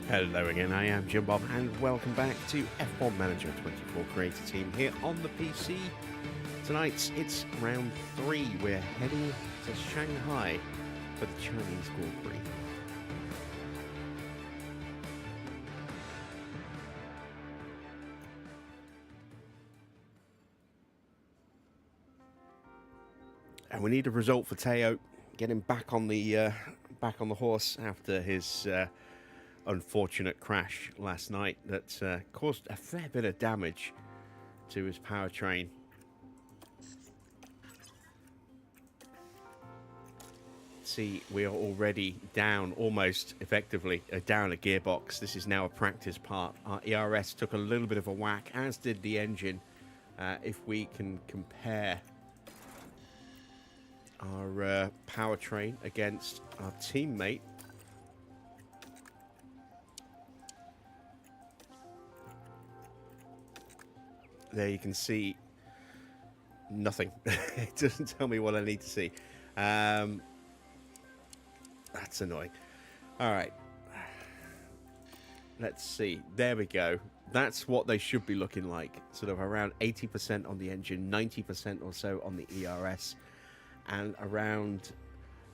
Hello again, I am Jim Bob, and welcome back to F1 Manager 24 Creator Team here on the PC. Tonight, it's round 3. We're heading to Shanghai for the Chinese Grand Prix. And we need a result for Theo, get him back on the horse after his unfortunate crash last night that caused a fair bit of damage to his powertrain. See, we are already down, almost effectively down a gearbox. This is now a practice part. Our ERS took a little bit of a whack, as did the engine. If we can compare our powertrain against our teammate, there you can see nothing. It doesn't tell me what I need to see. That's annoying. All right. Let's see. There we go. That's what they should be looking like. Sort of around 80% on the engine, 90% or so on the ERS, and around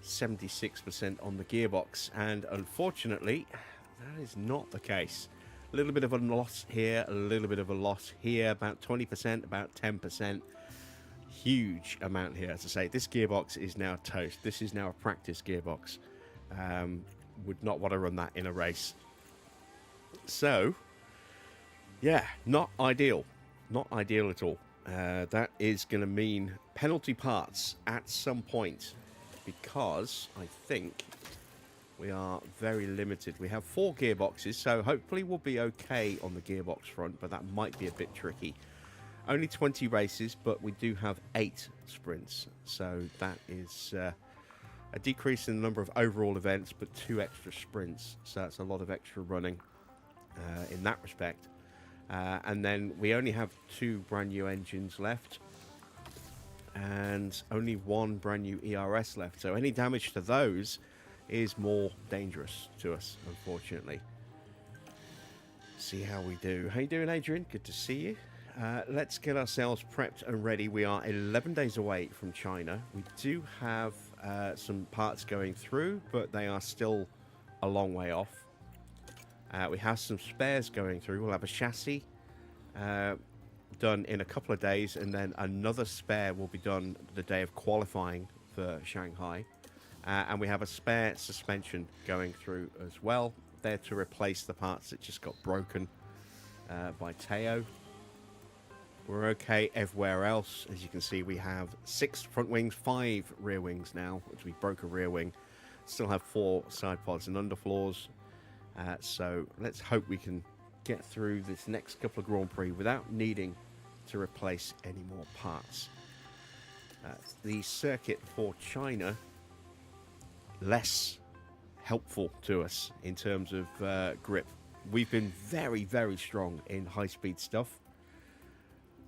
76% on the gearbox. And unfortunately, that is not the case. A little bit of a loss here, a little bit of a loss here, about 20%, about 10%. Huge amount here. As I say, this gearbox is now toast. This is now a practice gearbox. Would not want to run that in a race. So, yeah, not ideal. Not ideal at all. That is going to mean penalty parts at some point, because I think we are very limited. We have 4 gearboxes, so hopefully we'll be okay on the gearbox front, but that might be a bit tricky. Only 20 races, but we do have 8 sprints, so that is a decrease in the number of overall events, but 2 extra sprints, so that's a lot of extra running in that respect. And then we only have 2 brand new engines left, and only 1 brand new ERS left, so any damage to those is more dangerous to us, unfortunately. See how we do. How you doing, Adrian? Good to see you. Let's get ourselves prepped and ready. We are 11 days away from China. We do have some parts going through, but they are still a long way off. We have some spares going through. We'll have a chassis done in a couple of days, and then another spare will be done the day of qualifying for Shanghai. And we have a spare suspension going through as well, there to replace the parts that just got broken by Theo. We're okay everywhere else. As you can see, we have 6 front wings, 5 rear wings now, which we broke a rear wing. Still have 4 side pods and underfloors. So let's hope we can get through this next couple of Grand Prix without needing to replace any more parts. The circuit for China, less helpful to us in terms of grip. We've been very, very strong in high-speed stuff.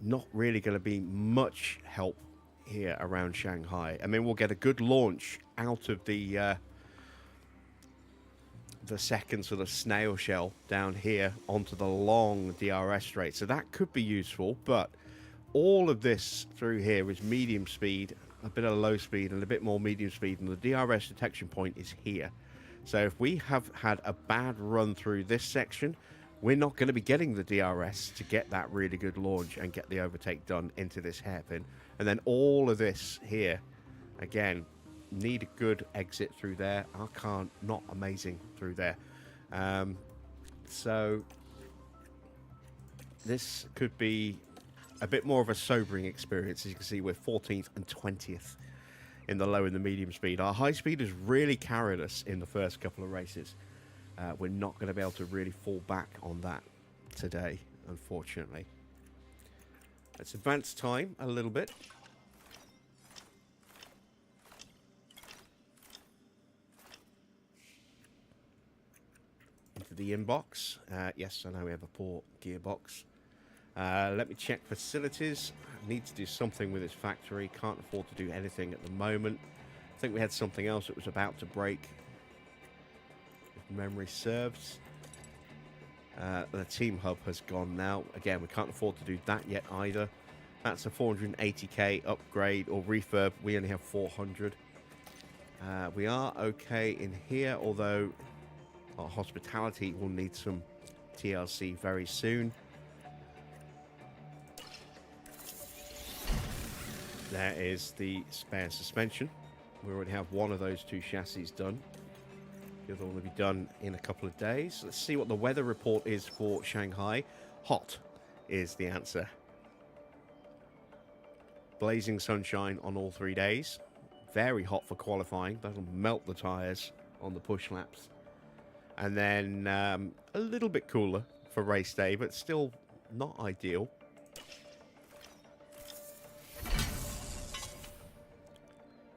Not really going to be much help here around Shanghai. I mean, we'll get a good launch out of the second sort of snail shell down here onto the long DRS straight. So that could be useful, but all of this through here is medium speed, a bit of low speed and a bit more medium speed, and the DRS detection point is here. So if we have had a bad run through this section, we're not going to be getting the DRS to get that really good launch and get the overtake done into this hairpin. And then all of this here, again, need a good exit through there. Our car not amazing through there. So this could be a bit more of a sobering experience. As you can see, we're 14th and 20th in the low and the medium speed. Our high speed has really carried us in the first couple of races. We're not going to be able to really fall back on that today, unfortunately. Let's advance time a little bit. Into the inbox. Yes, I know we have a poor gearbox. Let me check facilities. I need to do something with this factory. Can't afford to do anything at the moment. I think we had something else that was about to break, if memory serves. The team hub has gone now. Again, we can't afford to do that yet either. That's a 480k upgrade or refurb. We only have 400. We are okay in here, although our hospitality will need some TLC very soon. There is the spare suspension. We already have one of those two chassis done. The other one will be done in a couple of days. Let's see what the weather report is for Shanghai. Hot is the answer. Blazing sunshine on all 3 days. Very hot for qualifying. That'll melt the tyres on the push laps. And then a little bit cooler for race day, but still not ideal.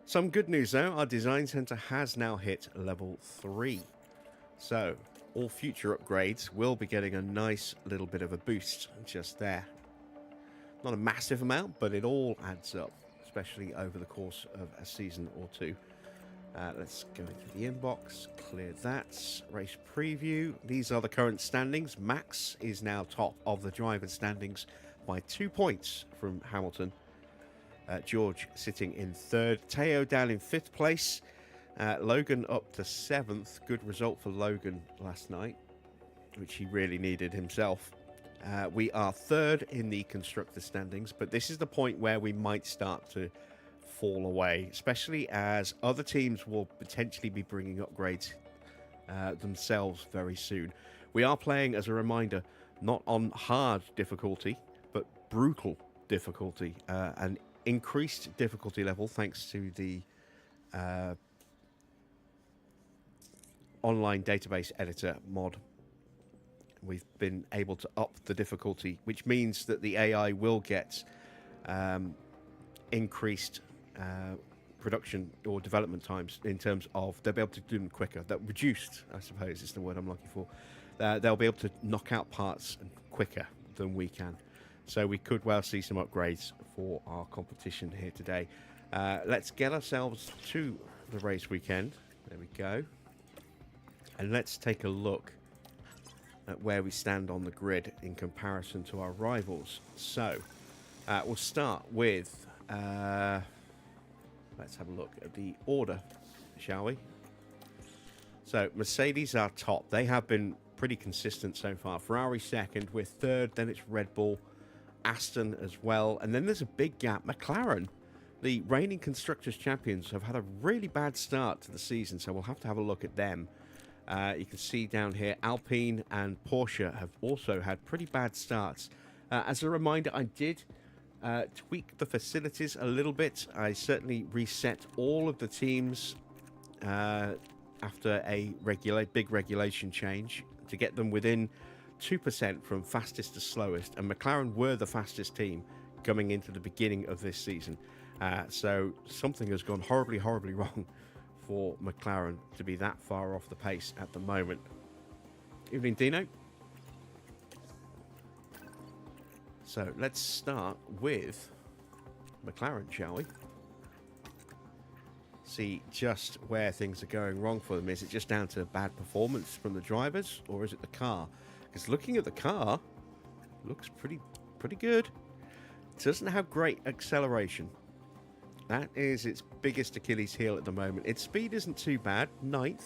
Some good news though, our design center has now hit level 3. So all future upgrades will be getting a nice little bit of a boost just there. Not a massive amount, but it all adds up, especially over the course of a season or two. Let's go into the inbox, clear that. Race preview. These are the current standings. Max is now top of the drivers' standings by 2 points from Hamilton. George sitting in 3rd. Theo down in 5th place. Logan up to 7th. Good result for Logan last night, which he really needed himself. We are 3rd in the constructor standings, but this is the point where we might start to fall away, especially as other teams will potentially be bringing upgrades themselves very soon. We are playing, as a reminder, not on hard difficulty, but brutal difficulty, an increased difficulty level thanks to the online database editor mod. We've been able to up the difficulty, which means that the AI will get increased production or development times in terms of they'll be able to do them quicker. That reduced, I suppose, is the word I'm looking for. They'll be able to knock out parts quicker than we can. So we could well see some upgrades for our competition here today. Let's get ourselves to the race weekend. There we go. And let's take a look at where we stand on the grid in comparison to our rivals. So we'll start with let's have a look at the order, shall we? So Mercedes are top. They have been pretty consistent so far. Ferrari second, we're 3rd, then it's Red Bull, Aston as well, and then there's a big gap. McLaren, the reigning constructors champions, have had a really bad start to the season, so we'll have to have a look at them. You can see down here, Alpine and Porsche have also had pretty bad starts. As a reminder, I did tweak the facilities a little bit. I certainly reset all of the teams after a big regulation change to get them within 2% from fastest to slowest. And McLaren were the fastest team coming into the beginning of this season. So something has gone horribly, horribly wrong for McLaren to be that far off the pace at the moment. Evening, Dino. So let's start with McLaren, shall we? See just where things are going wrong for them. Is it just down to bad performance from the drivers, or is it the car? Because looking at the car, looks pretty good. It doesn't have great acceleration. That is its biggest Achilles heel at the moment. Its speed isn't too bad, 9th.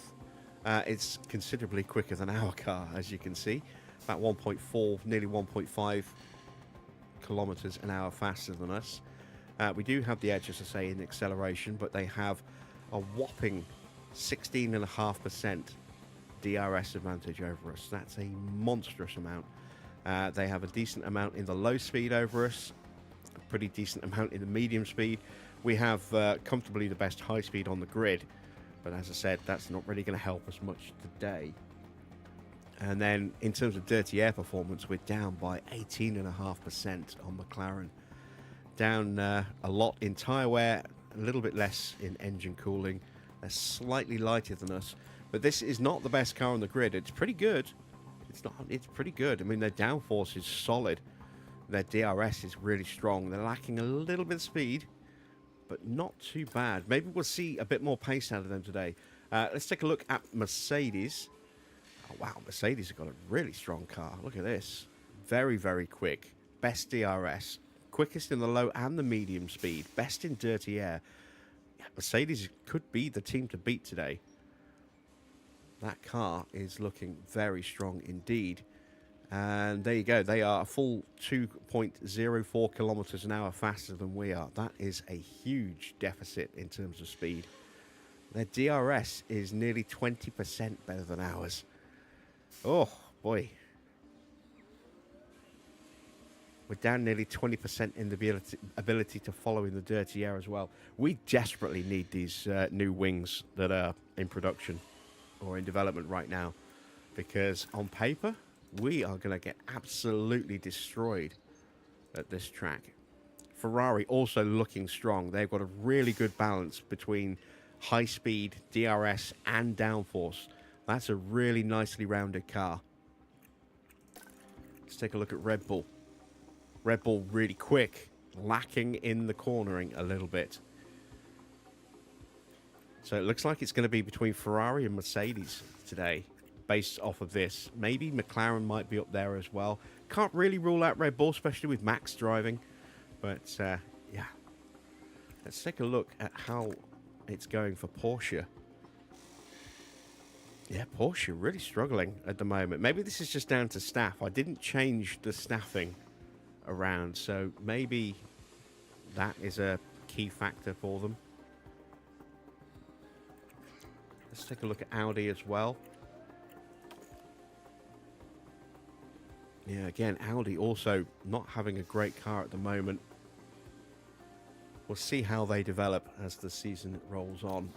It's considerably quicker than our car, as you can see. About 1.4, nearly 1.5 kilometers an hour faster than us. We do have the edge, as I say, in acceleration, but they have a whopping 16.5% DRS advantage over us. That's a monstrous amount. They have a decent amount in the low speed over us, a pretty decent amount in the medium speed. We have comfortably the best high speed on the grid, but as I said, that's not really going to help us much today. And then in terms of dirty air performance, we're down by 18.5% on McLaren. Down a lot in tyre wear, a little bit less in engine cooling. They're slightly lighter than us, but this is not the best car on the grid. It's pretty good. It's pretty good. I mean, their downforce is solid. Their DRS is really strong. They're lacking a little bit of speed, but not too bad. Maybe we'll see a bit more pace out of them today. Let's take a look at Mercedes. Oh, wow, Mercedes have got a really strong car. Look at this. Very, very quick. Best DRS. Quickest in the low and the medium speed. Best in dirty air. Yeah, Mercedes could be the team to beat today. That car is looking very strong indeed. And there you go. They are a full 2.04 kilometers an hour faster than we are. That is a huge deficit in terms of speed. Their DRS is nearly 20% better than ours. Oh, boy. We're down nearly 20% in the ability to follow in the dirty air as well. We desperately need these new wings that are in production or in development right now. Because on paper, we are going to get absolutely destroyed at this track. Ferrari also looking strong. They've got a really good balance between high speed, DRS, and downforce. That's a really nicely rounded car. Let's take a look at Red Bull. Red Bull really quick, lacking in the cornering a little bit. So it looks like it's going to be between Ferrari and Mercedes today, based off of this. Maybe McLaren might be up there as well. Can't really rule out Red Bull, especially with Max driving. But, yeah. Let's take a look at how it's going for Porsche. Yeah, Porsche really struggling at the moment. Maybe this is just down to staff. I didn't change the staffing around, so maybe that is a key factor for them. Let's take a look at Audi as well. Yeah, again, Audi also not having a great car at the moment. We'll see how they develop as the season rolls on.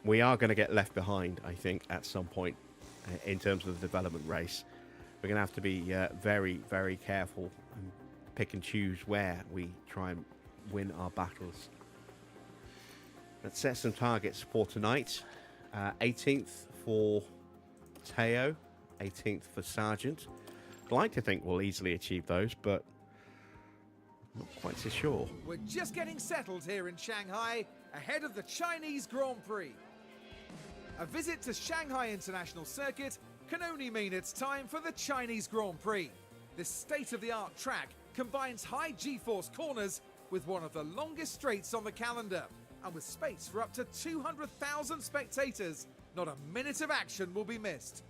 We are going to get left behind, I think, at some point in terms of the development race. We're going to have to be very, very careful and pick and choose where we try and win our battles. Let's set some targets for tonight. 18th for Theo, 18th for Sargent. I'd like to think we'll easily achieve those, but not quite so sure. We're just getting settled here in Shanghai, ahead of the Chinese Grand Prix. A visit to Shanghai International Circuit can only mean it's time for the Chinese Grand Prix. This state-of-the-art track combines high G-force corners with one of the longest straights on the calendar. And with space for up to 200,000 spectators, not a minute of action will be missed.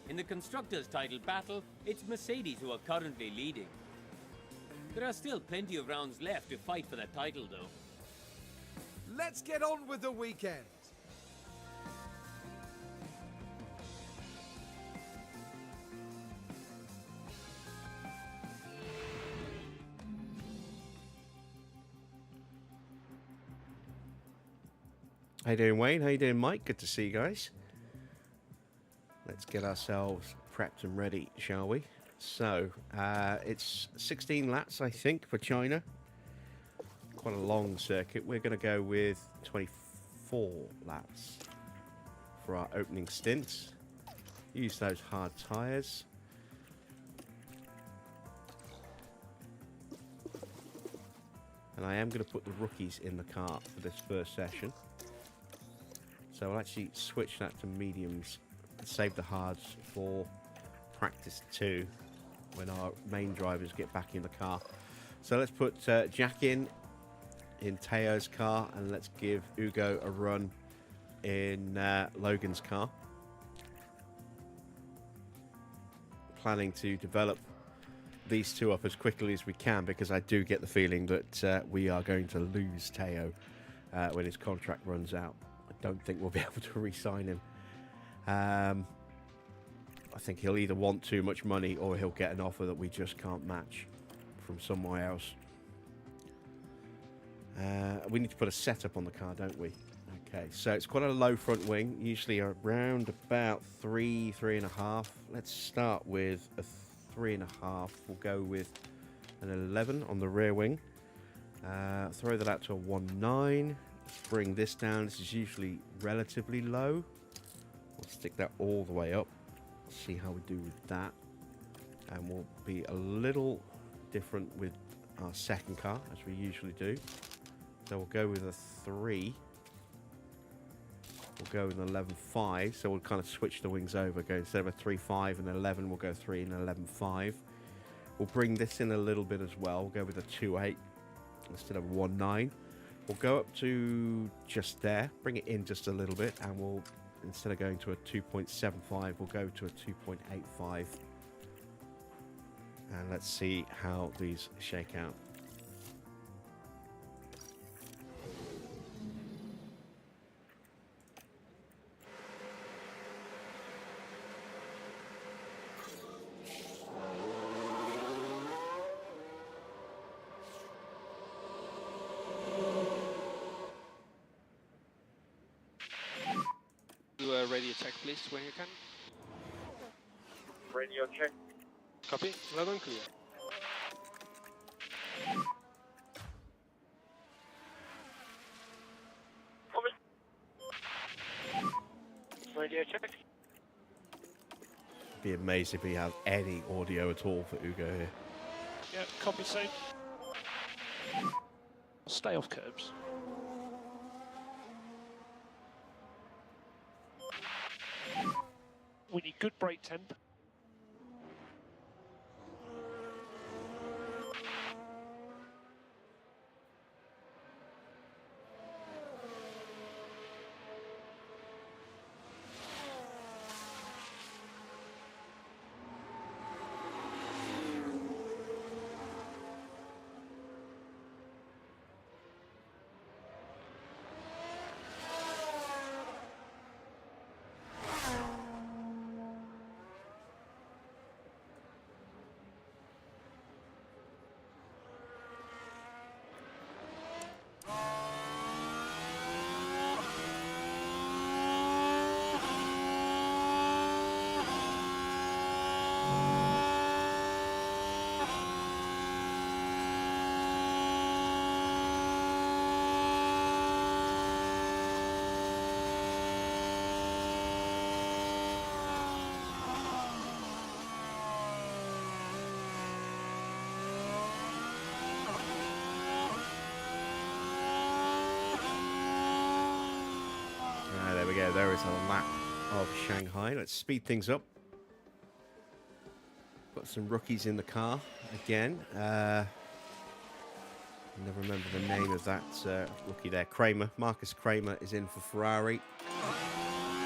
In the Constructors' title battle, it's Mercedes who are currently leading. There are still plenty of rounds left to fight for that title, though. Let's get on with the weekend. How you doing, Wayne? How you doing, Mike? Good to see you guys. Let's get ourselves prepped and ready, shall we? So, it's 16 laps, I think, for China. Quite a long circuit. We're going to go with 24 laps for our opening stint. Use those hard tyres. And I am going to put the rookies in the car for this first session. So I'll actually switch that to mediums and save the hards for practice 2 when our main drivers get back in the car. So let's put Jack in Theo's car, and let's give Ugo a run in Logan's car. Planning to develop these two up as quickly as we can, because I do get the feeling that we are going to lose Theo when his contract runs out. I don't think we'll be able to re-sign him. I think he'll either want too much money or he'll get an offer that we just can't match from somewhere else. We need to put a setup on the car, don't we? Okay, so it's quite a low front wing, usually around about 3.5. Let's start with a 3.5. We'll go with an 11 on the rear wing. Throw that out to a 1.9. Bring this down. This is usually relatively low. We'll stick that all the way up. See how we do with that. And we'll be a little different with our second car, as we usually do. So we'll go with a 3. we'll go with an 11.5. So we'll kind of switch the wings over. Go instead of a 3.5 and 11, we'll go 3 and 11.5. We'll bring this in a little bit as well. We'll go with a 2.8 instead of 1.9. We'll go up to just there, bring it in just a little bit, and we'll, instead of going to a 2.75, we'll go to a 2.85. And let's see how these shake out. Do a radio check, please, when you can. Radio check. Copy. Loud and clear. Radio check. Be amazed if we have any audio at all for Ugo here. Yeah, copy, same. Stay off curbs. We need good brake temp. There we go. There is a lap of Shanghai. Let's speed things up. Got some rookies in the car again. Never remember the name of that rookie there. Kramer. Marcus Kramer is in for Ferrari.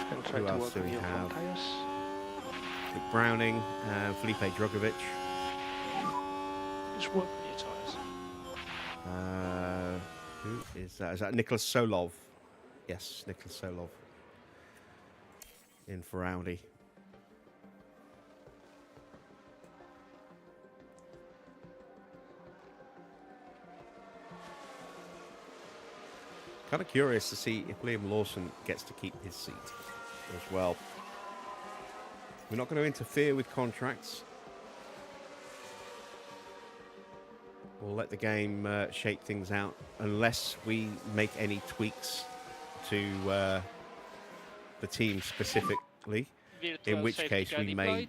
And try Who to else work do on we your have? tires. Luke Browning, Felipe Drugovich. Just work on your tires. Who is that? Is that Nicholas Solov? Yes, Nicholas Solov in for Audi. Kind of curious to see if Liam Lawson gets to keep his seat as well. We're not going to interfere with contracts. We'll let the game shape things out unless we make any tweaks to the team specifically, in which case we may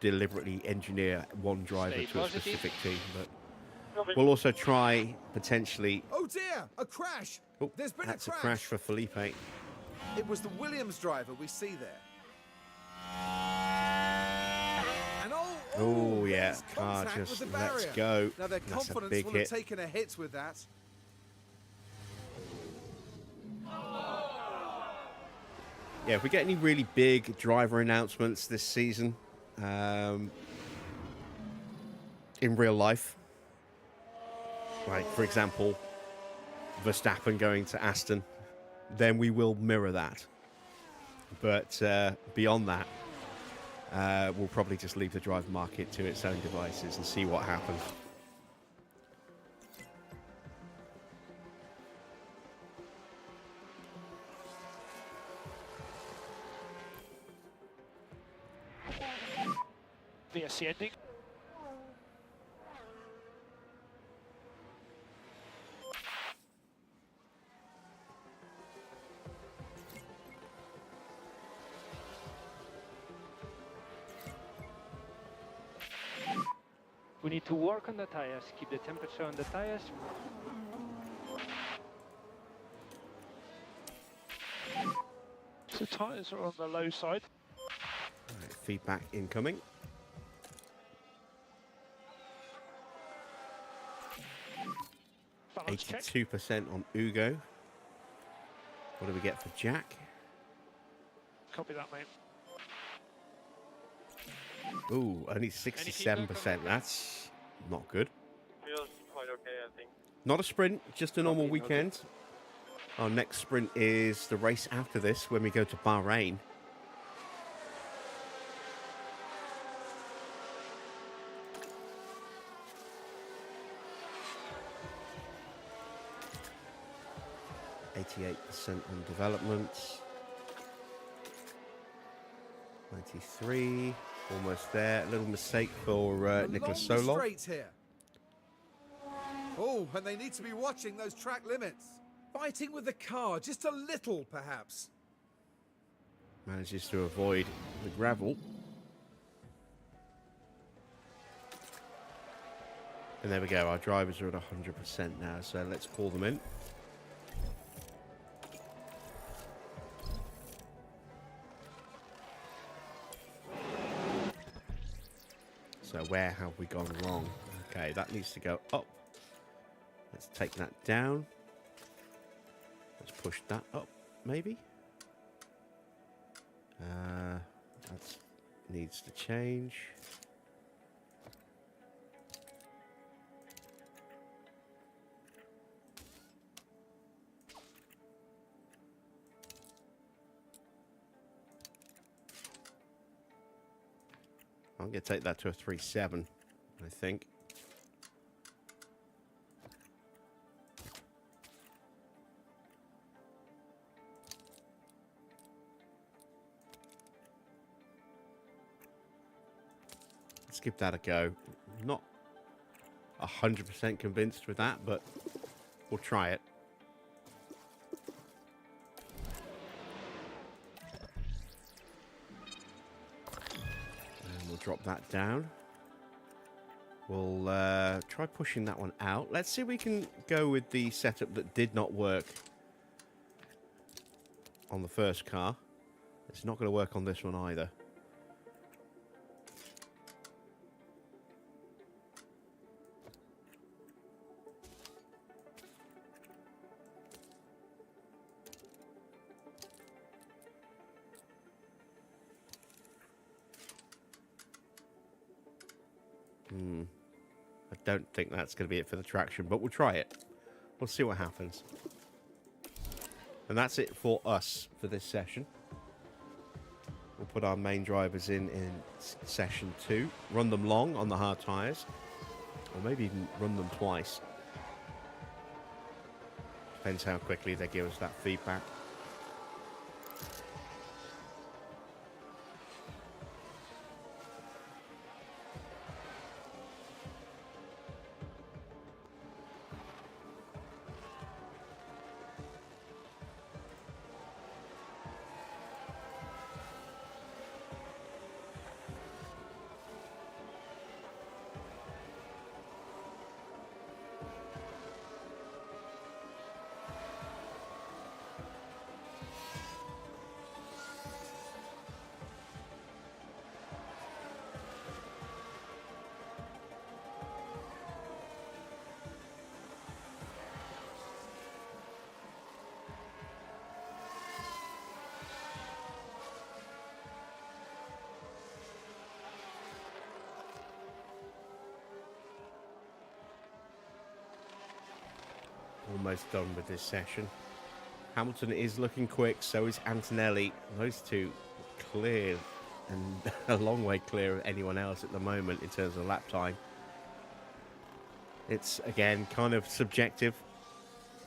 deliberately engineer one driver Stay to a positive. specific team. But we'll also try potentially... Oh dear, a crash! Oh, There's been that's a a crash. crash for Felipe. It was the Williams driver we see there. And Oh, yeah, there's car contact with just the lets barrier. go. Now their That's a confidence big will hit. have taken a hit with that. Yeah, if we get any really big driver announcements this season, in real life, like, for example, Verstappen going to Aston, then we will mirror that. But beyond that, we'll probably just leave the driver market to its own devices and see what happens. VSC ending. We need to work on the tires, keep the temperature on the tires. So tyres are on the low side. Right, feedback incoming. Balance check. 82% on Ugo. What do we get for Jack? Copy that, mate. Ooh, only 67%. That's not good. Feels quite okay, I think. Not a sprint, just a normal weekend. Our next sprint is the race after this when we go to Bahrain. %88 on development. 93, almost there. A little mistake for Nicholas Along the Solov. straight here. Oh, and they need to be watching those track limits. Fighting with the car, just a little, perhaps. Manages to avoid the gravel. And there we go, our drivers are at 100% now, so let's call them in. So where have we gone wrong? Okay, that needs to go up. Let's take that down. Let's push that up, maybe. That needs to change. I'm going to take that to a 3.7, I think. Let's give that a go. Not 100% convinced with that, but we'll try it. Drop that down. We'll try pushing that one out. Let's see if we can go with the setup that did not work on the first car. It's not going to work on this one either. I don't think that's going to be it for the traction, but we'll try it. We'll see what happens. And that's it for us for this session. We'll put our main drivers in session 2. Run them long on the hard tyres. Or maybe even run them twice. Depends how quickly they give us that feedback. Almost done with this session. Hamilton is looking quick, so is Antonelli. Those two clear and a long way clear of anyone else at the moment in terms of lap time. It's, again, kind of subjective.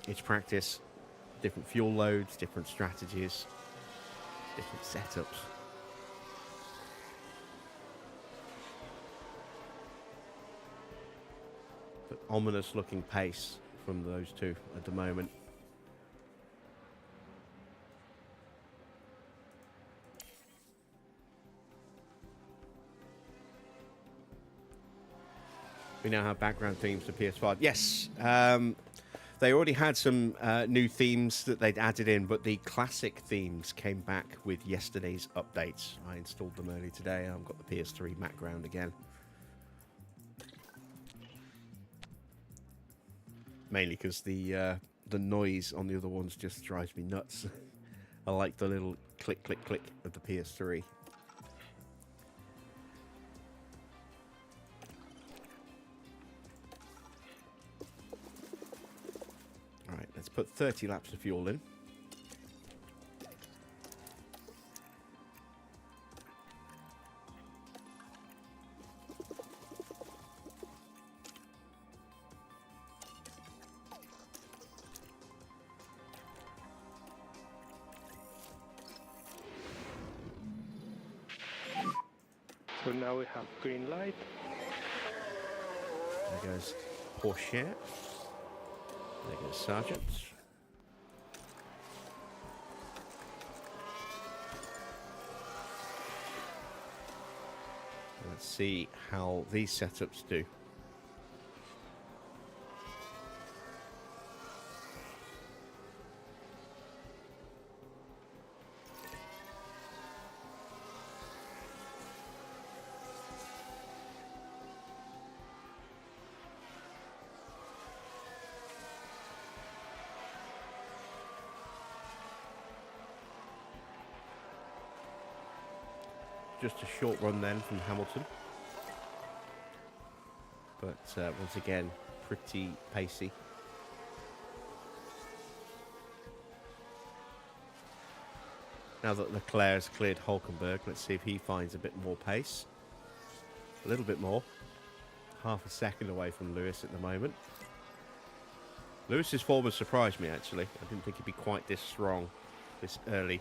It's practice. Different fuel loads, different strategies, different setups. But ominous looking pace from those two at the moment. We now have background themes for PS5. Yes, They already had some new themes that they'd added in, but the classic themes came back with yesterday's updates. I installed them early today. I've got the PS3 background again. Mainly because the noise on the other ones just drives me nuts. I like the little click, click, click of the PS3. Alright, let's put 30 laps of fuel in. So now we have green light. There goes Porsche. There goes Sergeant. Let's see how these setups do. Just a short run then from Hamilton. But once again, pretty pacey. Now that Leclerc has cleared Hulkenberg, let's see if he finds a bit more pace. A little bit more. Half a second away from Lewis at the moment. Lewis's form has surprised me, actually. I didn't think he'd be quite this strong this early.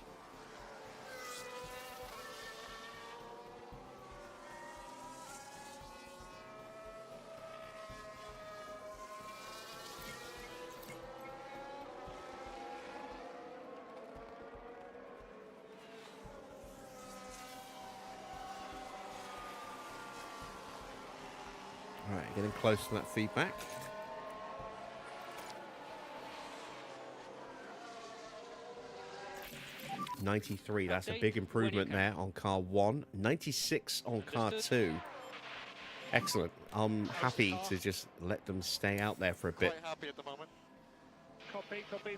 Alright, getting close to that feedback. .93, that's a big improvement there on car 1. 96 on car 2. Excellent. I'm happy to just let them stay out there for a bit. Quite happy at the moment. Copy, copy.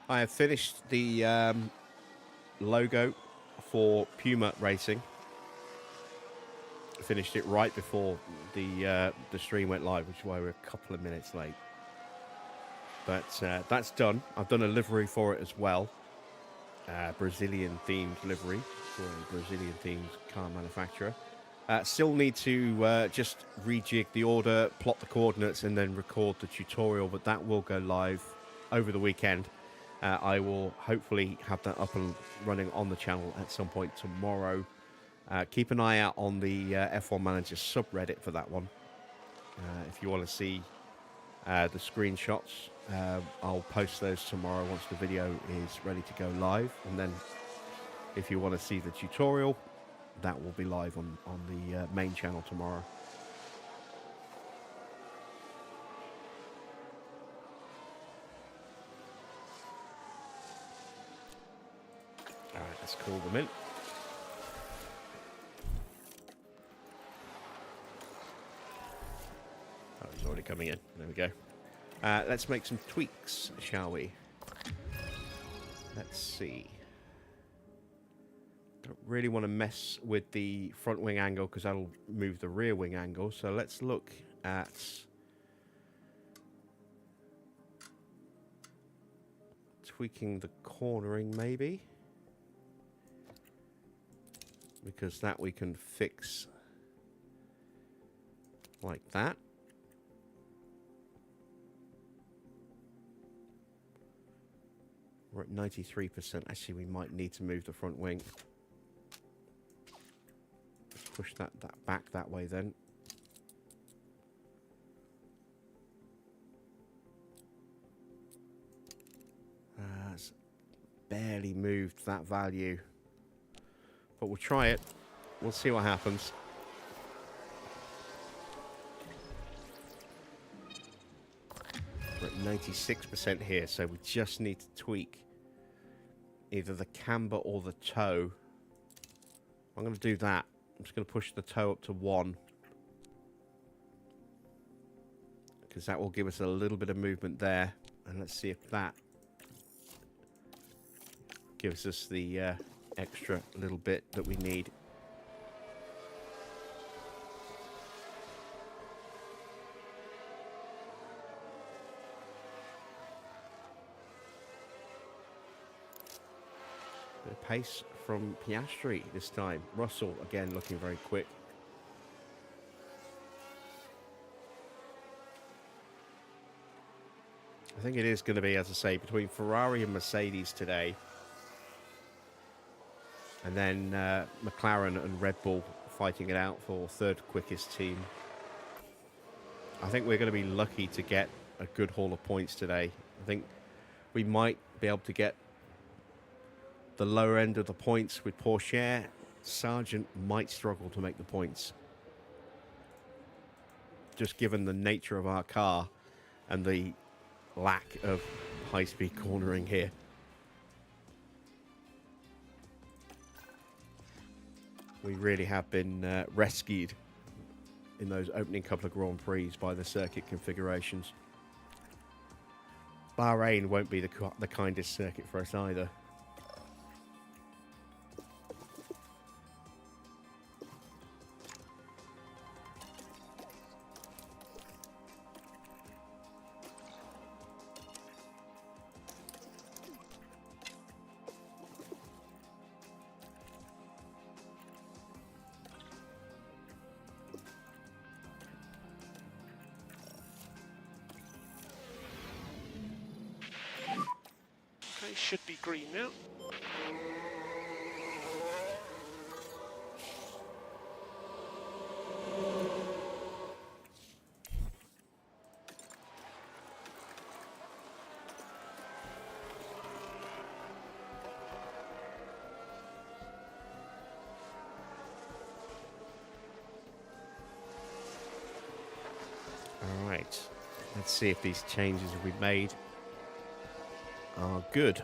I have finished the logo for Puma Racing. Finished it right before the stream went live, which is why we're a couple of minutes late. But that's done. I've done a livery for it as well. Brazilian themed livery for a Brazilian themed car manufacturer. Still need to just rejig the order, plot the coordinates, and then record the tutorial, but that will go live over the weekend. I will hopefully have that up and running on the channel at some point tomorrow. Keep an eye out on the F1 Manager subreddit for that one. If you want to see the screenshots, I'll post those tomorrow once the video is ready to go live. And then if you want to see the tutorial, that will be live on the main channel tomorrow. Alright, let's call them in. Oh, he's already coming in. There we go. Let's make some tweaks, shall we? Let's see. Don't really want to mess with the front wing angle because that'll move the rear wing angle. So let's look at tweaking the cornering maybe, because that we can fix like that. We're at 93%. Actually, we might need to move the front wing. Let's push that back that way then. barely moved that value. But we'll try it. We'll see what happens. We're at 96% here, so we just need to tweak either the camber or the toe. I'm going to do that. I'm just going to push the toe up to 1. Because that will give us a little bit of movement there. And let's see if that gives us the extra little bit that we need. The pace from Piastri this time. Russell again looking very quick. I think it is going to be, as I say, between Ferrari and Mercedes today. And then McLaren and Red Bull fighting it out for third quickest team. I think we're going to be lucky to get a good haul of points today. I think we might be able to get the lower end of the points with Porsche. Sargent might struggle to make the points. Just given the nature of our car and the lack of high-speed cornering here. We really have been rescued in those opening couple of Grand Prix by the circuit configurations. Bahrain won't be the kindest circuit for us either. Okay, should be green now. All right, let's see if these changes we've made are good.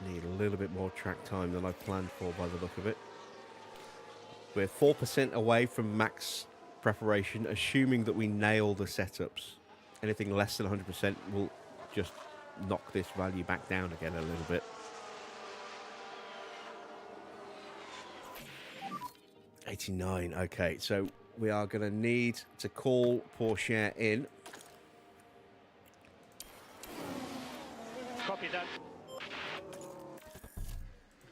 Need a little bit more track time than I planned for by the look of it. We're 4% away from max preparation, assuming that we nail the setups. Anything less than 100% will just knock this value back down again a little bit. 89, okay, so we are going to need to call Porsche in. Copy that.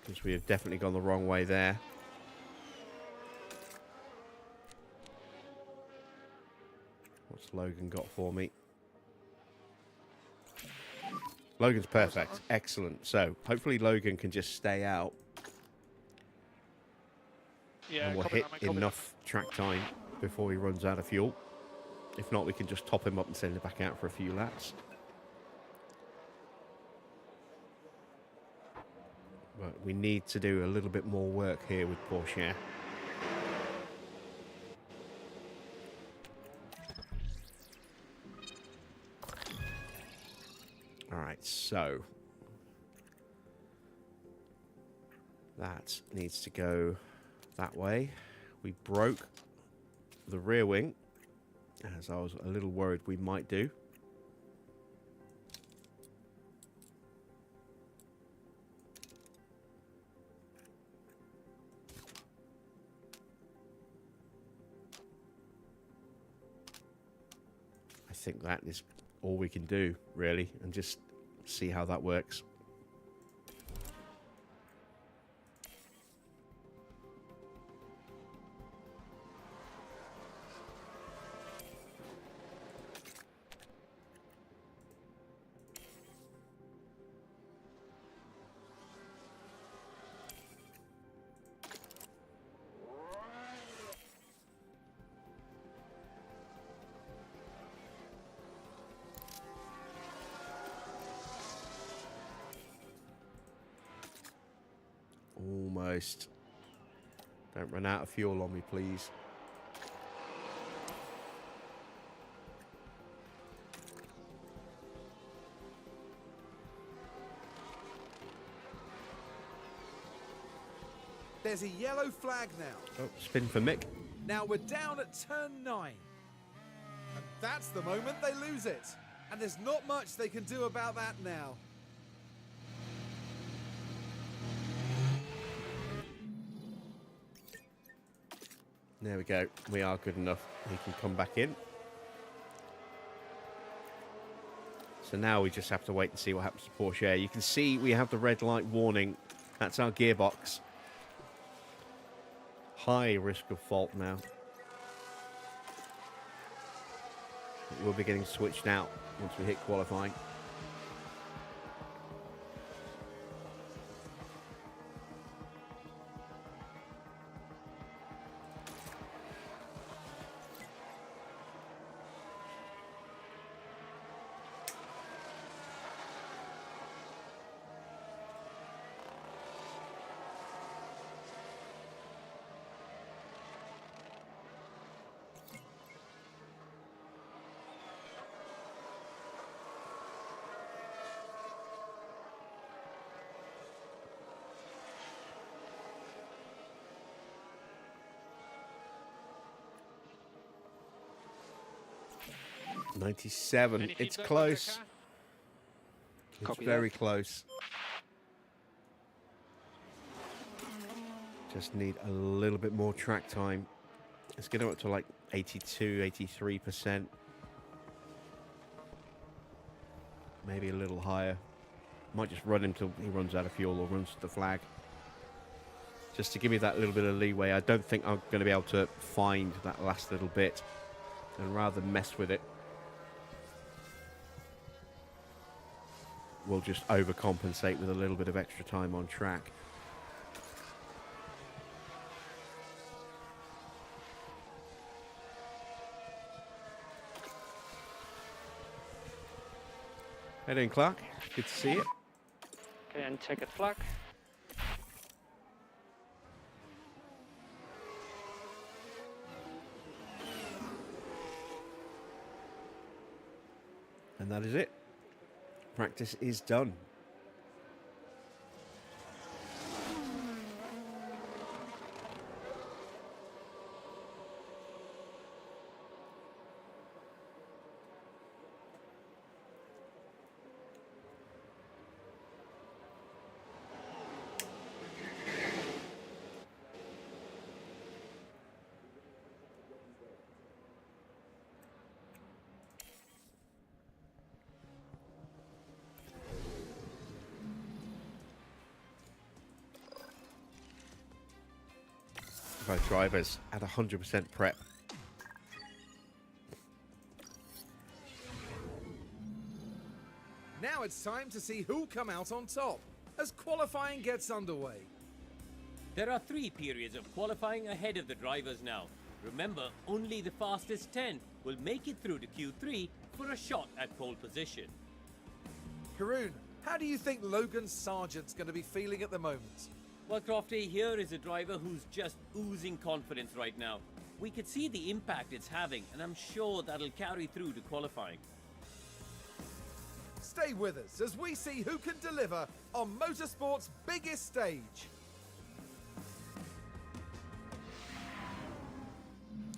Because we have definitely gone the wrong way there. What's Logan got for me? Logan's perfect. Excellent. So hopefully Logan can just stay out. Yeah, And we'll copy hit that, mate, copy enough track time before he runs out of fuel. If not, we can just top him up and send him back out for a few laps. But we need to do a little bit more work here with Porsche. All right, so that needs to go that way. We broke the rear wing, as I was a little worried we might do. think that is all we can do, really, and just see how that works. Almost. Don't run out of fuel on me, please. There's a yellow flag now. Oh, spin for Mick. Now we're down at turn 9. And that's the moment they lose it. And there's not much they can do about that now. There we go. We are good enough. He can come back in. So now we just have to wait and see what happens to Porsche. You can see we have the red light warning. That's our gearbox. High risk of fault now. It will be getting switched out once we hit qualifying. .97. Any It's feedback on your close. car? It's Copy very that. close. Just need a little bit more track time. Let's get it up to like 82, 83%. Maybe a little higher. Might just run until he runs out of fuel or runs to the flag. Just to give me that little bit of leeway. I don't think I'm going to be able to find that last little bit. And rather than mess with it, we'll just overcompensate with a little bit of extra time on track. How you doing, Clark? Good to see you. Okay, and checkered flag. And that is it. Practice is done. Both drivers at 100% prep. Now it's time to see who'll come out on top as qualifying gets underway. There are 3 periods of qualifying ahead of the drivers now. Remember, only the fastest 10 will make it through to Q3 for a shot at pole position. Haroon, how do you think Logan Sargent's going to be feeling at the moment? Well, Crofty, here is a driver who's just oozing confidence right now. We could see the impact it's having, and I'm sure that'll carry through to qualifying. Stay with us as we see who can deliver on motorsport's biggest stage.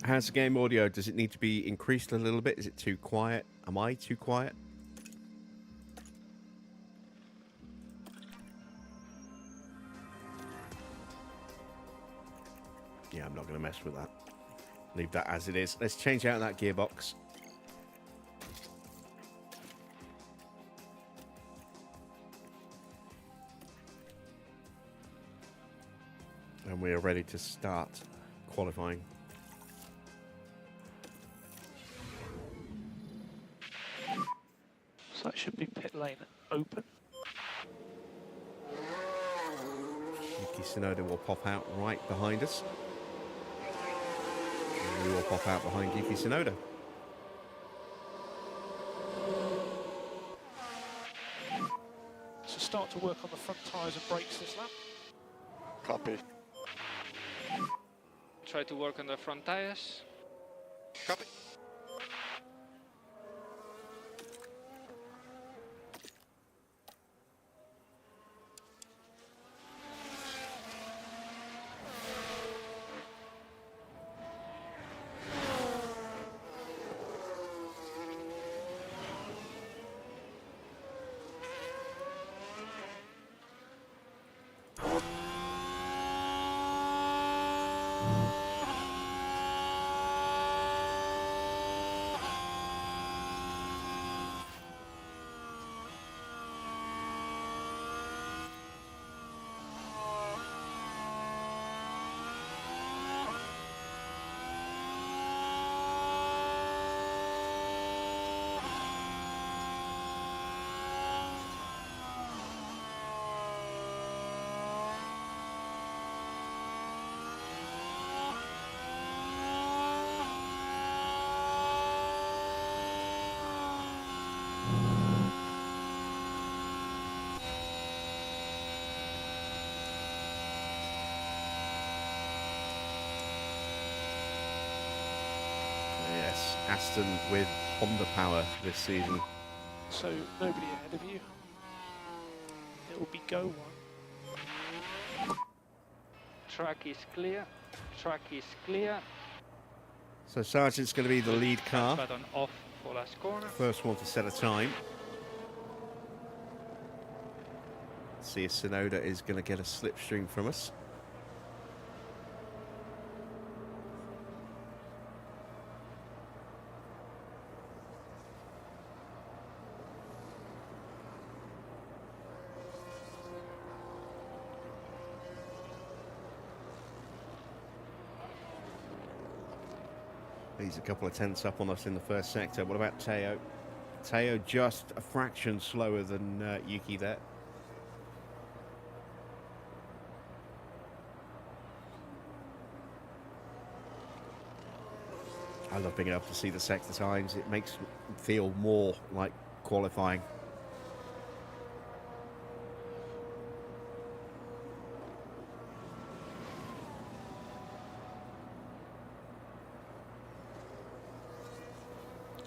How's the game audio? Does it need to be increased a little bit? Is it too quiet? Am I too quiet? Yeah, I'm not going to mess with that. Leave that as it is. Let's change out that gearbox. And we are ready to start qualifying. So that should be pit lane open. Yuki Tsunoda will pop out right behind us. And we will pop out behind Yuki Tsunoda. So start to work on the front tyres and brakes this lap. Copy. Try to work on the front tires. Copy. Yes, Aston with Honda power this season. So nobody ahead of you. It will be go one. Track is clear. Track is clear. So Sargent's going to be the lead car. Button off for last corner. First one to set a time. See if Tsunoda is going to get a slipstream from us. He's a couple of tenths up on us in the first sector. What about Theo? Theo just a fraction slower than Yuki there. I love being able to see the sector times. It makes it feel more like qualifying.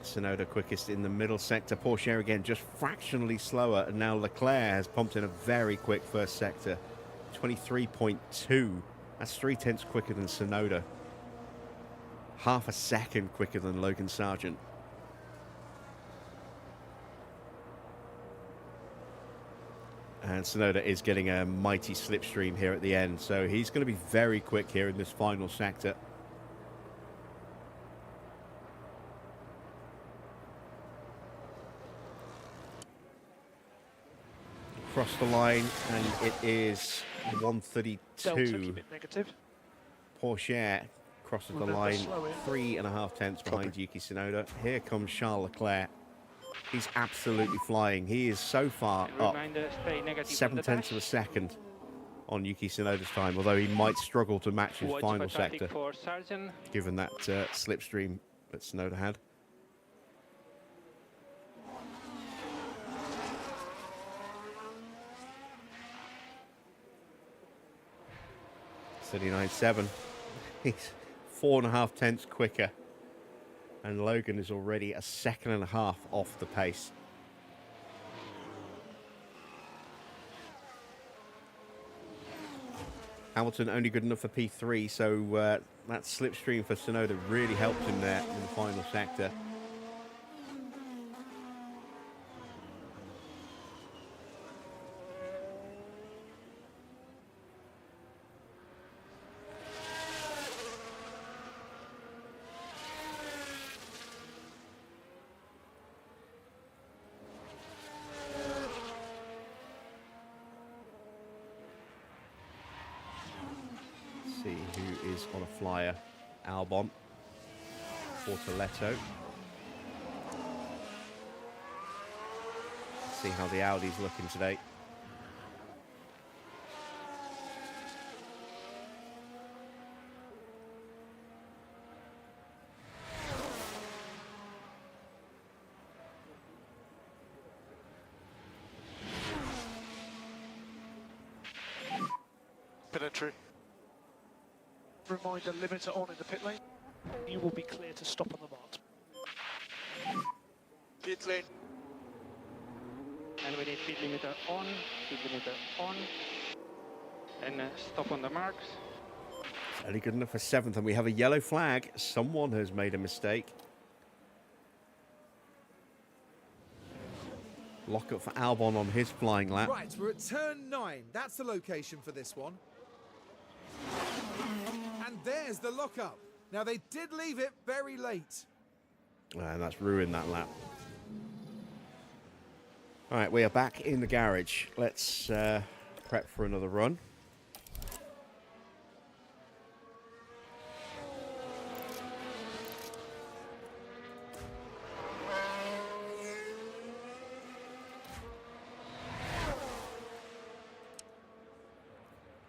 Tsunoda quickest in the middle sector. Porsche again just fractionally slower, and now Leclerc has pumped in a very quick first sector. 23.2. That's 0.3 quicker than Tsunoda. Half a second quicker than Logan Sargent. And Tsunoda is getting a mighty slipstream here at the end, so he's going to be very quick here in this final sector. Across the line, and it is Delta, keep 132. it negative. Porsche crosses the Remember, line, slow in. 3.5 tenths behind Yuki Tsunoda. Here comes Charles Leclerc. He's absolutely flying. He is so far And up, reminder, stay negative 7 on the tenths of a dash. second on Yuki Tsunoda's time, although he might struggle to match his Watch final for traffic sector, for Sargent. given that slipstream that Tsunoda had. .39.7. He's 4.5 tenths quicker, and Logan is already a second and a half off the pace. Hamilton only good enough for P3, so that slipstream for Tsunoda really helped him there in the final sector. is on a flyer. Albon. Portoletto. See how the Audi's looking today. Pit entry. Reminder, limiter on in the pit lane. You will be clear to stop on the mark. Pit lane. And we need speed limiter on, and stop on the marks. It's only good enough for 7th, and we have a yellow flag. Someone has made a mistake. Lock up for Albon on his flying lap. Right, we're at turn 9. That's the location for this one. And there's the lockup. Now, they did leave it very late. And that's ruined that lap. All right, we are back in the garage. Let's prep for another run.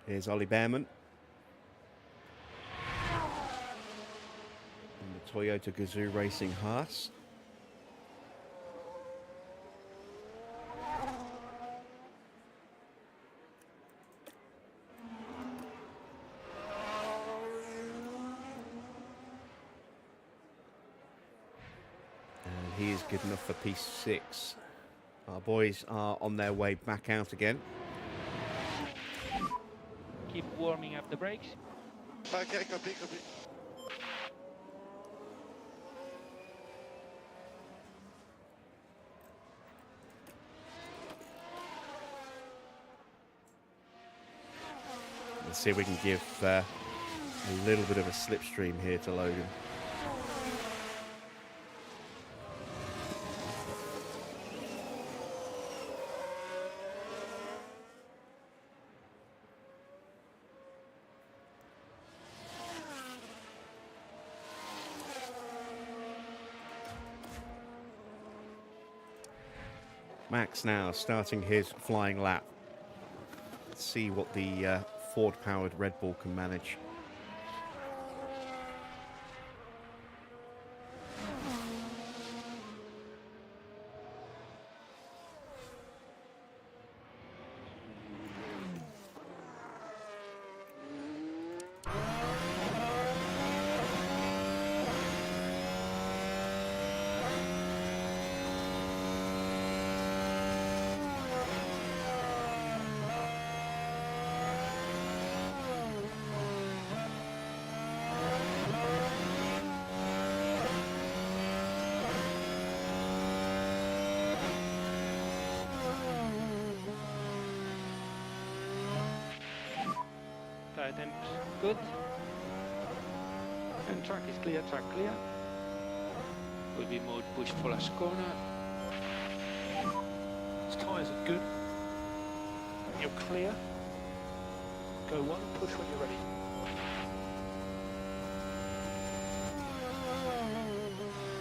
Here's Ollie Behrman. And the Toyota Gazoo Racing Haas. And he is good enough for P6. Our boys are on their way back out again. Keep warming up the brakes. Okay, copy. Let's see if we can give a little bit of a slipstream here to Logan. Max now starting his flying lap. Let's see what the Ford-powered Red Bull can manage. Tire temp good. And track is clear, track clear. Will be mode push for last corner. His tyres are good. You're clear. Go one, push when you're ready.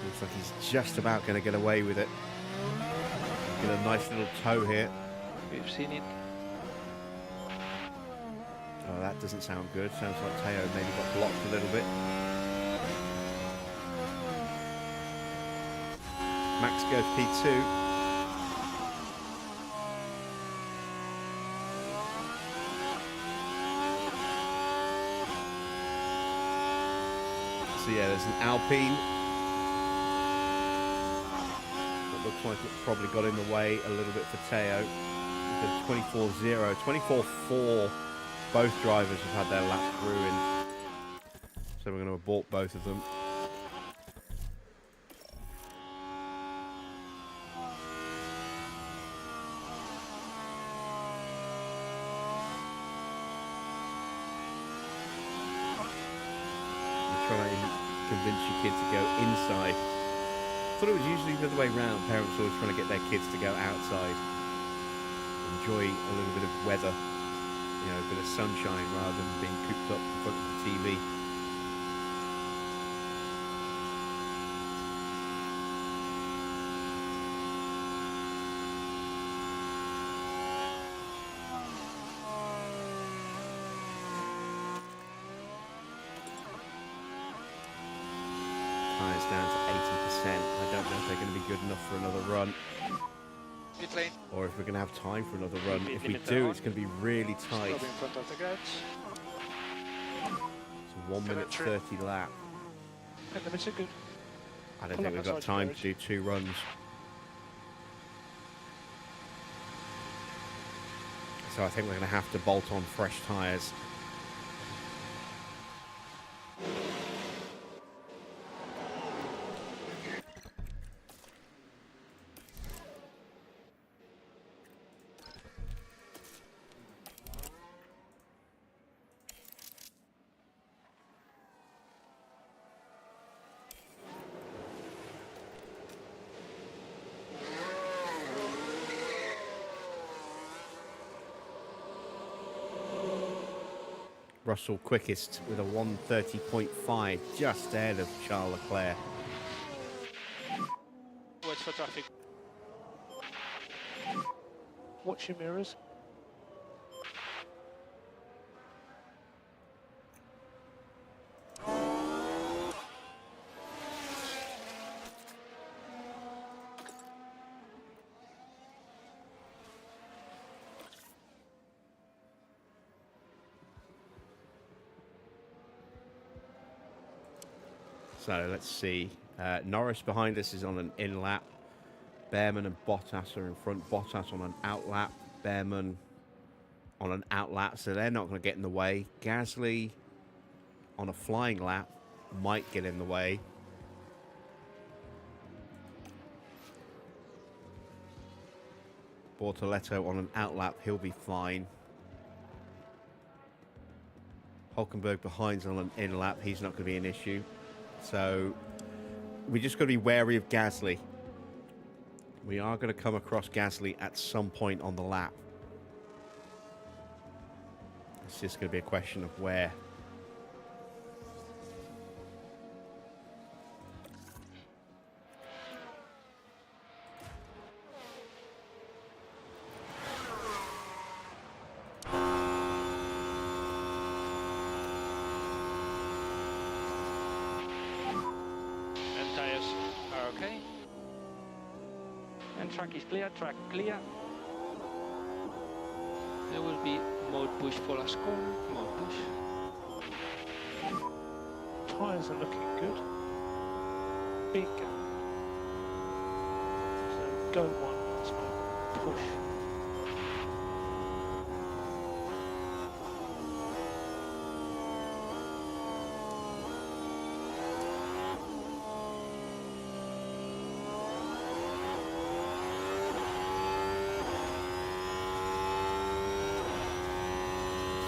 Looks like he's just about going to get away with it. Get a nice little toe here. We've seen it. Oh, that doesn't sound good. Sounds like Theo maybe got blocked a little bit. Max goes P2. So yeah, there's an Alpine. It looks like it probably got in the way a little bit for Theo. 24-0, 24-4. Both drivers have had their laps ruined. So we're going to abort both of them. Try and convince your kid to go inside. I thought it was usually the other way round. Parents always trying to get their kids to go outside. Enjoy a little bit of weather. you know, a bit of sunshine rather than being cooped up in front of the TV. Tyres down to 80%. I don't know if they're going to be good enough for another run, Pit lane. or if we're going to have time for another run. Maybe If we limiter do, on. it's going to be really tight. Stop in front of the garage. It's a 1 minute 30 lap. And limits are good. I don't Pull think up we've got outside time the to do 2 runs. So I think we're going to have to bolt on fresh tyres. Russell quickest with a 1:30.5, just ahead of Charles Leclerc. Watch for traffic. Watch your mirrors. So let's see. Norris behind us is on an in lap. Behrman and Bottas are in front. Bottas on an out lap. Behrman on an out lap, so they're not going to get in the way. Gasly on a flying lap might get in the way. Bortoletto on an out lap, he'll be fine. Hulkenberg behind's on an in lap, he's not going to be an issue. So we just got to be wary of Gasly. We are going to come across Gasly at some point on the lap. It's just going to be a question of where. And tires are okay. And track is clear, track clear. There will be mode push for last corner. Mode push. Tyres are looking good. Big gap. So go one, that's my push.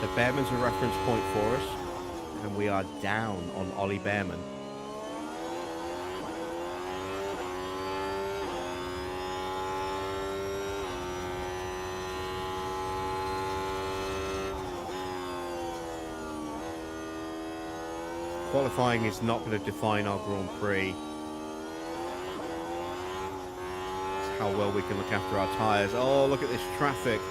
So Behrman's a reference point for us, and we are down on Ollie Behrman. Qualifying is not going to define our Grand Prix. It's how well we can look after our tyres. Oh, look at this traffic.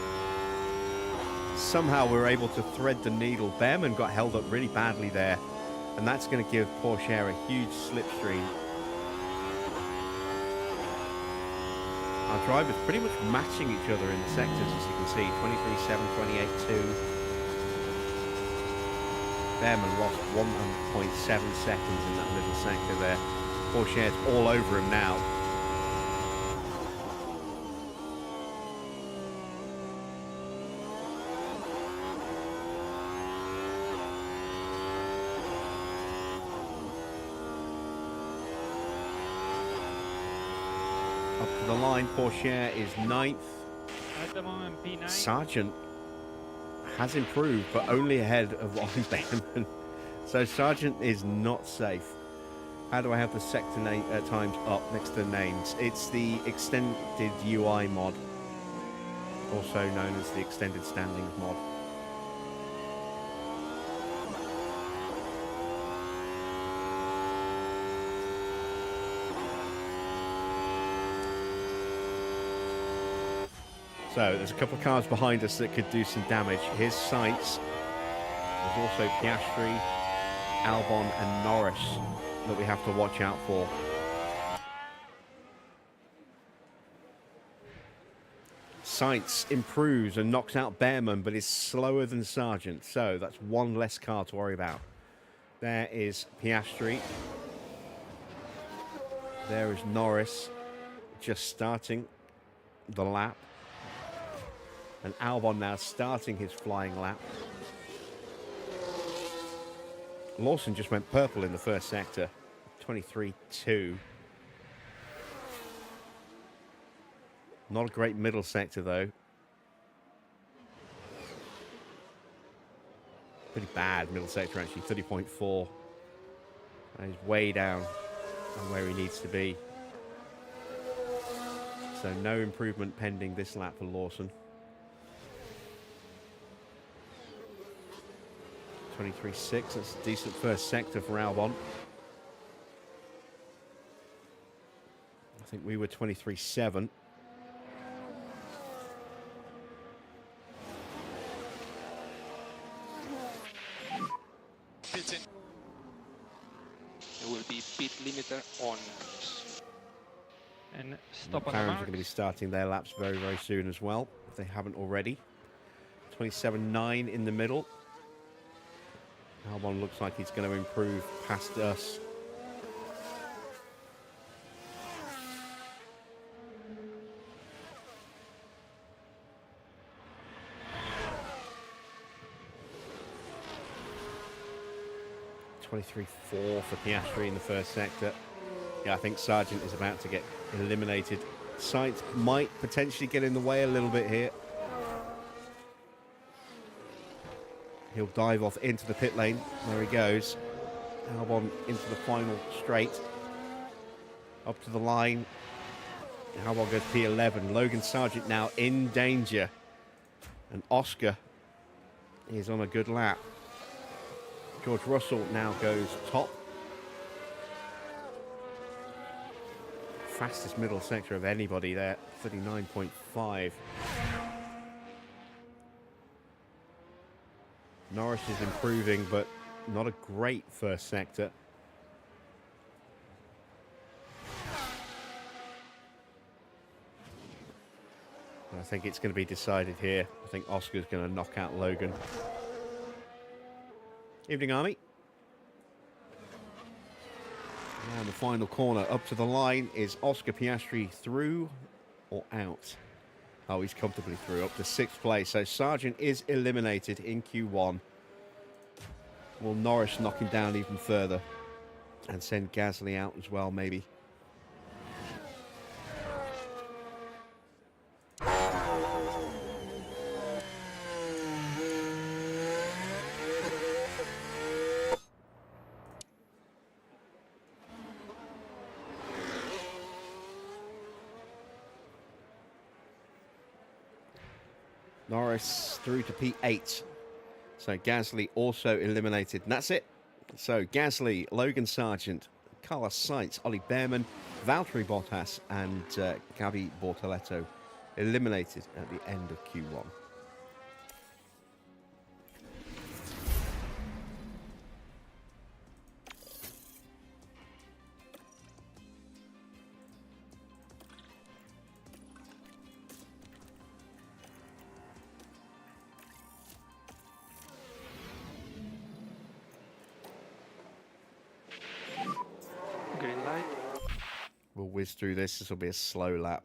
Somehow we're able to thread the needle. Behrman got held up really badly there, and that's going to give Porsche a huge slipstream. Our drivers pretty much matching each other in the sectors, as you can see. 23.7, 28.2. Behrman lost 1.7 seconds in that little sector there. Porsche's all over him now. Up to the line, Porsche is 9th. At the moment, P9. Sargent has improved, but only ahead of Ollie Behrman. So Sargent is not safe. How do I have the sector times up next to the names? It's the extended UI mod, also known as the extended standings mod. So there's a couple of cars behind us that could do some damage. Here's Sainz. There's also Piastri, Albon and Norris that we have to watch out for. Sainz improves and knocks out Behrman, but is slower than Sargent. So that's one less car to worry about. There is Piastri. There is Norris just starting the lap. And Albon now starting his flying lap. Lawson just went purple in the first sector. 23.2. Not a great middle sector, though. Pretty bad middle sector, actually. 30.4. And he's way down on where he needs to be. So no improvement pending this lap for Lawson. 23.6. That's a decent first sector for Albon. I think we were 23.7. Pit in. There will be pit limiter on. And stop on McLaren's the are mark. going to be starting their laps very, very soon as well, if they haven't already. 27.9 in the middle. Albon looks like he's going to improve past us. .23.4 for Piastri in the first sector. Yeah, I think Sargent is about to get eliminated. Sainz might potentially get in the way a little bit here. He'll dive off into the pit lane. There he goes. Albon into the final straight. Up to the line. Albon goes P11. Logan Sargent now in danger. And Oscar is on a good lap. George Russell now goes top. Fastest middle sector of anybody there. 39.5. Norris is improving, but not a great first sector. And I think it's going to be decided here. I think Oscar's going to knock out Logan. Evening, Army. And the final corner up to the line is Oscar Piastri through or out? Oh, he's comfortably through, up to 6th place. So Sargent is eliminated in Q1. Will Norris knock him down even further and send Gasly out as well, maybe? Norris through to P8. So Gasly also eliminated. And that's it. So Gasly, Logan Sargent, Carlos Sainz, Ollie Behrman, Valtteri Bottas and Gabi Bortoleto eliminated at the end of Q1. Green light. We'll whiz through this. This will be a slow lap.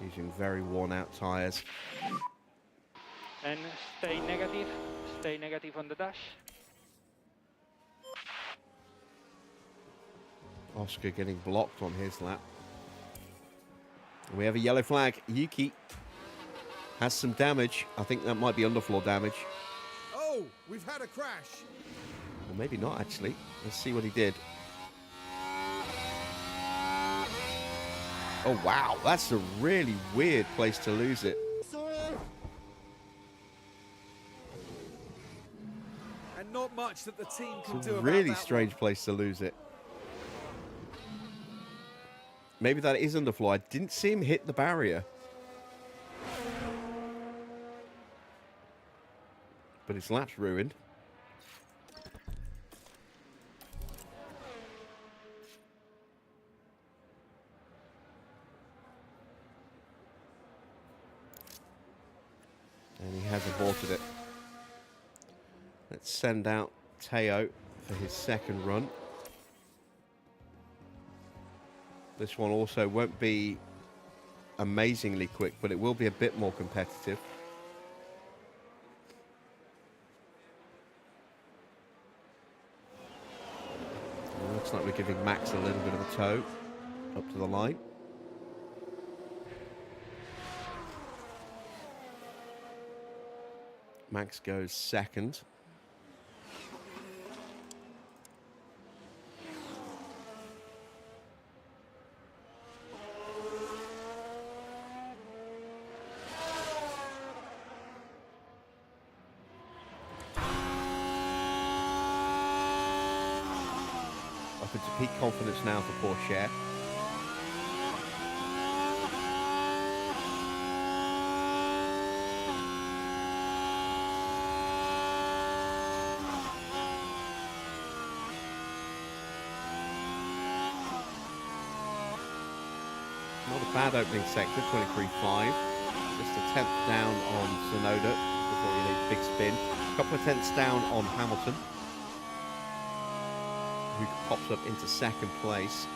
Using very worn out tyres. And stay negative on the dash. Oscar getting blocked on his lap. We have a yellow flag. Yuki has some damage. I think that might be underfloor damage. Oh, we've had a crash. Or maybe not, actually. Let's see what he did. Oh, wow. That's a really weird place to lose it. And Not much that the team can It's do a about really that strange one. place to lose it. Maybe that is underfloor. I didn't see him hit the barrier. But his lap's ruined. And he has aborted it. Let's send out Theo for his second run. This one also won't be amazingly quick, but it will be a bit more competitive. It looks like we're giving Max a little bit of a tow up to the line. Max goes second. Up into peak confidence now for Porsche. Not a bad opening sector, 23.5. Just a tenth down on Sonoda before he hit a big spin. A couple of tenths down on Hamilton, who pops up into second place.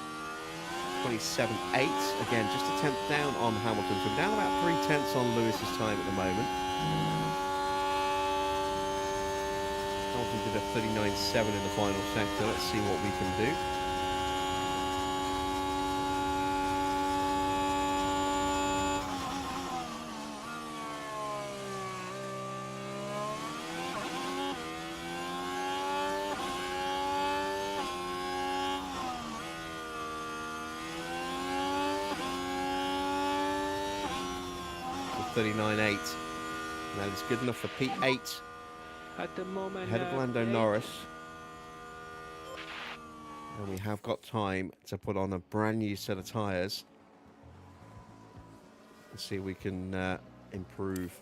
27.8. Again, just a tenth down on Hamilton. So we're down about 3 tenths on Lewis's time at the moment. Hamilton did a 39.7 in the final sector. Let's see what we can do. So 39.8. That is good enough for P8. At the moment, Ahead of Lando Norris. And we have got time to put on a brand new set of tyres. Let's see if we can improve.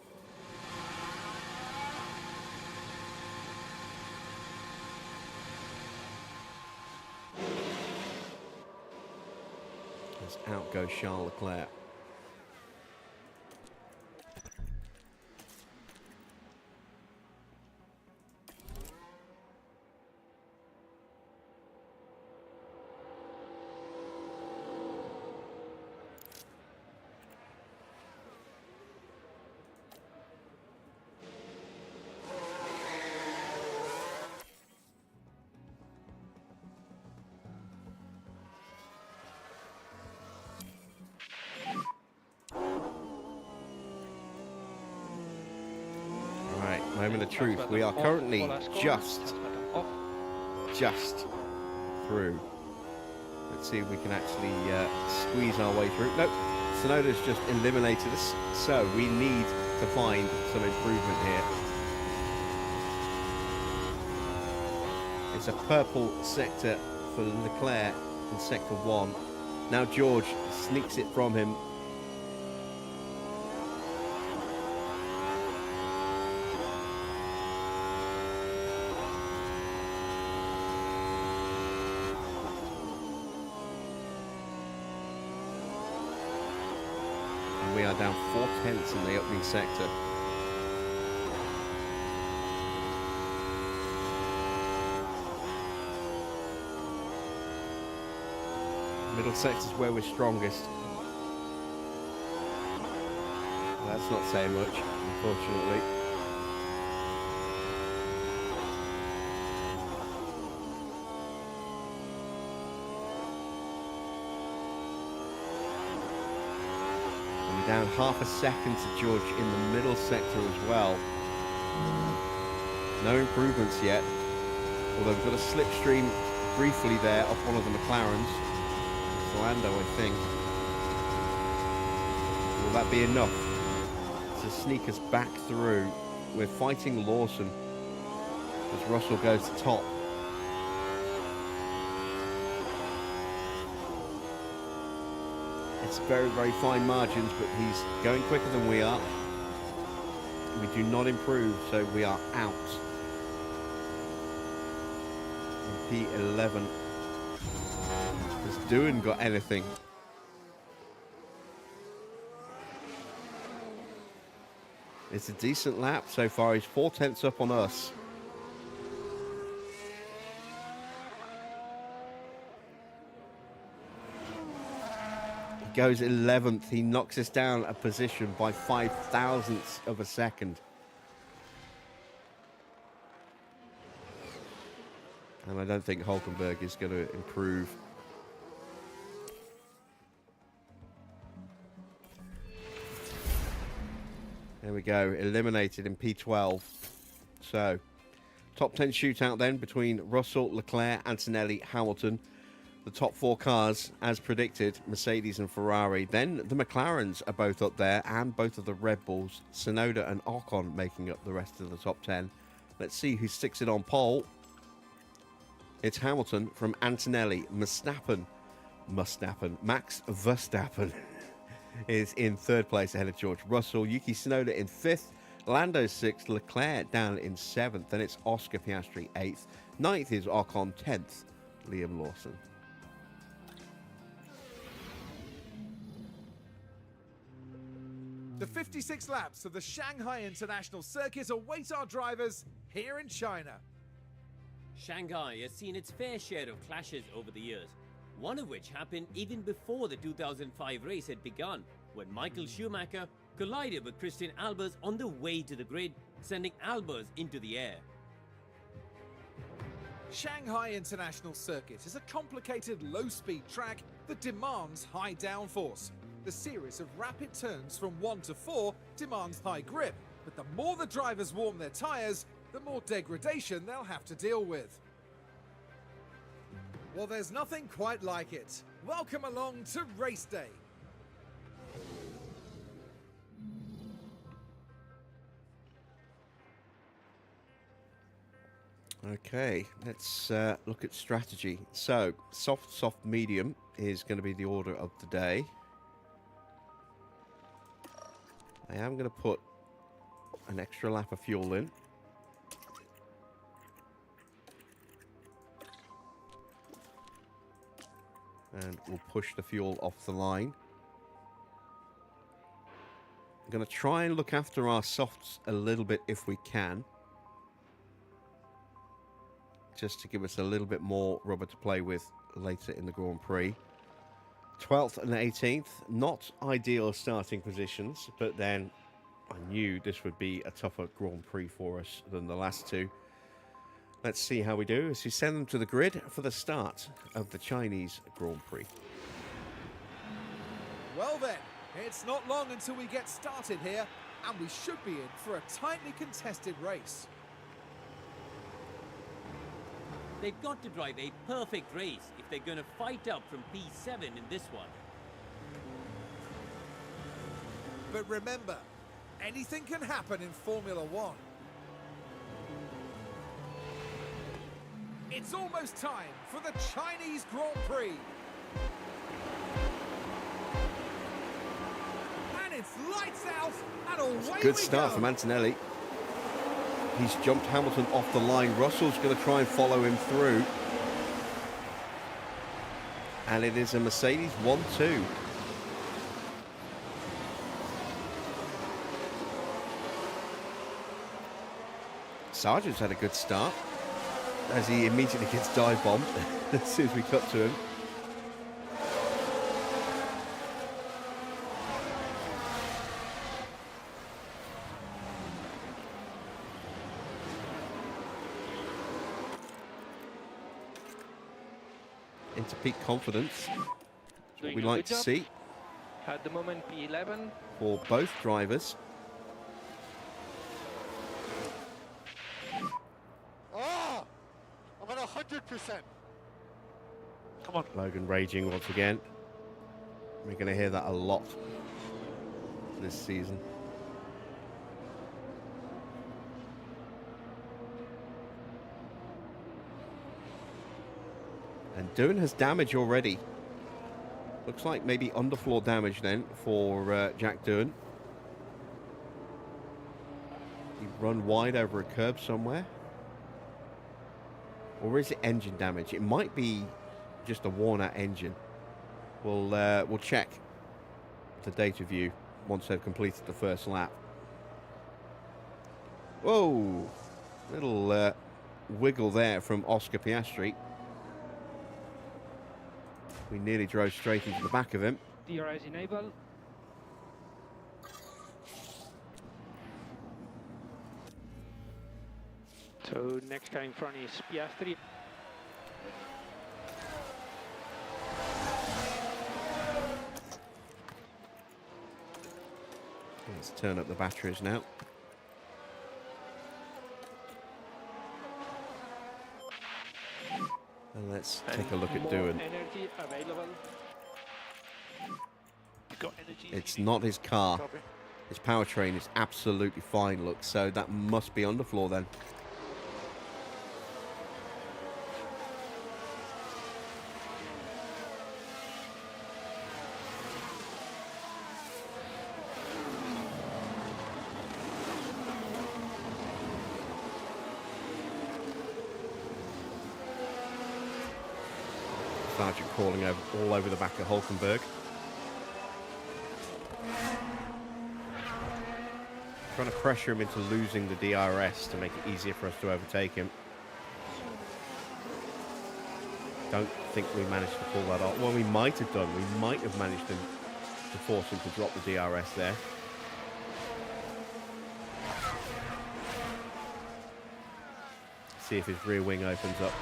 As out goes Charles Leclerc. Moment of truth. We are currently just through. Let's see if we can actually squeeze our way through. Nope, Sonoda's just eliminated us, so we need to find some improvement here. It's a purple sector for Leclerc in sector 1. Now George sneaks it from him. We are down 4 tenths in the opening sector. Middle sector is where we're strongest. That's not saying much, unfortunately. Down half a second to George in the middle sector as well. No improvements yet. Although we've got a slipstream briefly there off one of the McLarens. It's Lando, I think. Will that be enough to sneak us back through? We're fighting Lawson. as Russell goes to top. It's very, very fine margins, but he's going quicker than we are. We do not improve, so we are out. And P11. Has Doohan got anything? It's a decent lap so far. He's 4/10 up on us. He goes 11th. He knocks us down a position by 0.005 of a second. And I don't think Hulkenberg is going to improve. There we go, eliminated in P12. So, top 10 shootout then between Russell, Leclerc, Antonelli, Hamilton. The top 4 cars, as predicted, Mercedes and Ferrari. Then the McLarens are both up there, and both of the Red Bulls, Tsunoda and Ocon, making up the rest of the top 10. Let's see who sticks it on pole. It's Hamilton from Antonelli. Max Verstappen is in 3rd place ahead of George Russell. Yuki Tsunoda in 5th. Lando 6th. Leclerc down in 7th. Then it's Oscar Piastri 8th. 9th is Ocon. 10th, Liam Lawson. The 56 laps of the Shanghai International Circuit await our drivers here in China. Shanghai has seen its fair share of clashes over the years, one of which happened even before the 2005 race had begun, when Michael Schumacher collided with Christian Albers on the way to the grid, sending Albers into the air. Shanghai International Circuit is a complicated low-speed track that demands high downforce. The series of rapid turns from 1 to 4 demands high grip, but the more the drivers warm their tyres, the more degradation they'll have to deal with. Well, there's nothing quite like it. Welcome along to race day. Okay, let's look at strategy. So, soft, medium is going to be the order of the day. I am going to put an extra lap of fuel in. And we'll push the fuel off the line. I'm going to try and look after our softs a little bit if we can. Just to give us a little bit more rubber to play with later in the Grand Prix. 12th and 18th, not ideal starting positions, but then I knew this would be a tougher Grand Prix for us than the last two. Let's see how we do as we send them to the grid for the start of the Chinese Grand Prix. Well then, it's not long until we get started here, and we should be in for a tightly contested race. They've got to drive a perfect race if they're going to fight up from P7 in this one. But remember, anything can happen in Formula One. It's almost time for the Chinese Grand Prix. And it's lights out and away Good we start go. from Antonelli. He's jumped Hamilton off the line. Russell's going to try and follow him through. And it is a Mercedes 1-2. Sargent's had a good start as he immediately gets dive bombed as soon as we cut to him. Into peak confidence. That's what Doing we a like good to job. see At the moment, P11. for both drivers. Oh! I'm at 100%. Come on. Logan raging once again. We're going to hear that a lot this season. And Doohan has damage already. Looks like maybe underfloor damage then for Jack Doohan. He run wide over a curb somewhere. Or is it engine damage? It might be just a worn-out engine. We'll check the data view once they've completed the first lap. Whoa! Little wiggle there from Oscar Piastri. We nearly drove straight into the back of him. DRS enable. So next car in front is Piastri. Let's turn up the batteries now. And let's take a look at Doohan. Energy available. Got energy. It's not his car. Copy. His powertrain is absolutely fine, look, so that must be underfloor then. Sergeant crawling all over the back of Hulkenberg. Trying to pressure him into losing the DRS to make it easier for us to overtake him. Don't think we managed to pull that off. Well, we might have done. We might have managed to force him to drop the DRS there. See if his rear wing opens up.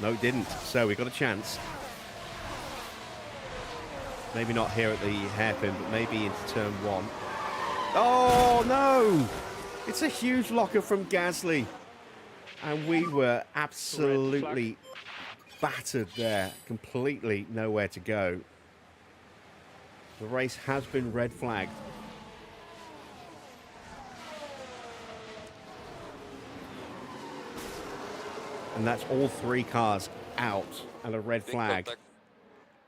No, it didn't. So we got a chance. Maybe not here at the hairpin, but maybe into turn one. Oh, no! It's a huge locker from Gasly. And we were absolutely battered there. Completely nowhere to go. The race has been red flagged. And that's all three cars out and a red flag.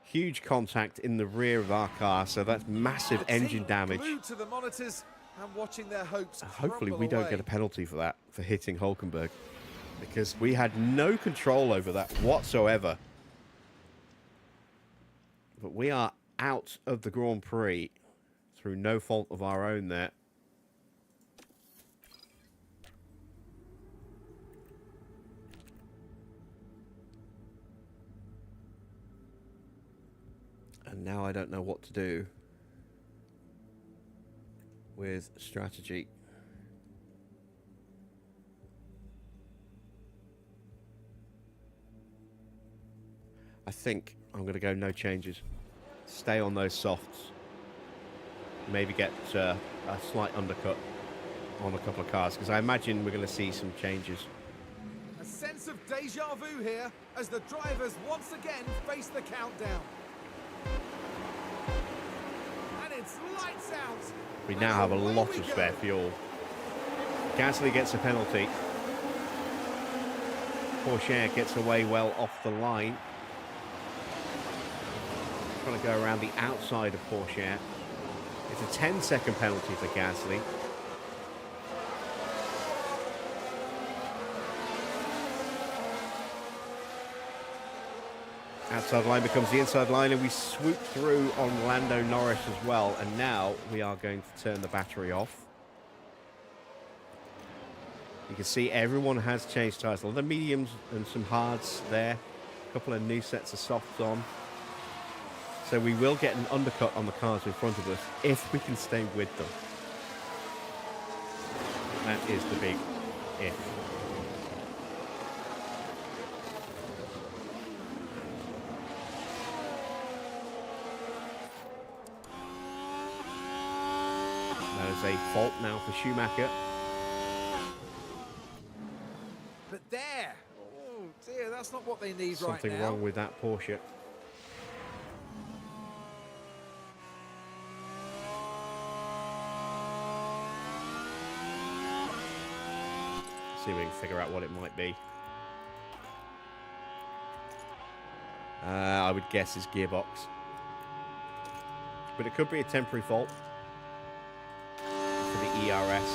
Huge contact in the rear of our car, so that's massive engine damage. Glued to the monitors and watching their hopes Hopefully we crumble don't away. get a penalty for that, for hitting Hulkenberg, because we had no control over that whatsoever. But we are out of the Grand Prix through no fault of our own there. And now I don't know what to do with strategy. I think I'm going to go no changes. Stay on those softs. Maybe get a slight undercut on a couple of cars, because I imagine we're going to see some changes. A sense of deja vu here as the drivers once again face the countdown. And it's lights out. We now have a lot of spare fuel. Gasly gets a penalty. Porsche gets away well off the line. Trying to go around the outside of Porsche. It's a 10-second penalty for Gasly. Outside line becomes the inside line, and we swoop through on Lando Norris as well. And now we are going to turn the battery off. You can see everyone has changed tyres. A lot of mediums and some hards there. A couple of new sets of softs on. So we will get an undercut on the cars in front of us if we can stay with them. That is the big if. There's a fault now for Schumacher. But there. Oh dear, that's not what they need Something right now. wrong with that Porsche. See if we can figure out what it might be. I would guess is gearbox. But it could be a temporary fault for the ERS.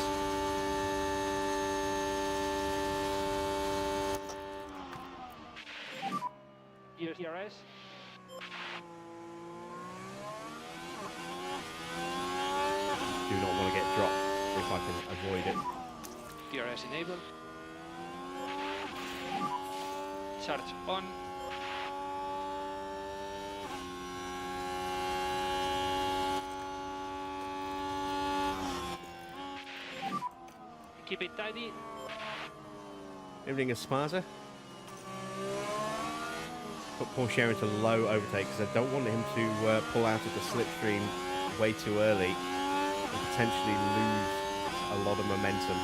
Here's ERS. Do not want to get dropped if I can avoid it. DRS enabled. Charge on. Keep it tidy. Everything is smarter. Put Porsche into low overtake because I don't want him to pull out of the slipstream way too early and potentially lose a lot of momentum.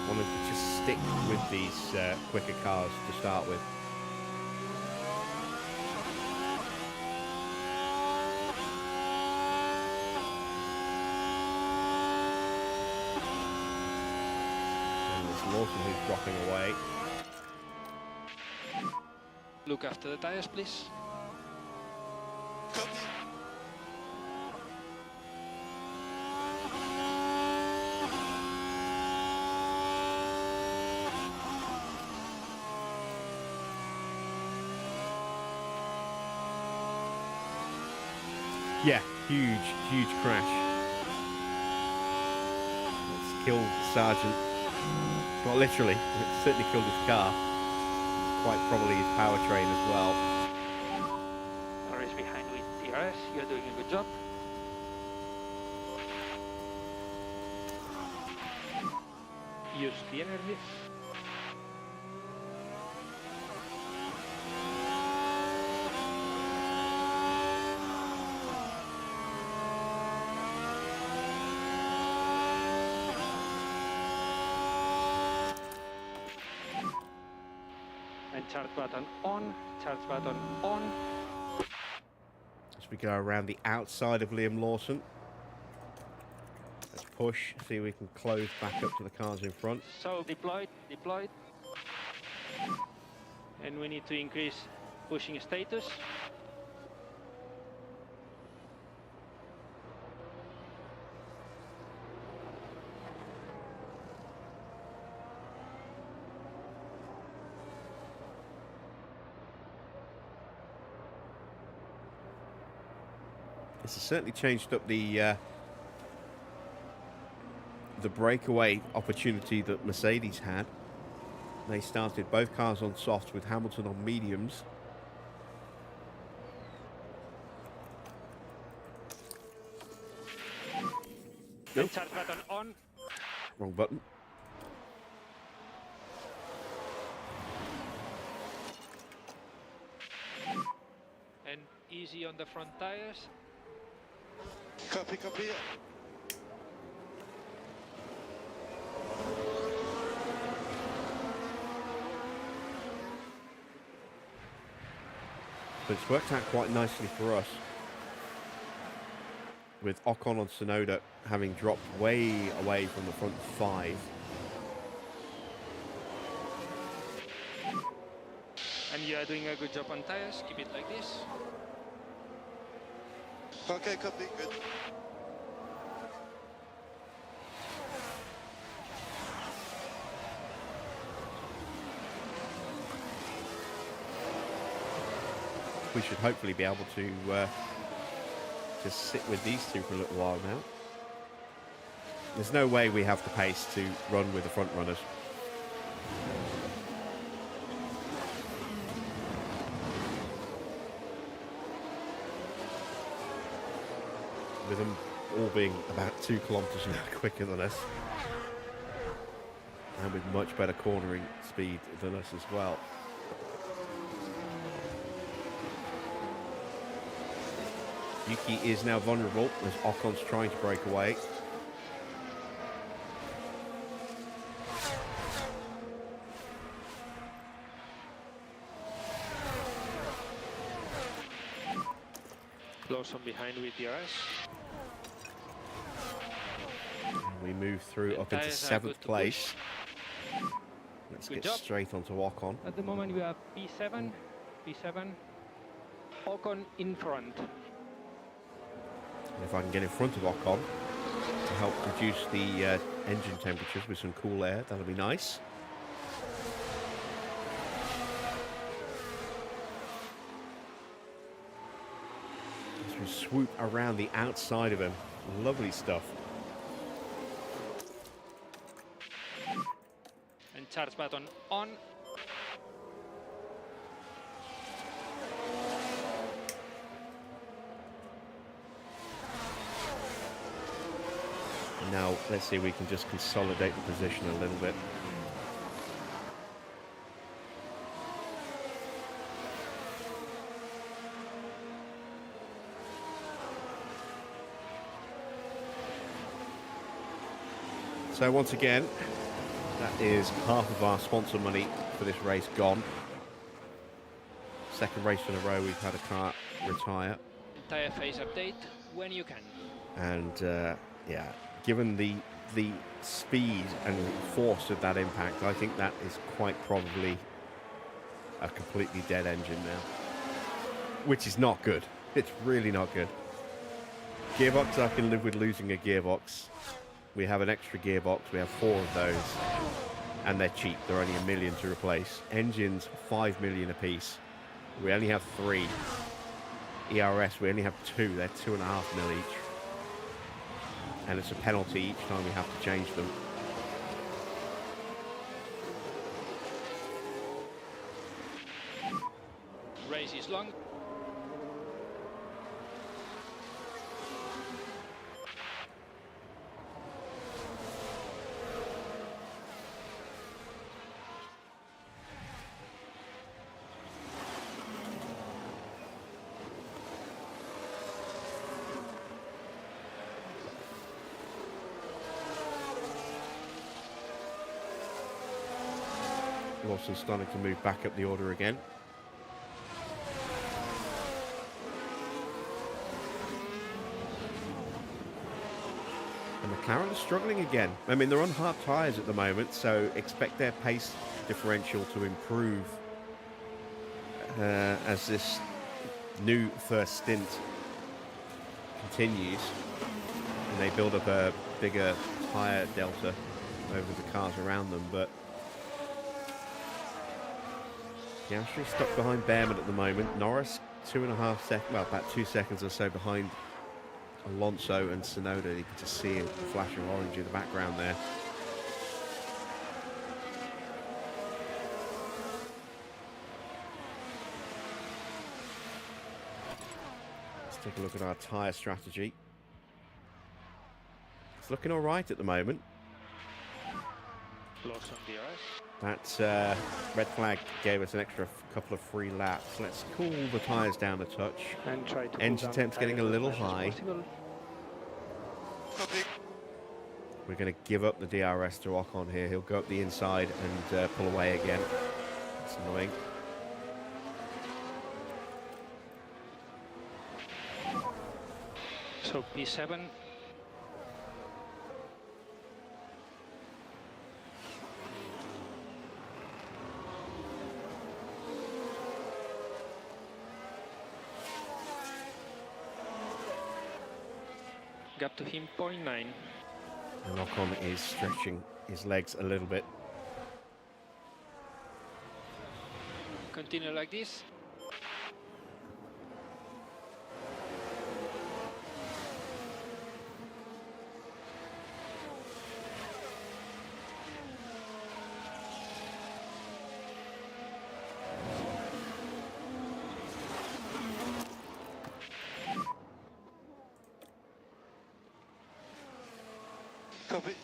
I want him to just stick with these quicker cars to start with. And it's Lawson who's dropping away. Look after the tires, please. Copy. Yeah, huge crash. It's killed the sergeant. Not literally, it certainly killed his car. Quite probably his powertrain as well. Norris behind with DRS. You're doing a good job. Use the energy. And charge button on. Charge button on. As we go around the outside of Liam Lawson. Let's push, see if we can close back up to the cars in front. So deployed. And we need to increase pushing status. This has certainly changed up the breakaway opportunity that Mercedes had. They started both cars on softs with Hamilton on mediums. And charge button on. Wrong button. And easy on the front tires. Copy. But it's worked out quite nicely for us. With Ocon on Tsunoda having dropped way away from the front five. And you are doing a good job on tires. Keep it like this. Okay, copy. Good. We should hopefully be able to just sit with these two for a little while now. There's no way we have the pace to run with the front runners. With them all being about 2 kilometers an hour quicker than us. And with much better cornering speed than us as well. Yuki is now vulnerable as Ocon's trying to break away. Lawson behind with DRS. And we move through The up into tires are 7th good to place. Let's Good get job. straight onto Ocon. At the moment we have P7, Ocon in front. And if I can get in front of Ocon to help reduce the engine temperatures with some cool air, that'll be nice. As we swoop around the outside of him. Lovely stuff. And charge button on. Now, let's see if we can just consolidate the position a little bit. So once again, that is half of our sponsor money for this race gone. Second race in a row we've had a car retire. Tire phase update when you can. And yeah, given the speed and force of that impact, I think that is quite probably a completely dead engine now. Which is not good. It's really not good. Gearbox, I can live with losing a gearbox. We have an extra gearbox, we have 4 of those, and they're cheap, they're only $1 million to replace. Engines, $5 million a piece. We only have 3. ERS, we only have 2, they're $2.5 million each. And it's a penalty each time we have to change them. Race is long. Lawson's starting to move back up the order again. And McLaren is struggling again. I mean, they're on hard tyres at the moment, so expect their pace differential to improve as this new first stint continues. And they build up a bigger tyre delta over the cars around them, but Piastri stuck behind Behrman at the moment. Norris 2.5 seconds, well, about 2 seconds or so behind Alonso and Tsunoda. You can just see a flash of orange in the background there. Let's take a look at our tyre strategy. It's looking all right at the moment. Loss on DRS. That red flag gave us an extra couple of free laps. Let's cool the tyres down a touch. And try to Engine temp's getting a little high. Copy. We're going to give up the DRS to Ocon here. He'll go up the inside and pull away again. That's annoying. So P7. Gap to him 0.9. And Ocon is stretching his legs a little bit. Continue like this. Copy.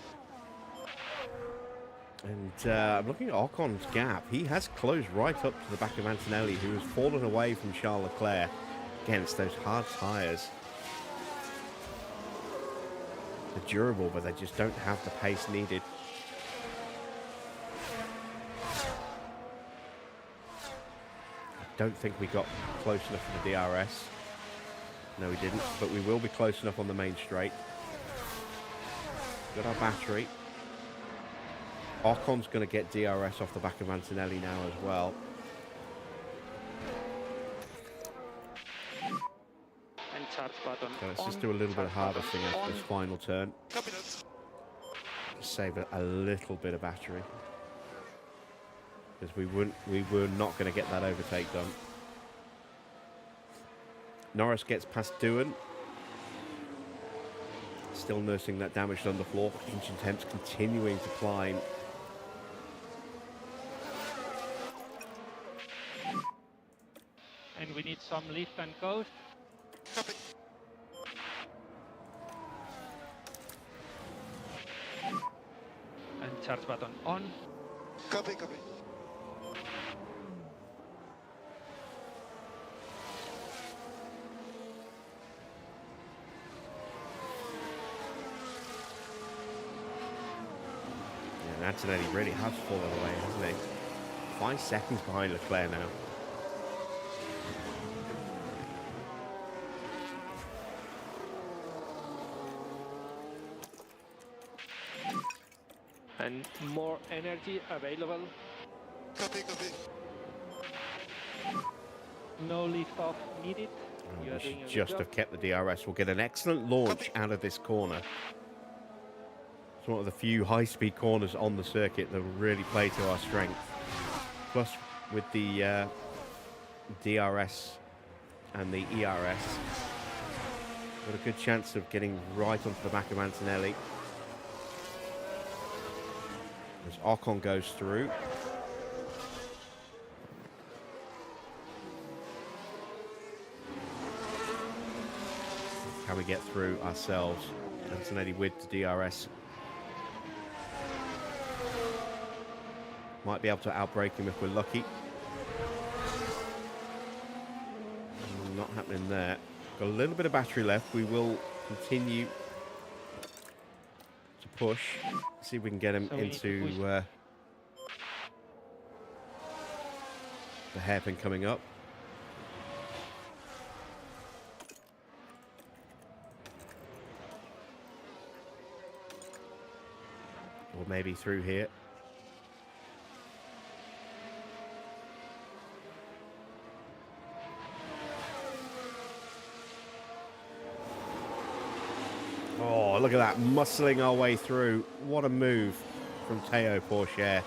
And I'm looking at Ocon's gap. He has closed right up to the back of Antonelli, who has fallen away from Charles Leclerc. Again, it's those hard tyres. They're durable, but they just don't have the pace needed. I don't think we got close enough for the DRS. No, we didn't, but we will be close enough on the main straight. Got our battery. Ocon's going to get DRS off the back of Antonelli now as well. And charge button So let's on. just do a little bit of Charge button harvesting after on. this final turn. Copy that. Just save a little bit of battery. Because we were not going to get that overtake done. Norris gets past Doohan. Still nursing that damaged underfloor. Engine temps continuing to climb. And we need some lift and coast. Copy. And charge button on. Copy, copy. Yeah, and Antonelli really has fallen away, hasn't he? 5 seconds behind Leclerc now. And more energy available. Copy, copy. No lift off needed. You We are doing a should good just job. have kept the DRS. We'll get an excellent launch out of this corner. It's one of the few high-speed corners on the circuit that will really play to our strength. Plus, with the DRS and the ERS, got a good chance of getting right onto the back of Antonelli. As Ocon goes through. Can we get through ourselves? Antonelli with the DRS. Might be able to outbrake him if we're lucky. Not happening there. Got a little bit of battery left. We will continue to push. See if we can get him So we need to into push. the hairpin coming up. Or maybe through here. Oh, look at that, muscling our way through. What a move from Theo Pourchaire.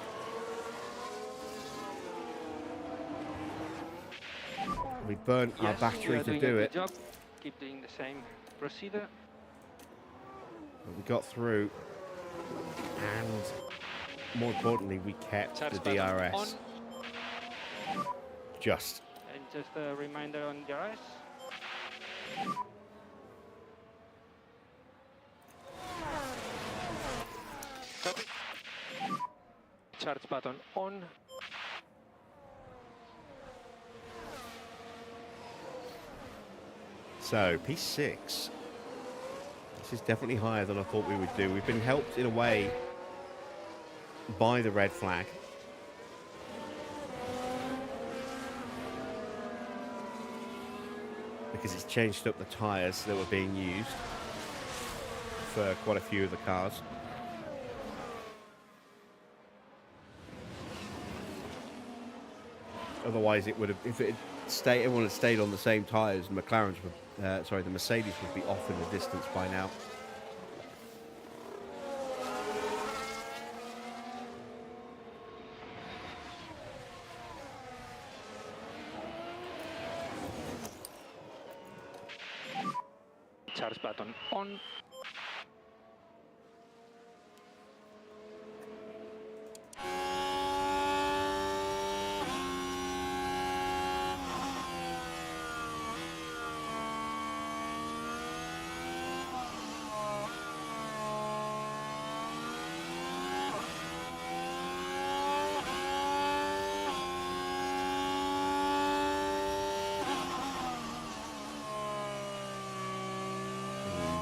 We burnt our Yes, battery you are to doing do a good it. job. Keep doing the same procedure. But we got through. And more importantly, we kept Charge the button DRS. on. Just. And just a reminder on DRS. Copy. Charge button on. So, P6. This is definitely higher than I thought we would do. We've been helped in a way by the red flag. Because it's changed up the tyres that were being used for quite a few of the cars. Otherwise, it would have, if it had stayed, everyone had stayed on the same tyres, McLaren's would, sorry, the Mercedes would be off in the distance by now. Charge button on.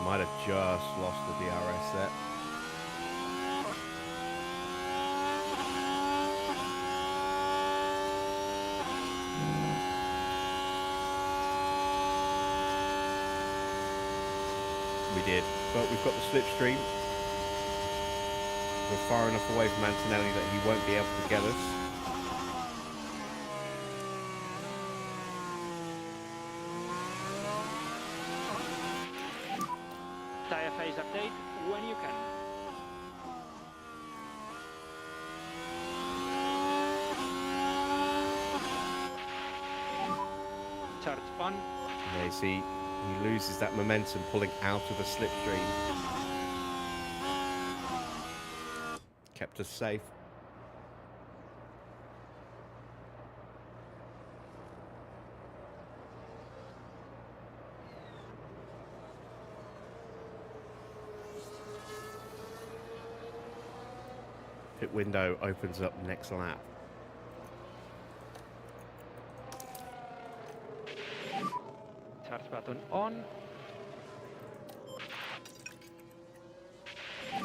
Might have just lost the DRS there. We did, but we've got the slipstream. We're far enough away from Antonelli that he won't be able to get us. Tyre phase update when you can. Charge on. There you see, he loses that momentum pulling out of the slipstream. Kept us safe. Pit window opens up next lap. Charge button on.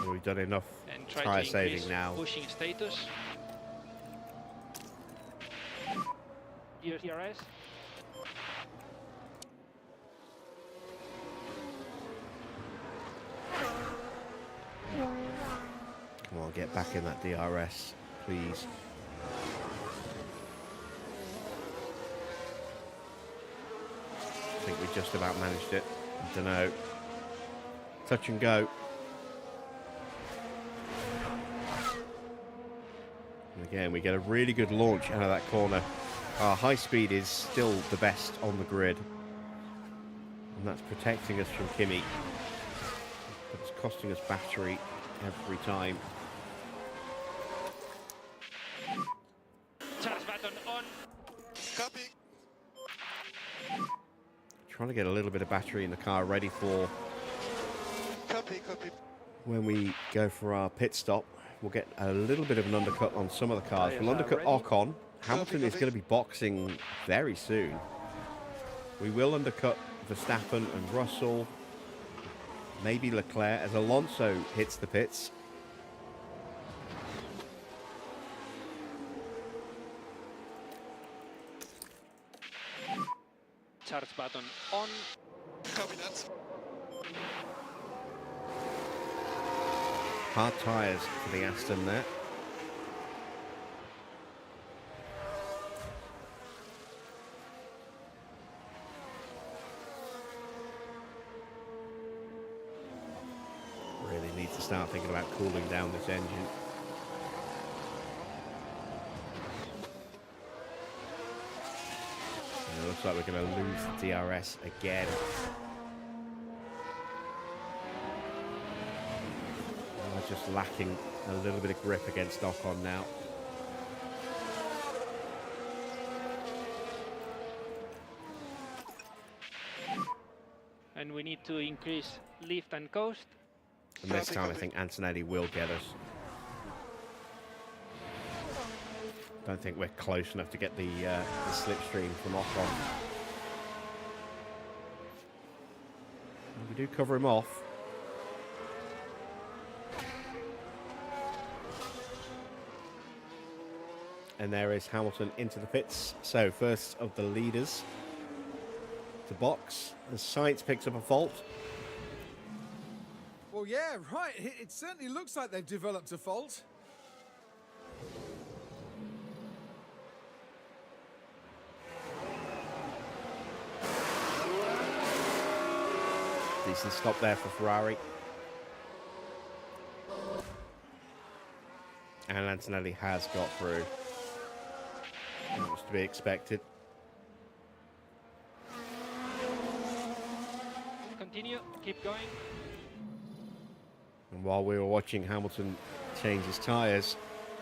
We've done enough And try tyre to saving increase now. pushing status. Use DRS. Come on, get back in that DRS, please. I think we just about managed it. I don't know. Touch and go. And again, we get a really good launch out of that corner. Our high speed is still the best on the grid. And that's protecting us from Kimi. But it's costing us battery every time. Charge button on. Copy. Trying to get a little bit of battery in the car ready for Copy, copy. when we go for our pit stop. We'll get a little bit of an undercut on some of the cars. Tyres We'll are undercut ready. Ocon. Hamilton is copy. going to be boxing very soon. We will undercut Verstappen and Russell. Maybe Leclerc as Alonso hits the pits. Charge button on. Copy that. Hard tyres for the Aston there. Really need to start thinking about cooling down this engine. And it looks like we're going to lose the DRS again. We're just lacking a little bit of grip against Ocon now. And we need to increase lift and coast. And this Copy, time I copy. think Antonelli will get us. Don't think we're close enough to get the slipstream from Ocon. We do cover him off. And there is Hamilton into the pits. So first of the leaders to box. As Sainz picks up a fault. Well, yeah, right. It certainly looks like they've developed a fault. Decent stop there for Ferrari. And Antonelli has got through. That was to be expected. Continue, keep going. And while we were watching Hamilton change his tyres,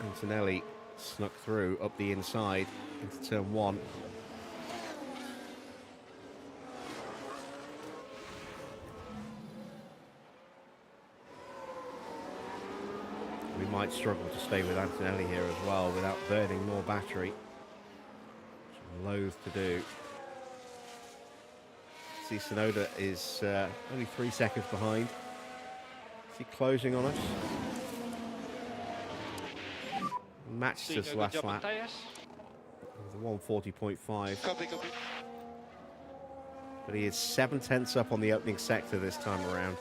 Antonelli snuck through up the inside into turn one. We might struggle to stay with Antonelli here as well without burning more battery. Which I'm loath to do. See, Sonoda is only 3 seconds behind. Is he closing on us? Matched Doing us a good last job on lap tires. with a 140.5. Copy, copy. But he is 7/10 up on the opening sector this time around.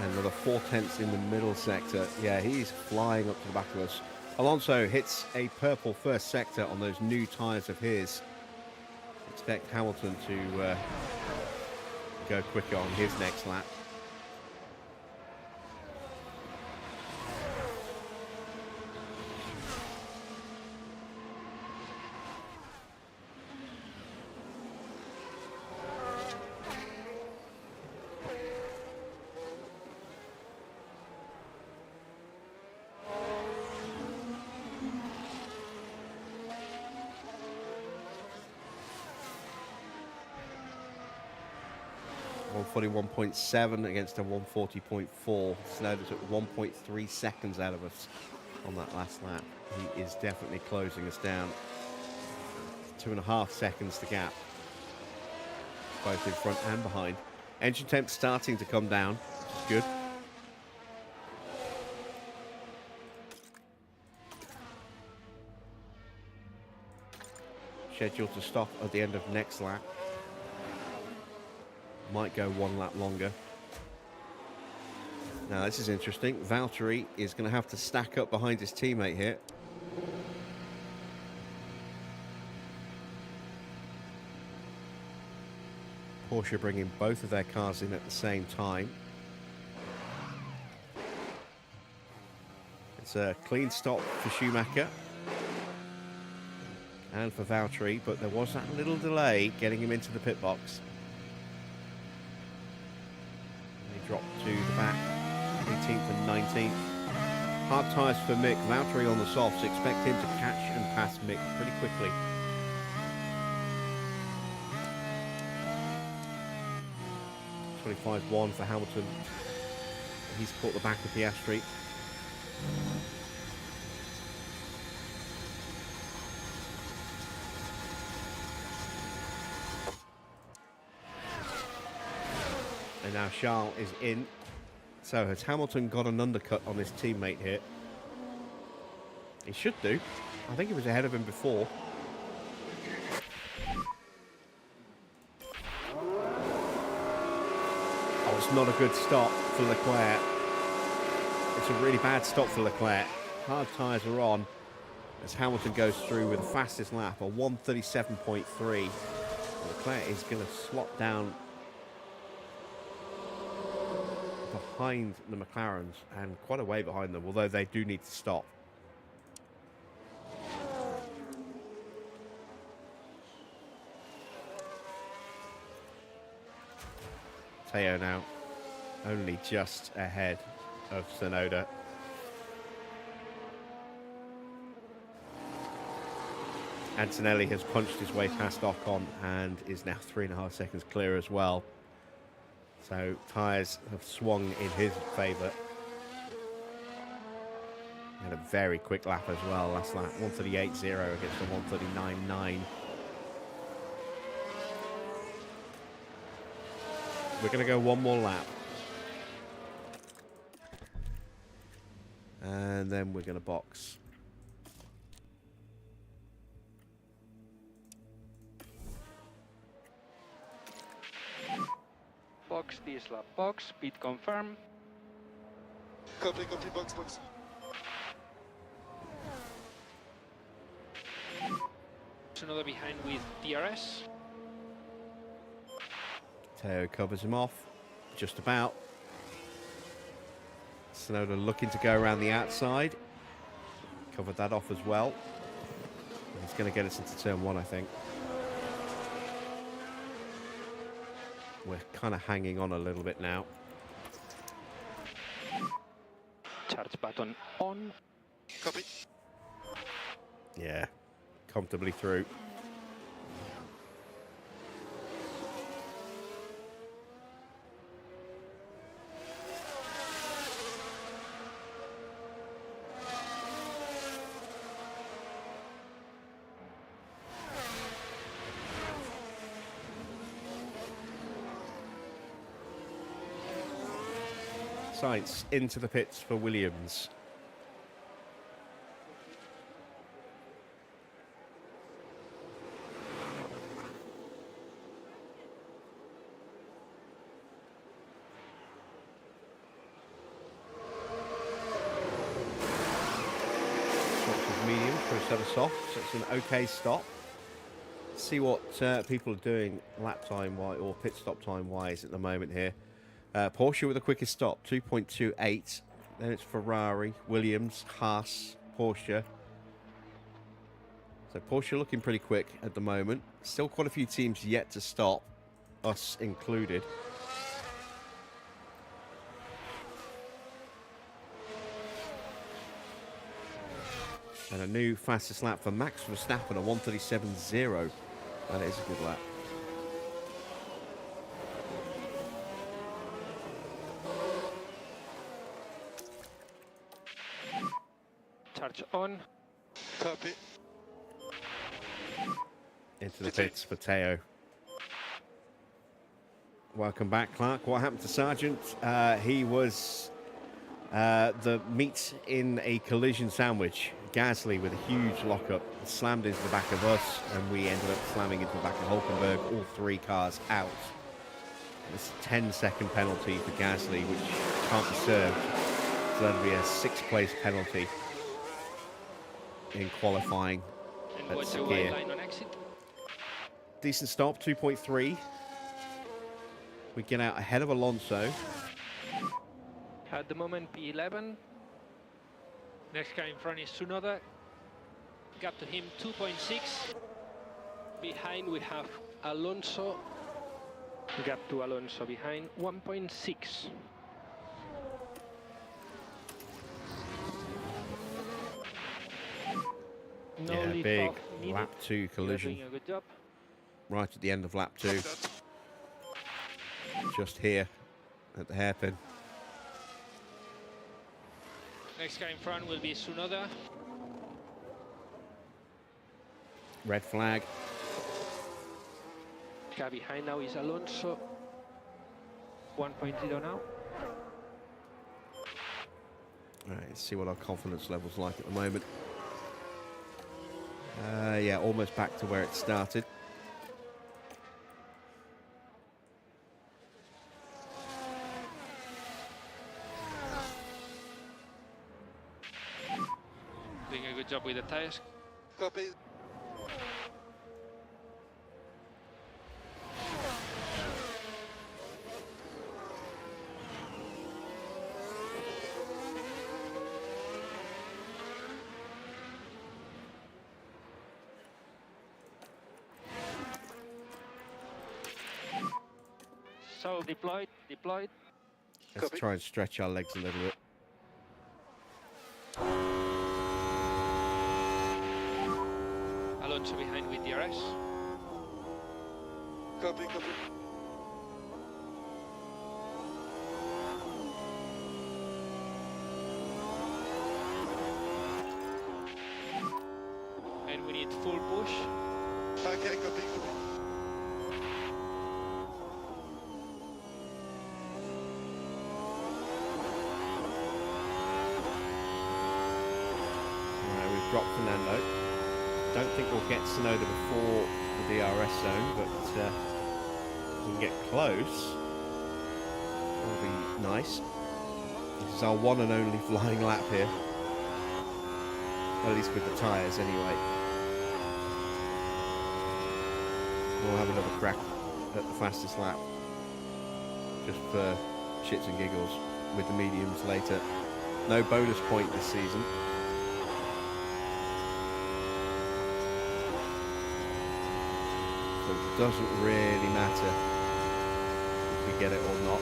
Another 4/10 in the middle sector. Yeah, he's flying up to the back of us. Alonso hits a purple first sector on those new tyres of his. Expect Hamilton to go quicker on his next lap. .141.7 against a 140.4. Tsunoda took 1.3 seconds out of us on that last lap. He is definitely closing us down. 2.5 seconds to gap, both in front and behind. Engine temp starting to come down, which is good. Scheduled to stop at the end of next lap. Might go 1 lap longer. Now this is interesting. Valtteri is going to have to stack up behind his teammate here. Porsche bringing both of their cars in at the same time. It's a clean stop for Schumacher and for Valtteri, but there was that little delay getting him into the pit box. Drop to the back, 18th and 19th. Hard tyres for Mick. Valtteri on the softs. Expect him to catch and pass Mick pretty quickly. .25.1 for Hamilton. He's caught the back of Piastri. And now Charles is in. So has Hamilton got an undercut on his teammate here? He should do. I think he was ahead of him before. Oh, it's not a good stop for Leclerc. It's a really bad stop for Leclerc. Hard tyres are on as Hamilton goes through with the fastest lap, a 1:37.3. Leclerc is going to slot down behind the McLarens and quite a way behind them, although they do need to stop. Theo now only just ahead of Tsunoda. Antonelli has punched his way past Ocon and is now 3.5 seconds clear as well. So tyres have swung in his favour. Had a very quick lap as well last lap, 1:38.0 against a 1:39.9. We're going to go one more lap. And then we're going to box. Box, this lap box, speed confirm. Copy, box. Another behind with DRS. Theo covers him off, just about. Tsunoda looking to go around the outside. Covered that off as well. He's going to get us into turn 1, I think. We're kind of hanging on a little bit now. Charge button on. Copy. Yeah, comfortably through. Sainz into the pits for Williams. instead of soft, so it's an okay stop. See what people are doing lap time wise or pit stop time wise at the moment here. Porsche with the quickest stop, 2.28. Then it's Ferrari, Williams, Haas, Porsche. So Porsche looking pretty quick at the moment. Still quite a few teams yet to stop, us included. And a new fastest lap for Max Verstappen, a 1:37.0. That is a good lap. Charge on. Copy. Into the pits for Theo. Welcome back, Clark. What happened to Sargent? He was the meat in a collision sandwich. Gasly with a huge lockup slammed into the back of us, and we ended up slamming into the back of Hulkenberg. All three cars out. It's a 10-second penalty for Gasly, which can't be served. So that'll be a 6th-place penalty in qualifying And at watch the white Sakir. line on exit. Decent stop, 2.3. We get out ahead of Alonso. At the moment, P11. Next car in front is Tsunoda. Gap to him 2.6. Behind we have Alonso. Gap to Alonso behind, 1.6. No Yeah, lead big off needed. lap 2 You're collision doing a good job. right at the end of lap 2. Just here at the hairpin. Next car in front will be Tsunoda. Red flag. Car behind now is Alonso. 1.0 now. All right, let's see what our confidence level's like at the moment. Yeah, almost back to where it started. Doing a good job with the tires. Copy. So deployed. Let's Copy. try and stretch our legs a little bit. Alonso behind with DRS. Copy, copy. And we need full push. Okay, copy, copy. All right, we've dropped Fernando. Don't think we'll get Tsunoda before the DRS zone, but if we can get close, that'll be nice. This is our one and only flying lap here. At least with the tyres, anyway. We'll have another crack at the fastest lap. Just for shits and giggles with the mediums later. No bonus point this season. So it doesn't really matter if we get it or not.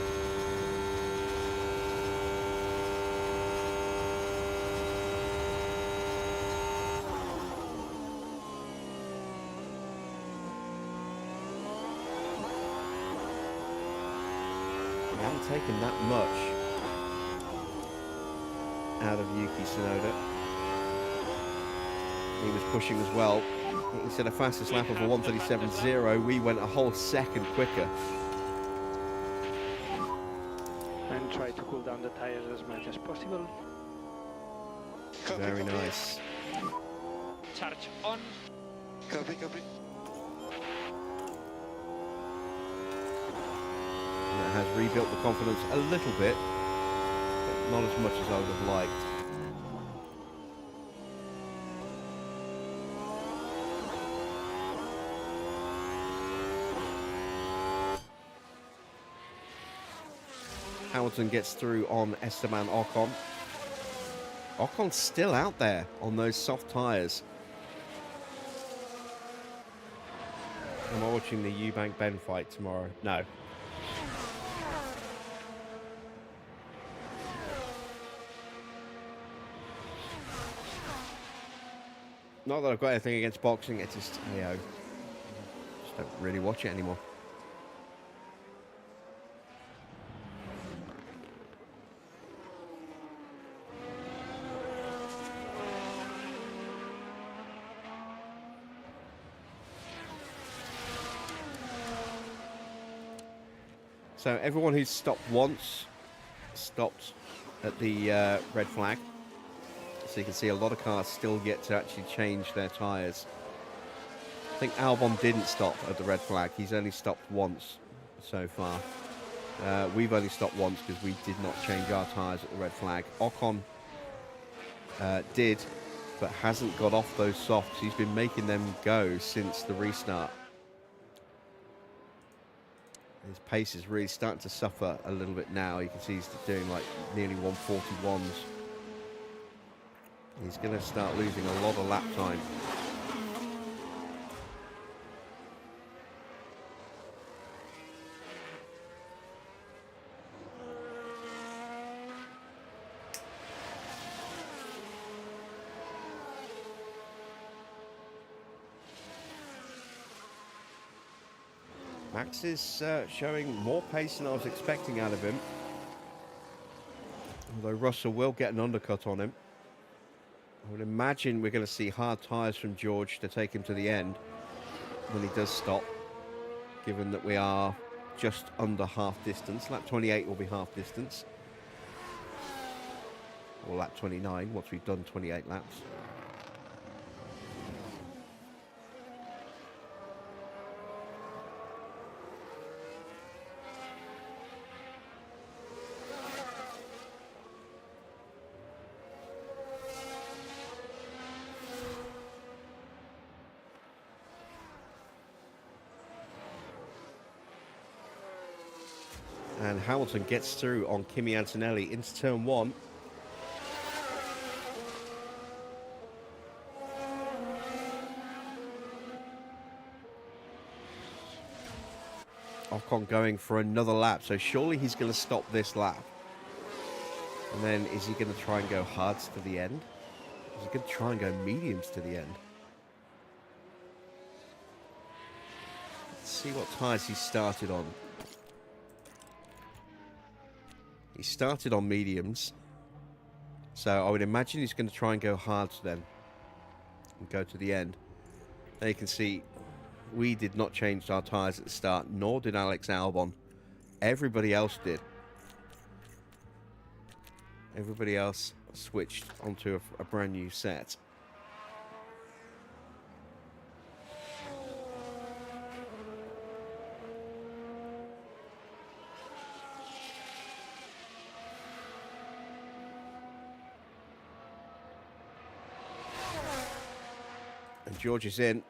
We haven't taken that much out of Yuki Tsunoda. He was pushing as well. He said a fastest lap of a 1:37.0. We went a whole second quicker. And try to cool down the tires as much as possible. Copy, Very copy. nice. Charge on. Copy, copy. And that has rebuilt the confidence a little bit, but not as much as I would have liked. Hamilton gets through on Esteban Ocon. Ocon's still out there on those soft tyres. Am I watching the Eubank Ben fight tomorrow? No. Not that I've got anything against boxing, it's just, you know, just don't really watch it anymore. So everyone who's stopped once stopped at the red flag. So you can see a lot of cars still yet to actually change their tyres. I think Albon didn't stop at the red flag. He's only stopped once so far. We've only stopped once because we did not change our tyres at the red flag. Ocon did, but hasn't got off those softs. He's been making them go since the restart. His pace is really starting to suffer a little bit now. You can see he's doing like nearly 141s. He's going to start losing a lot of lap time. Max is showing more pace than I was expecting out of him. Although Russell will get an undercut on him. I would imagine we're going to see hard tyres from George to take him to the end when he does stop, given that we are just under half distance. Lap 28 will be half distance. Or lap 29 once we've done 28 laps. And Hamilton gets through on Kimi Antonelli into turn one. Ocon going for another lap, so surely he's going to stop this lap. And then is he going to try and go hards to the end? Is he going to try and go mediums to the end? Let's see what tyres he started on. He started on mediums, so I would imagine he's going to try and go hards then and go to the end. There you can see we did not change our tyres at the start, nor did Alex Albon. Everybody else did. Everybody else switched onto a brand new set. And George is in.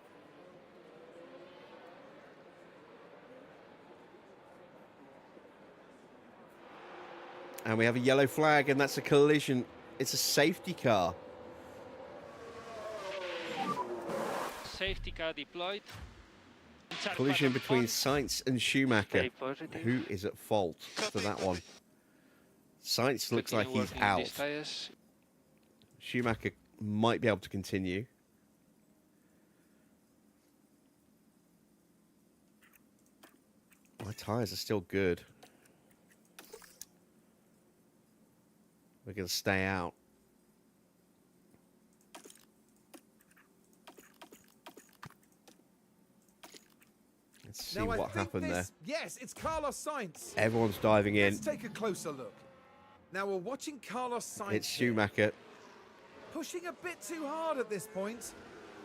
And we have a yellow flag, and that's a collision. It's a safety car. Safety car deployed. Collision between Sainz and Schumacher. Who is at fault for that one? Sainz looks like he's out. Schumacher might be able to continue. My tyres are still good. We're going to stay out. Let's see what happened there. Yes, it's Carlos Sainz. Everyone's diving in. Let's take a closer look. Now we're watching Carlos Sainz. It's Schumacher. Pushing a bit too hard at this point.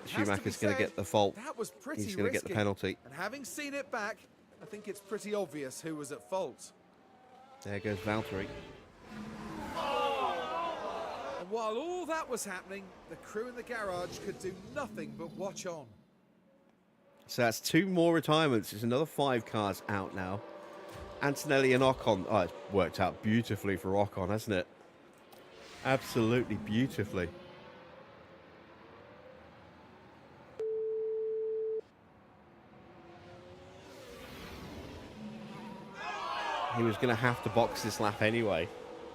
Schumacher's going to get the fault. That was pretty He's going to get the penalty. And having seen it back, I think it's pretty obvious who was at fault. There goes Valtteri. And while all that was happening, the crew in the garage could do nothing but watch on. So that's 2 more retirements. There's another 5 cars out now. Antonelli and Ocon. Oh, it's worked out beautifully for Ocon, hasn't it? Absolutely beautifully. He was going to have to box this lap anyway,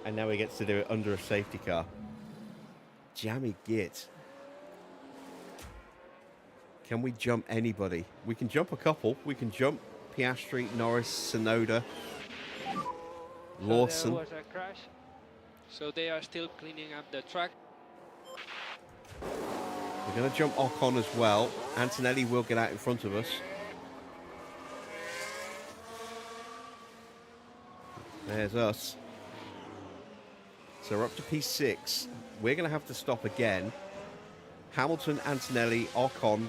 and now he gets to do it under a safety car. Jammy git. Can we jump anybody? We can jump a couple. We can jump Piastri, Norris, Sonoda, Lawson. So there was a crash. So they are still cleaning up the track. We're going to jump Ocon as well. Antonelli will get out in front of us. There's us. So we're up to P6. We're going to have to stop again. Hamilton, Antonelli, Ocon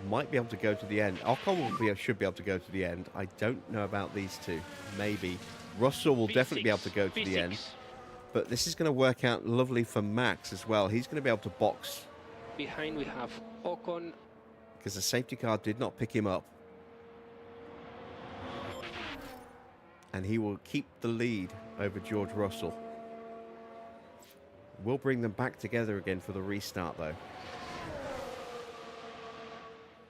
might be able to go to the end. Ocon should be able to go to the end. I don't know about these two. Maybe. Russell will definitely be able to go to the end. But this is going to work out lovely for Max as well. He's going to be able to box. Behind we have Ocon. Because the safety car did not pick him up. And he will keep the lead over George Russell. We'll bring them back together again for the restart, though.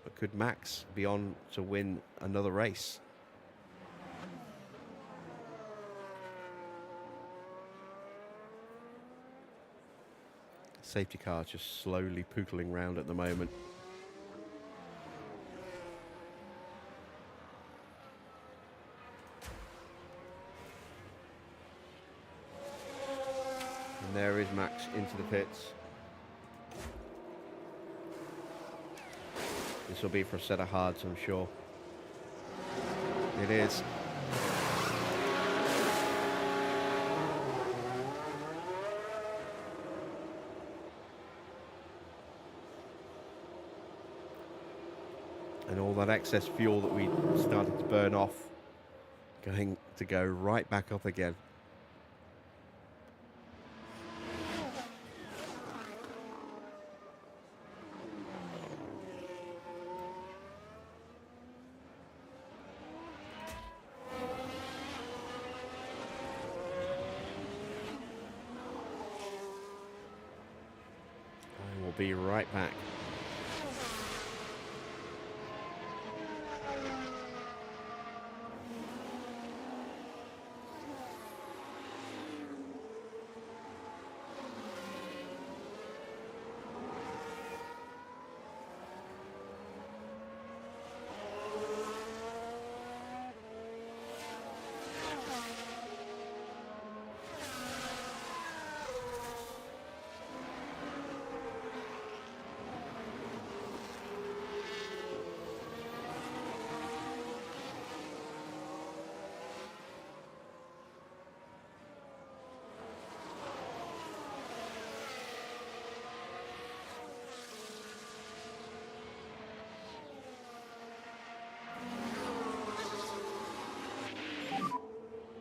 But could Max be on to win another race? Safety car just slowly pootling round at the moment. And there is Max into the pits. This will be for a set of hards, I'm sure. It is. And all that excess fuel that we started to burn off, going to go right back up again. And we'll be right back.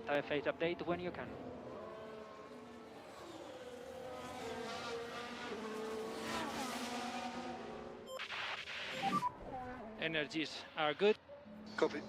Tire phase update when you can. Energies are good. Copy.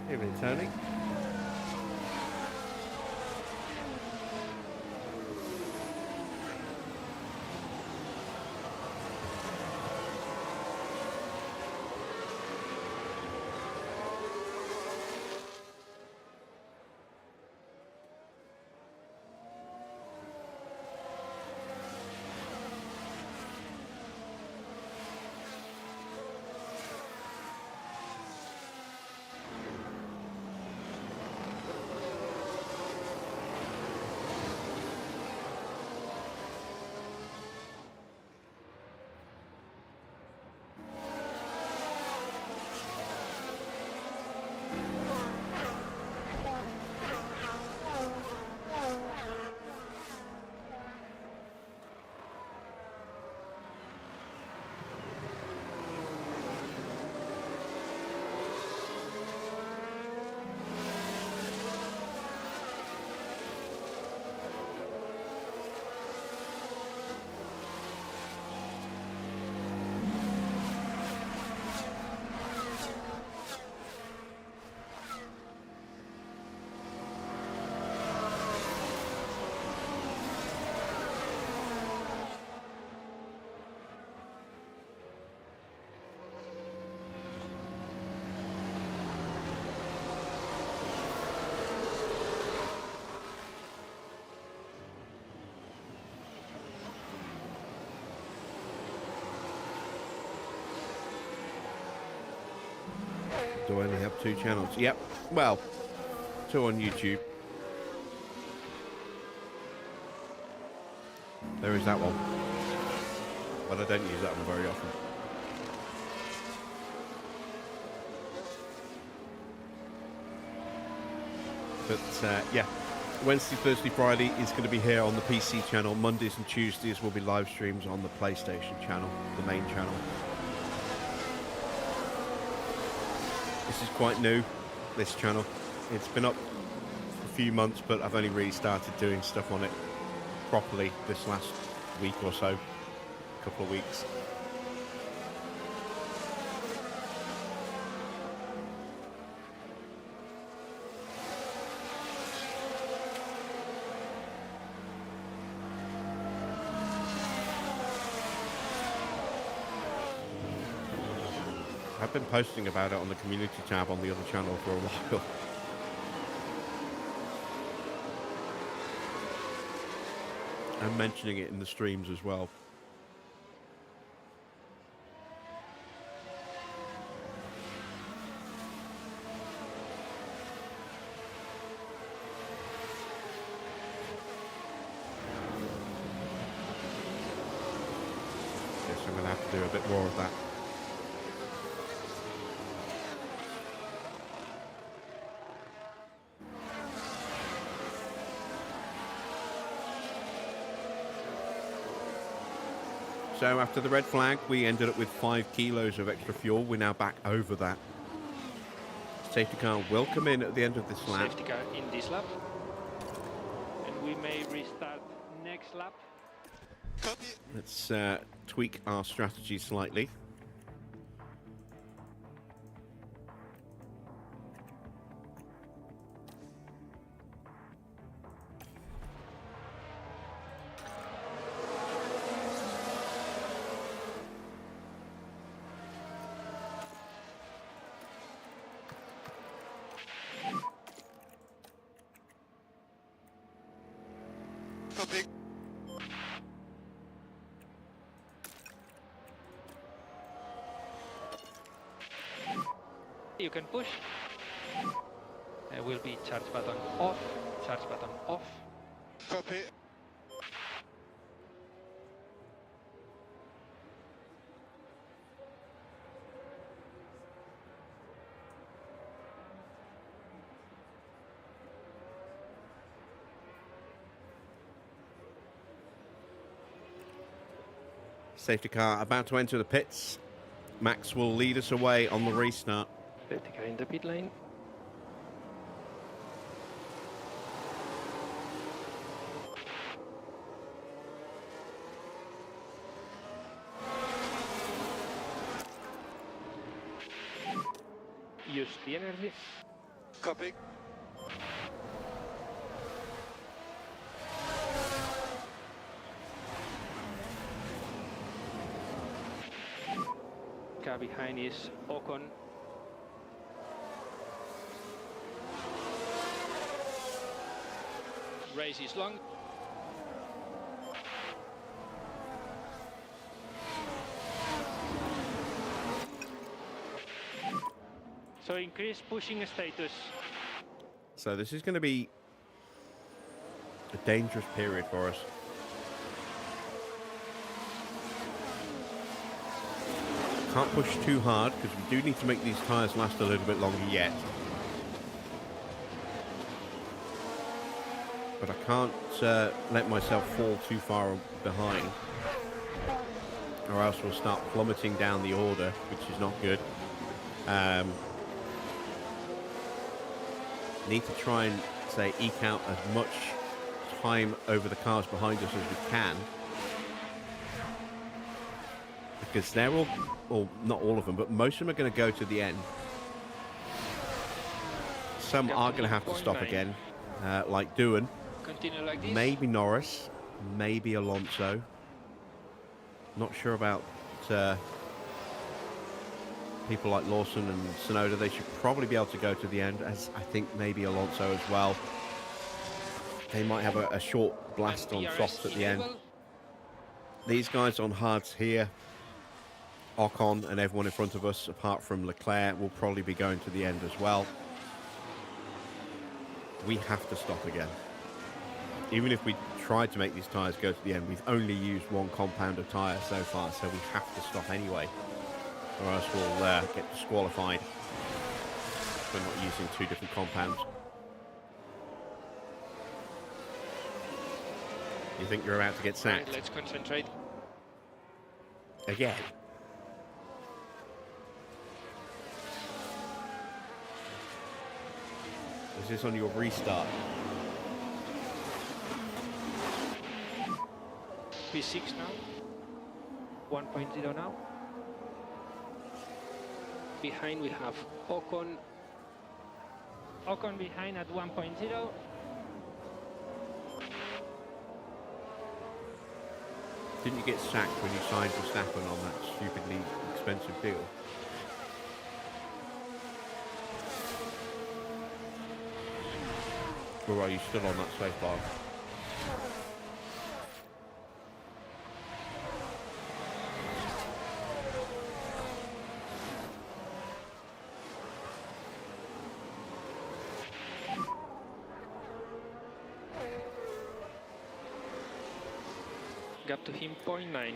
Evening, Tony. Do I only have 2 channels? Yep. Well, 2 on YouTube. There is that one. But I don't use that one very often. But yeah, Wednesday, Thursday, Friday is going to be here on the PC channel. Mondays and Tuesdays will be live streams on the PlayStation channel, the main channel. This is quite new, this channel. It's been up for a few months, but I've only really started doing stuff on it properly this last week or so, couple of weeks. I've been posting about it on the community tab on the other channel for a while. And mentioning it in the streams as well. Guess I'm going to have to do a bit more of that. So after the red flag, we ended up with 5 kilos of extra fuel. We're now back over that. Safety car will come in at the end of this lap. Safety car in this lap. And we may restart next lap. Copy. Let's tweak our strategy slightly. Copy. You can push. Will be charge button off, charge button off. Copy. Safety car about to enter the pits. Max will lead us away on the restart. Safety car in the pit lane. Use the energy. Copy. Car behind is Ocon. Race is long. So increase pushing status. So this is going to be a dangerous period for us. Can't push too hard because we do need to make these tyres last a little bit longer yet. But I can't let myself fall too far behind, or else we'll start plummeting down the order, which is not good. Need to try and, say, eke out as much time over the cars behind us as we can. Because they're all, or not all of them, but most of them are going to go to the end. Some are going to have to stop again, like Doohan. Continue like this. Maybe Norris, maybe Alonso. Not sure about people like Lawson and Tsunoda. They should probably be able to go to the end, as I think maybe Alonso as well. They might have a short blast on softs at the end. These guys on hards here, Ocon and everyone in front of us, apart from Leclerc, will probably be going to the end as well. We have to stop again. Even if we tried to make these tyres go to the end, we've only used one compound of tyre so far, so we have to stop anyway, or else we'll get disqualified if we're not using two different compounds. You think you're about to get sacked? Right, let's concentrate. Again? Is this on your restart? P6 now. 1.0 now. Behind we have Ocon. Ocon behind at 1.0. Didn't you get sacked when you signed Verstappen on that stupidly expensive deal? Or are you still on that safe bar? Gap to him 0.9.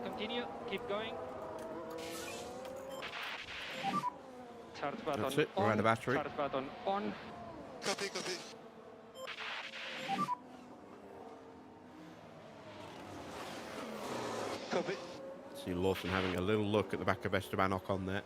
Continue, keep going. Charge button That's it, we're out of battery. Charge button on. Copy, copy. Copy. See Lawson having a little look at the back of Esteban Ocon there.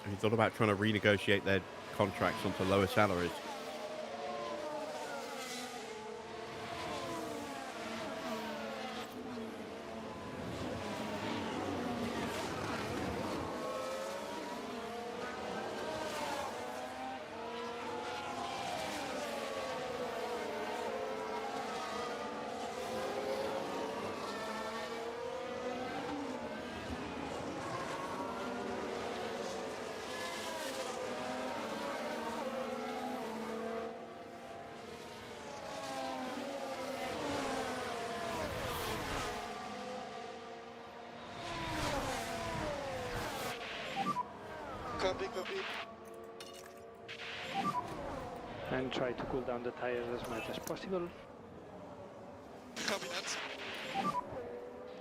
He thought about trying to renegotiate their contracts onto lower salaries. Copy, copy. And try to cool down the tires as much as possible. Copy that.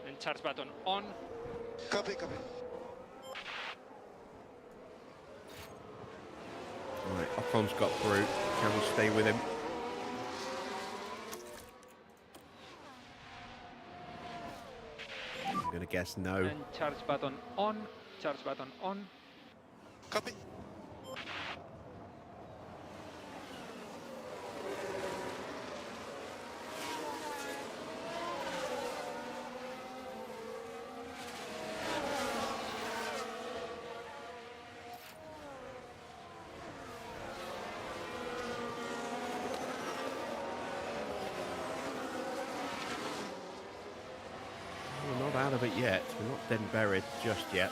And charge button on. Copy, copy. Right, Ocon's got through. Can we stay with him? I'm going to guess no. And charge button on. Charge button on. Copy. We're not out of it yet. We're not dead and buried just yet.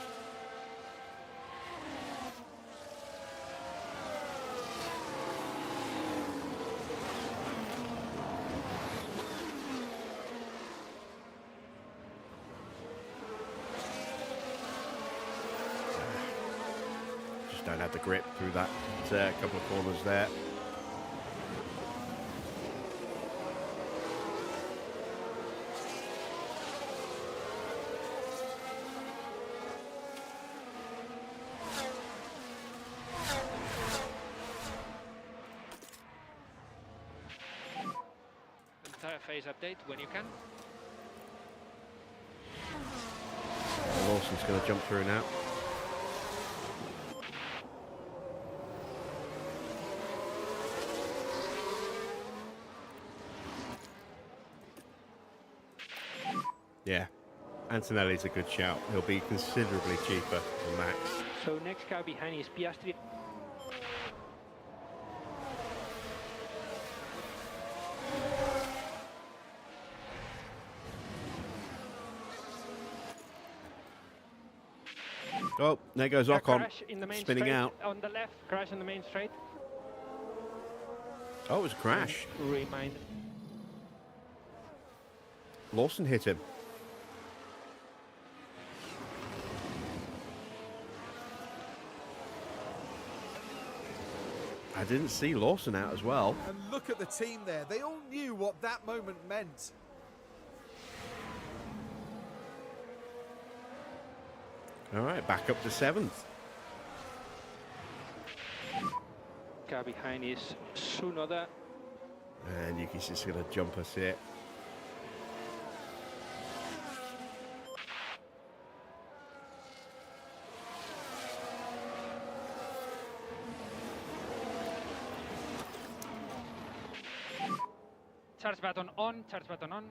Just don't have the grip through that couple of corners there. Entire phase update when you can. Lawson's going to jump through now. Yeah, Antonelli's a good shout. He'll be considerably cheaper than Max. So next car behind is Piastri. Oh, there goes A Ocon, crash in the main spinning straight out. on the left, crash in the main straight. Oh, it was a crash. Remind. Lawson hit him. I didn't see Lawson out as well. And look at the team there. They all knew what that moment meant. All right, back up to 7th. Car behind is Tsunoda. And Yuki's just going to jump us here. Charge button on, charge button on.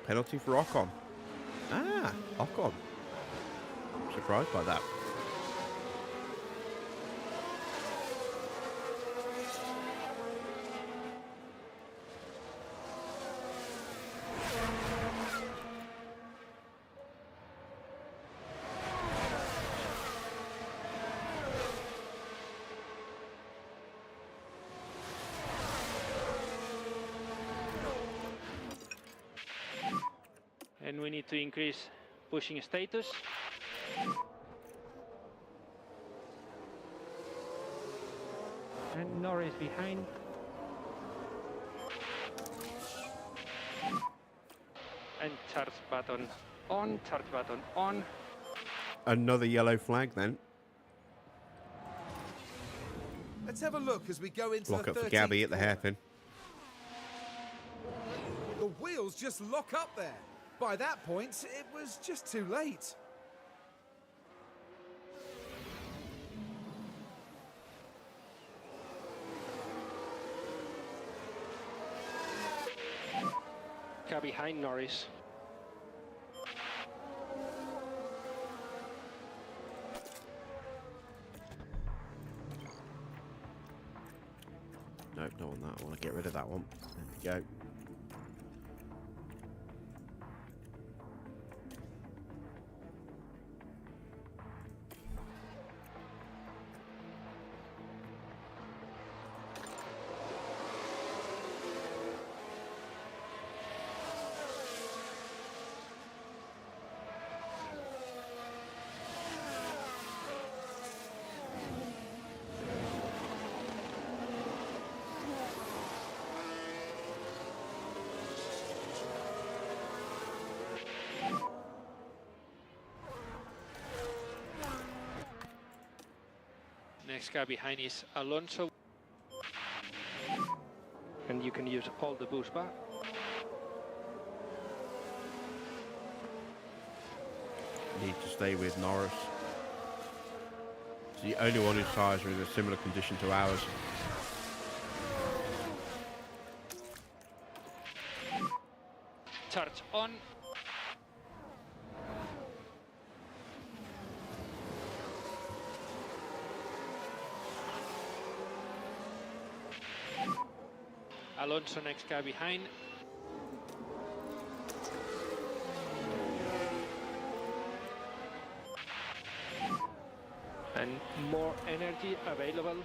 Penalty for Ocon. Ah, Ocon. Surprised by that. And we need to increase pushing status. And Norris behind. And charge button on, charge button on. Another yellow flag then. Let's have a look as we go into Block the up for 13th Gabby at the corner. hairpin. The wheels just lock up there. By that point, it was just too late. Car behind Norris. Nope, don't want that. I want to get rid of that one. There we go. Next car behind is Alonso. And you can use all the boost bar. need to stay with Norris. He's the only one whose tyres are in a similar condition to ours. Charge on. Alonso next car behind. And more energy available.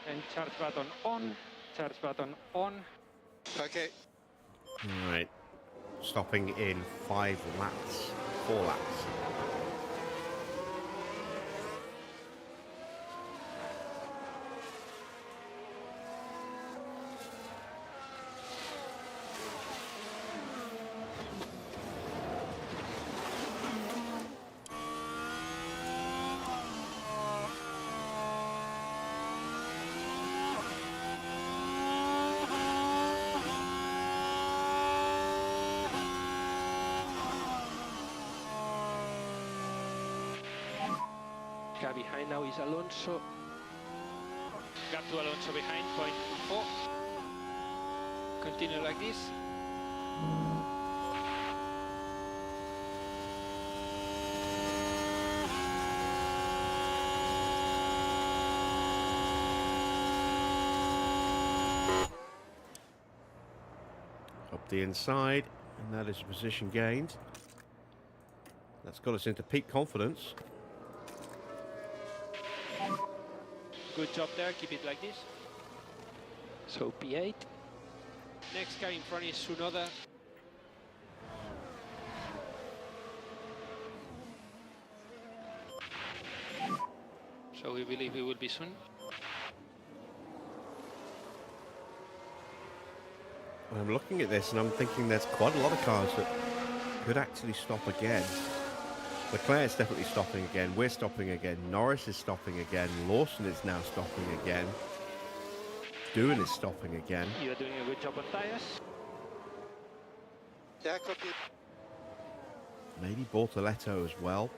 And charge button on. Charge button on. Okay. Right. Stopping in 5 laps. 4 laps. Car behind now is Alonso. Got to Alonso behind, 0.4. Continue like this. Up the inside, and that is a position gained. That's got us into peak confidence. Good job there, keep it like this. So P8. Next car in front is Tsunoda. So we believe it will be soon. I'm looking at this and I'm thinking there's quite a lot of cars that could actually stop again. Leclerc's definitely stopping again. We're stopping again. Norris is stopping again. Lawson is now stopping again. Doohan is stopping again. You're doing a good job on tires. Yeah, copy. Maybe Bortoletto as well.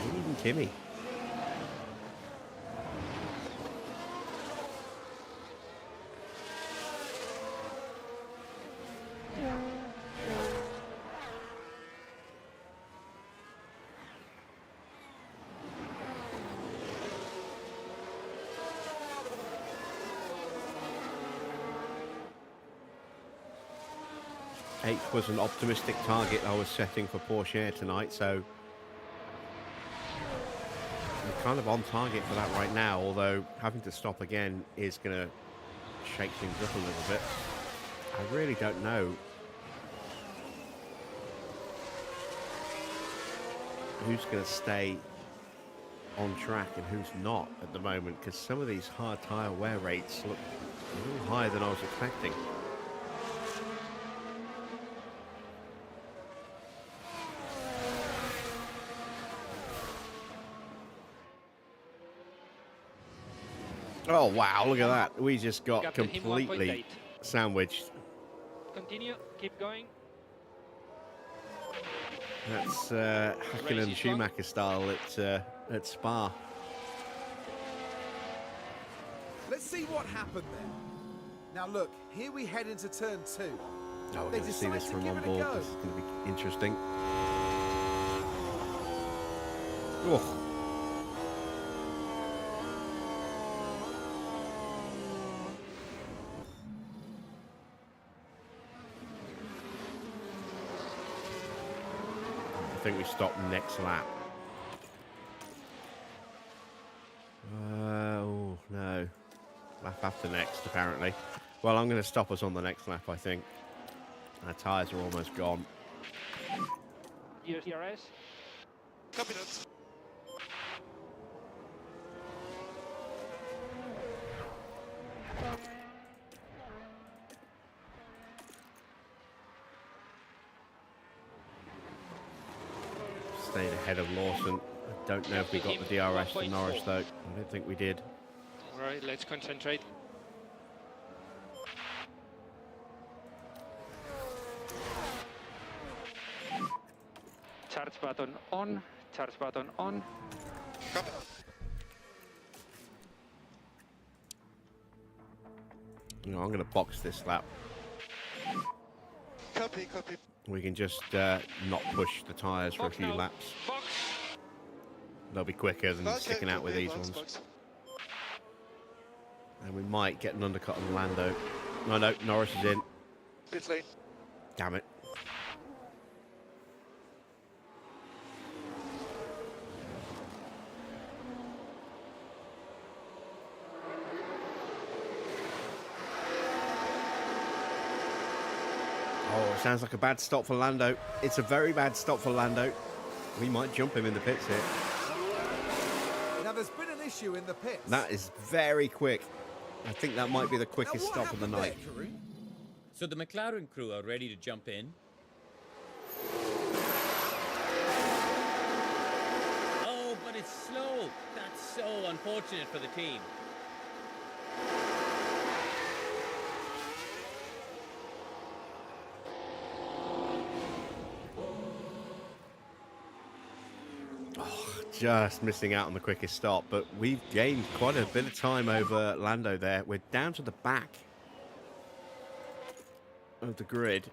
Maybe even Kimi. Eighth was an optimistic target I was setting for Porsche tonight, so I'm kind of on target for that right now, although having to stop again is going to shake things up a little bit. I really don't know who's going to stay on track and who's not at the moment, because some of these hard tyre wear rates look a little higher than I was expecting. Oh wow, look at that. We just got to him, completely 1.8. sandwiched. Continue, keep going. That's Hakkinen is Schumacher style at Spa. Let's see what happened there. Now look, here we head into turn 2. Oh, we're They going to see this decide to from give on it a board. go. This is going to be interesting. Oh. I think we stop next lap. Oh, no. Lap after next, apparently. Well, I'm going to stop us on the next lap, I think. Our tyres are almost gone. Here's DRS. Copy that. ahead of Lawson. I don't know if we got the DRS to Norris though. I don't think we did. All right, let's concentrate. Charge button on. Charge button on. Copy. You know, I'm going to box this lap. Copy, copy. We can just not push the tyres for a Box few now. laps. Box. They'll be quicker than Okay, sticking out with copy, these box, ones. box. And we might get an undercut on Lando. No, Norris is in. Pit lane. Damn it. Oh, sounds like a bad stop for Lando. It's a very bad stop for Lando. We might jump him in the pits here. Now there's been an issue in the pits. That is very quick. I think that might be the Now, quickest what stop of the happened night. there, Karun? So the McLaren crew are ready to jump in. Oh, but it's slow. That's so unfortunate for the team. Just missing out on the quickest stop, but we've gained quite a bit of time over Lando there. We're down to the back of the grid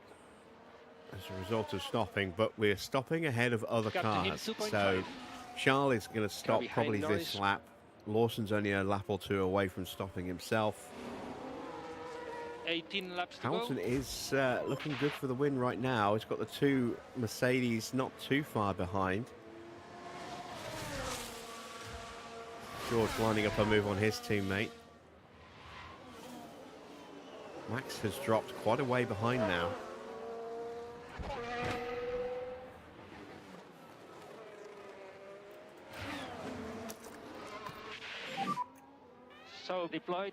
as a result of stopping, but we're stopping ahead of other Got to him, cars. 2.5. So Charles is going to stop behind probably this Norris. lap. Lawson's only a lap or two away from stopping himself. 18 laps to Hamilton go. is looking good for the win right now. He's got the two Mercedes not too far behind. George lining up a move on his teammate. Max has dropped quite a way behind now. So deployed.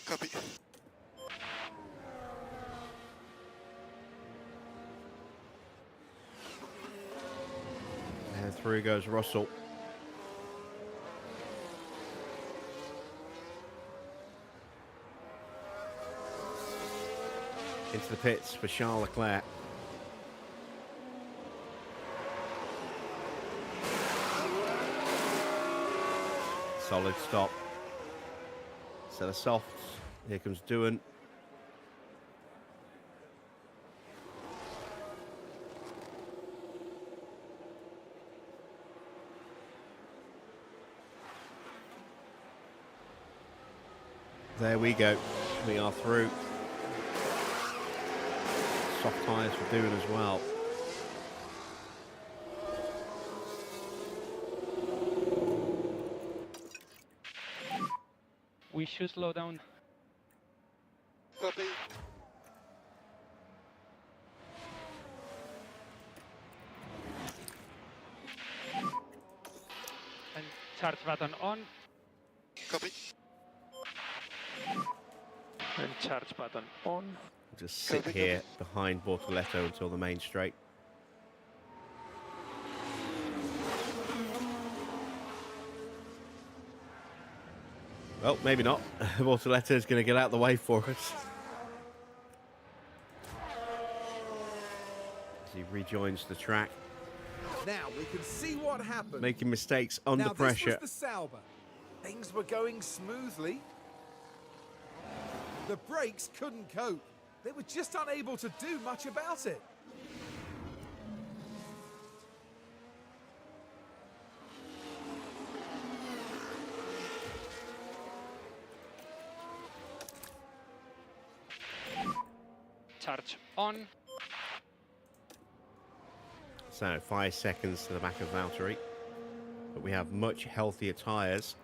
Copy. And through goes Russell. Into the pits for Charles Leclerc. Solid stop. Set of softs. Here comes Doohan. There we go. We are through. Soft tyres for Doohan as well. We should slow down. Copy. And charge button on. Copy. And charge button on. Just sit Copy, here behind Bortoletto until the main straight. Well, maybe not. Bortoletto is going to get out the way for us. As he rejoins the track, Now we can see what happened. making mistakes under now pressure. this was the Sauber. Things were going smoothly. The brakes couldn't cope. They were just unable to do much about it. Charge on. So 5 seconds to the back of Valtteri. But we have much healthier tyres.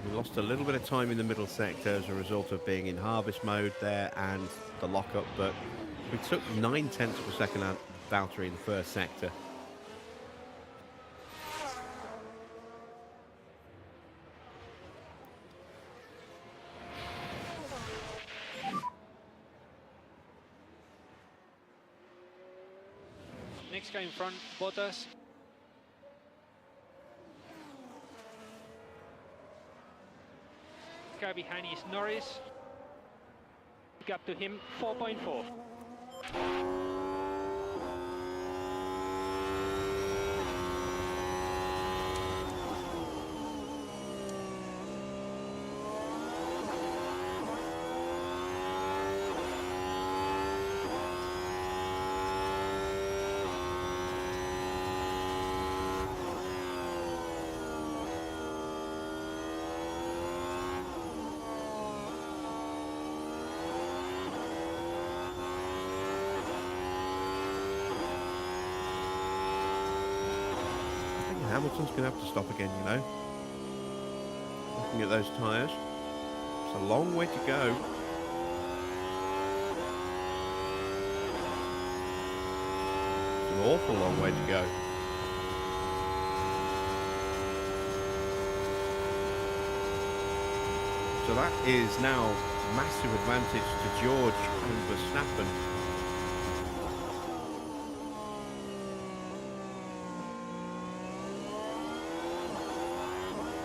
We lost a little bit of time in the middle sector as a result of being in harvest mode there and the lockup, but we took 9/10 of a second out of Valtteri in the first sector. Next guy in front, Bottas. Guy behind is Norris. Gap to him, 4.4. Hamilton's going to have to stop again, you know. Looking at those tyres. It's a long way to go. It's an awful long way to go. So that is now massive advantage to George and Verstappen.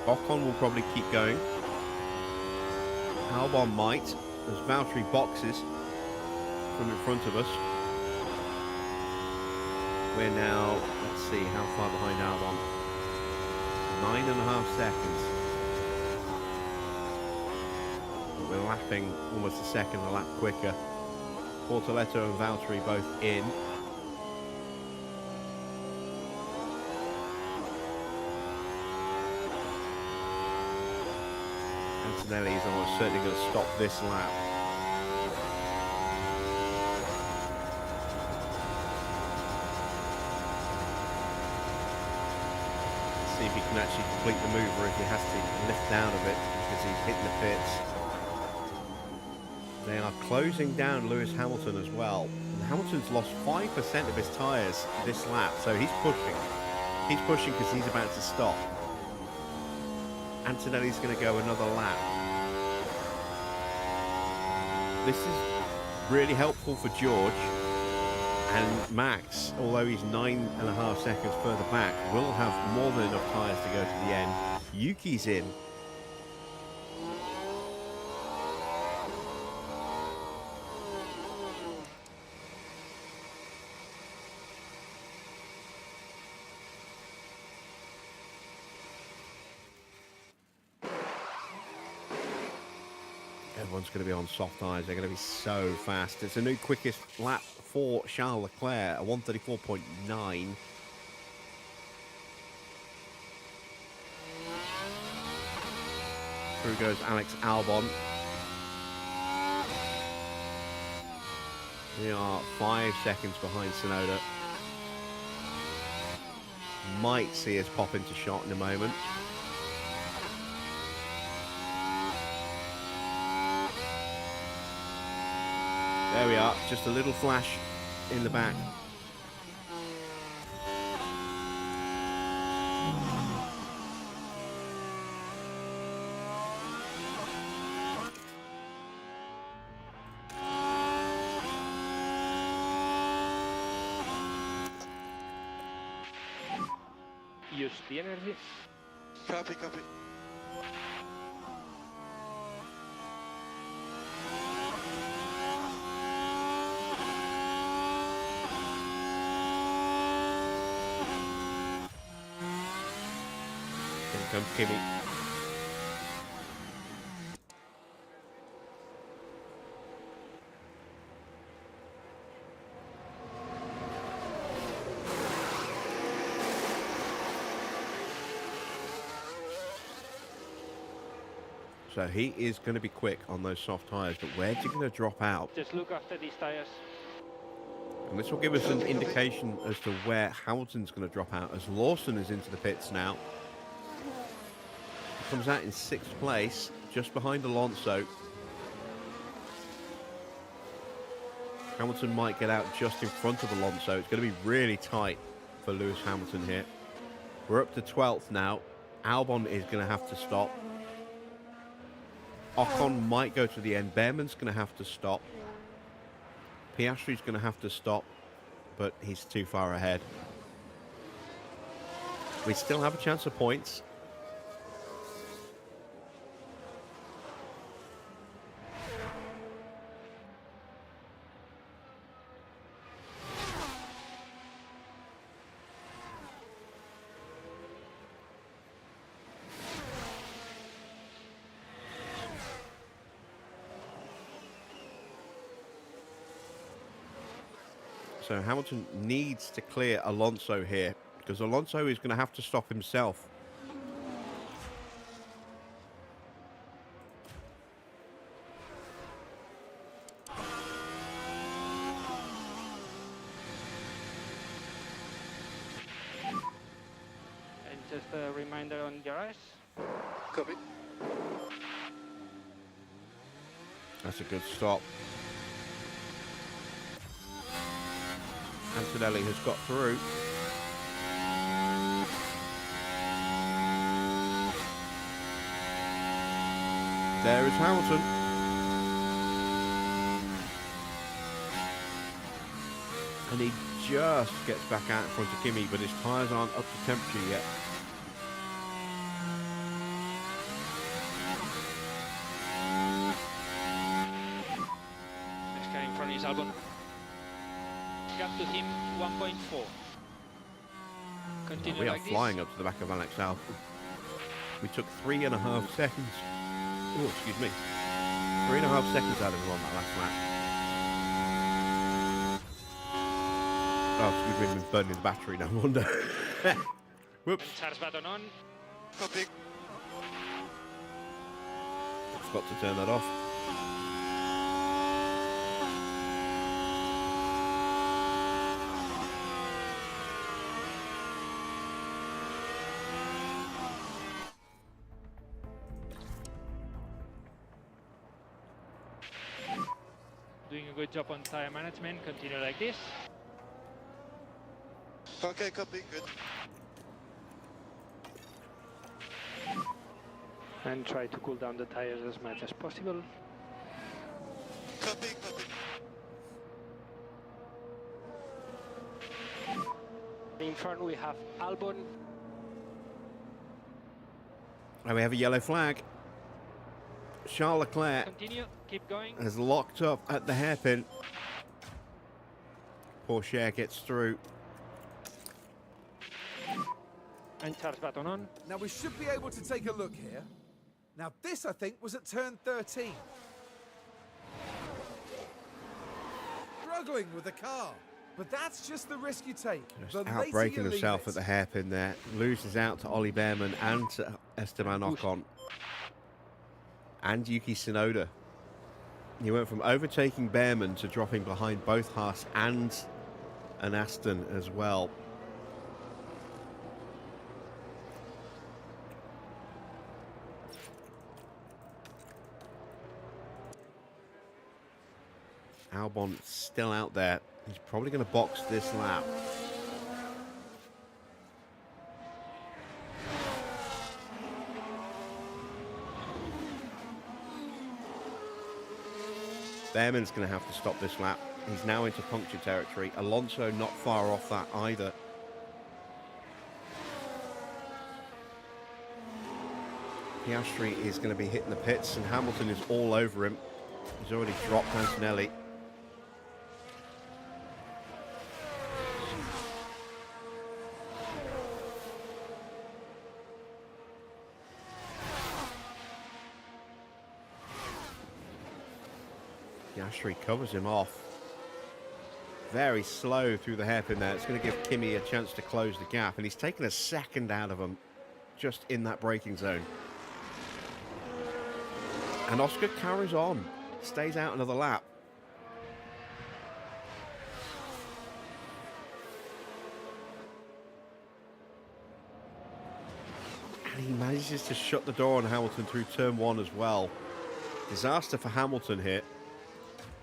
Ocon will probably keep going. Albon might. There's Valtteri boxes from in front of us. We're now, let's see, how far behind Albon? 9.5 seconds. But we're lapping almost a second a lap quicker. Portoletto and Valtteri both in. Antonelli's almost certainly going to stop this lap. See if he can actually complete the move, or if he has to lift down a bit because he's hitting the pits. They are closing down Lewis Hamilton as well. And Hamilton's lost 5% of his tyres this lap, so he's pushing. He's pushing because he's about to stop. Antonelli's going to go another lap. This is really helpful for George, and Max, although he's 9.5 seconds further back, will have more than enough tyres to go to the end. Yuki's in. Everyone's going to be on soft tyres. They're going to be so fast. It's a new quickest lap for Charles Leclerc, a 1:34.9. Through goes Alex Albon. We are 5 seconds behind Tsunoda. Might see us pop into shot in a moment. There we are, just a little flash in the back. Use the energy. Copy, copy. Here comes Kimi. So he is going to be quick on those soft tyres, but where's he going to drop out? Just look after these tires. And this will give us an indication as to where Hamilton's going to drop out, as Lawson is into the pits now. He comes out in 6th place, just behind Alonso. Hamilton might get out just in front of Alonso. It's going to be really tight for Lewis Hamilton here. We're up to 12th now. Albon is going to have to stop. Ocon might go to the end. Behrman's going to have to stop. Piastri's going to have to stop. but he's too far ahead. We still have a chance of points. So Hamilton needs to clear Alonso here, because Alonso is going to have to stop himself. And just a reminder on DRS. Copy. That's a good stop. Antonelli has got through. There is Hamilton. And he just gets back out in front of Kimi, but his tyres aren't up to temperature yet. Next car in front is Albon. Gap to him 1.4. Continue We are like flying this. up to the back of Alex Albon. We took 3.5 seconds. Oh, excuse me. 3.5 seconds out of him on that last lap. Oh, excuse me, we've burning the battery, no wonder. Whoops. Charles button on. Copy. Forgot to turn that off. Doing a good job on tire management. Continue like this. Okay, copy. Good. And try to cool down the tires as much as possible. Copy, copy. In front we have Albon. And we have a yellow flag. Charles Leclerc Continue. Keep going. has locked up at the hairpin. Porsche gets through. And Charles button on. Now we should be able to take a look here. Now this, I think, was at turn 13. Struggling with the car. But that's just the risk you take. Just The out later braking you leave himself it. at the hairpin there. Loses out to Ollie Behrman and to Esteban Ocon. And Yuki Tsunoda. He went from overtaking Behrman to dropping behind both Haas and an Aston as well. Albon still out there. He's probably going to box this lap. Behrman's going to have to stop this lap. He's now into puncture territory. Alonso not far off that either. Piastri is going to be hitting the pits, and Hamilton is all over him. He's already dropped Antonelli. Piastri covers him off. Very slow through the hairpin there. It's going to give Kimi a chance to close the gap, and he's taken a second out of him just in that braking zone. And Oscar carries on, stays out another lap. And he manages to shut the door on Hamilton through turn one as well. Disaster for Hamilton here.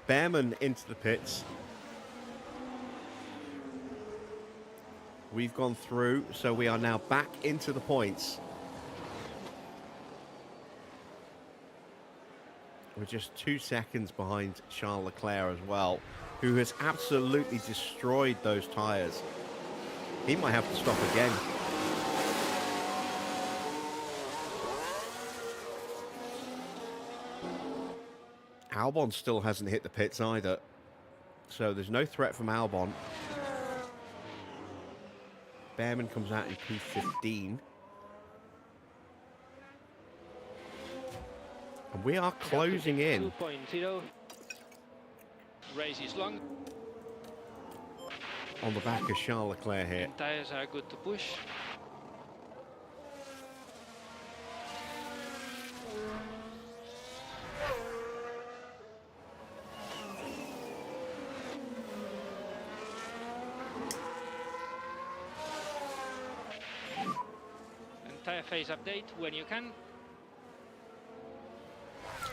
Behrman into the pits. We've gone through, so we are now back into the points. We're just 2 seconds behind Charles Leclerc as well. who has absolutely destroyed those tyres. He might have to stop again. Albon still hasn't hit the pits either. So there's no threat from Albon. Behrman comes out in P15. And we are closing in. 2.0. Race is long. On the back of Charles Leclerc here. And tires are good to push. And tire phase update when you can.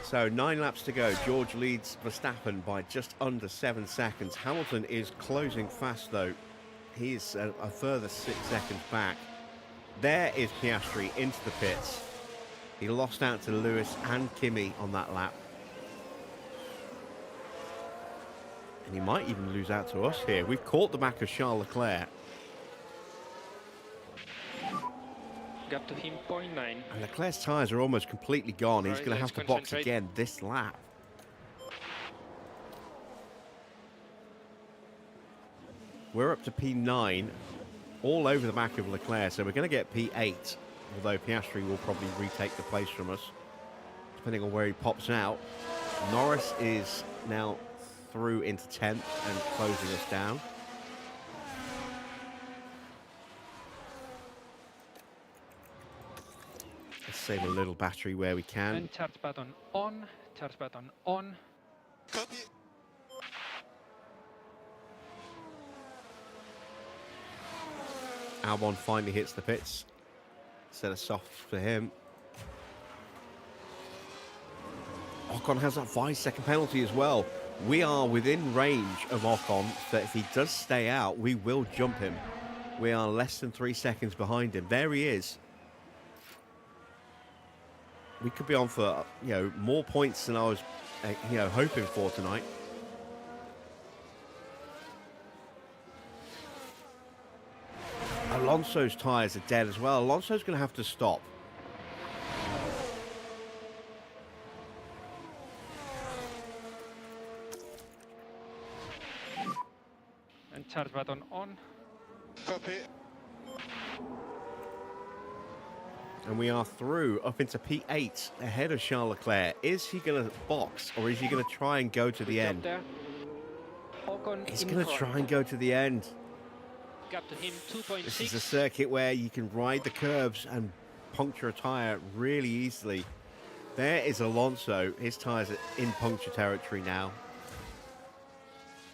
So 9 laps to go. George leads Verstappen by just under 7 seconds. Hamilton is closing fast though. He is a further 6 seconds back. There is Piastri into the pits. He lost out to Lewis and Kimi on that lap. And he might even lose out to us here. We've caught the back of Charles Leclerc. Gap to him 0.9. And Leclerc's tyres are almost completely gone. He's Right, going to have let's to box concentrate. again this lap. We're up to P9, all over the back of Leclerc, so we're going to get P8, although Piastri will probably retake the place from us, depending on where he pops out. Norris is now through into 10th and closing us down. Let's save a little battery where we can. And charge button on. Charge button on. Copy. Albon finally hits the pits. Set a soft for him. Ocon has that 5-second penalty as well. We are within range of Ocon, that if he does stay out, we will jump him. We are less than 3 seconds behind him. There he is. We could be on for, you know, more points than I was, you know, hoping for tonight. Alonso's tyres are dead as well. Alonso's going to have to stop. And charge button on. Copy. And we are through up into P8 ahead of Charles Leclerc. Is he going to box or is he going to try and go to the end? There. Ocon He's in going to front. try and go to the end. Gap to him 2.6. This is a circuit where you can ride the curbs and puncture a tyre really easily. There is Alonso. His tyres are in puncture territory now.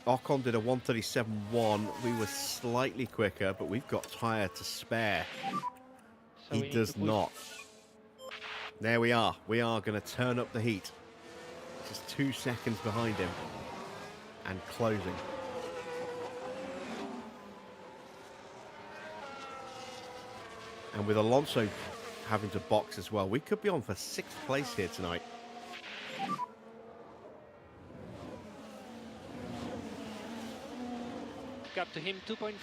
Ocon did a 137.1. We were slightly quicker, but we've got tyre to spare. So we He need does to push. not. There we are. We are going to turn up the heat. Just 2 seconds behind him. And closing. And with Alonso having to box as well, we could be on for 6th place here tonight. Gap to him 2.5.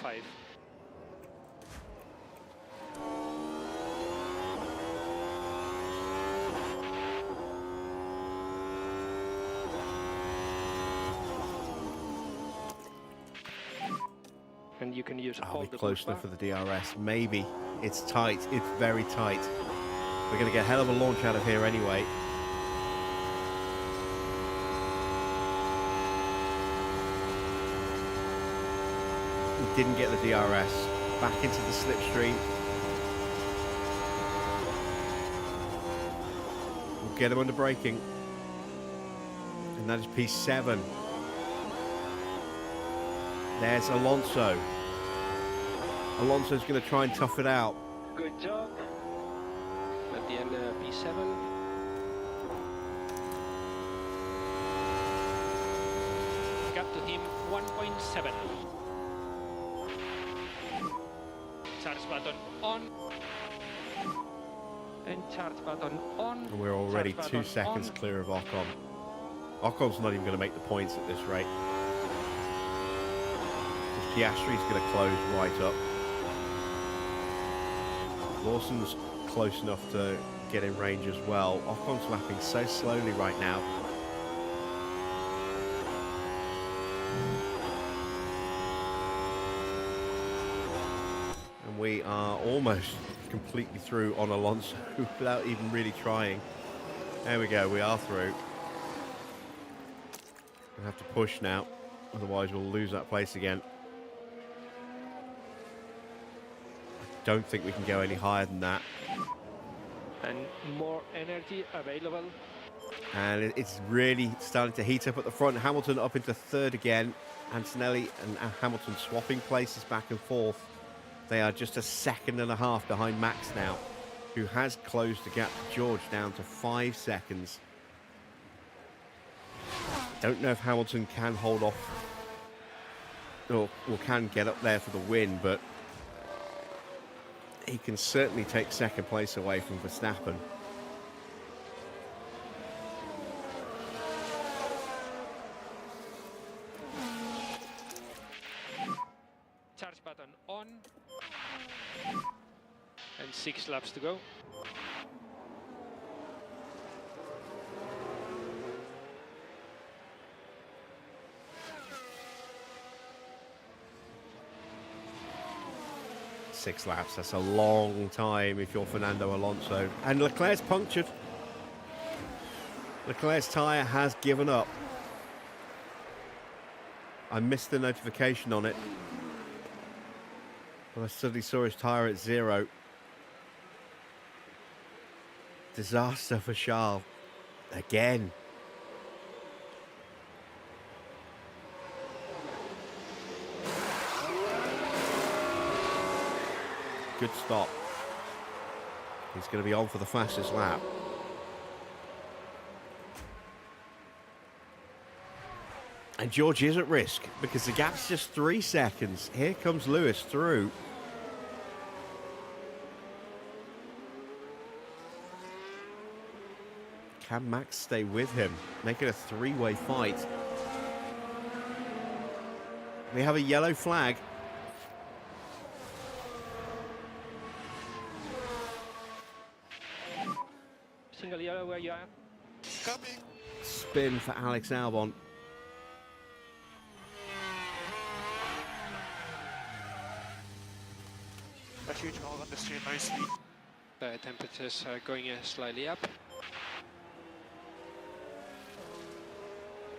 And you can use a Are we hold the close push bar. enough for the DRS? Maybe. It's tight. It's very tight. We're going to get a hell of a launch out of here anyway. We didn't get the DRS. Back into the slipstream. We'll get him under braking. And that is P7. There's Alonso. Alonso's going to try and tough it out. Good job. At the end, P7. Gap to him 1.7. Charge button on. And charge button on. And we're already Charge 2 button seconds on. clear of Ocon. Ocon's not even going to make the points at this rate. Piastri's going to close right up. Lawson's close enough to get in range as well. Ocon's lapping so slowly right now. And we are almost completely through on Alonso without even really trying. There we go, we are through. We'll have to push now, otherwise we'll lose that place again. I don't think we can go any higher than that. And more energy available. And it's really starting to heat up at the front. Hamilton up into third again. Antonelli and Hamilton swapping places back and forth. They are just a second and a half behind Max now, who has closed the gap to George down to 5 seconds. Don't know if Hamilton can hold off or can get up there for the win, but he can certainly take second place away from Verstappen. Charge button on. And 6 laps to go. Six laps, that's a long time if you're Fernando Alonso. And Leclerc's punctured. Leclerc's tyre has given up. I missed the notification on it, but I suddenly saw his tyre at 0. Disaster for Charles. Again. Good stop. He's going to be on for the fastest lap. And George is at risk because the gap's just 3 seconds. Here comes Lewis through. Can Max stay with him? Make it a 3-way fight. We have a yellow flag. Single yellow where you are. Copy. Spin for Alex Albon. A huge hole on the stream, no speed. Temperatures are going slightly up.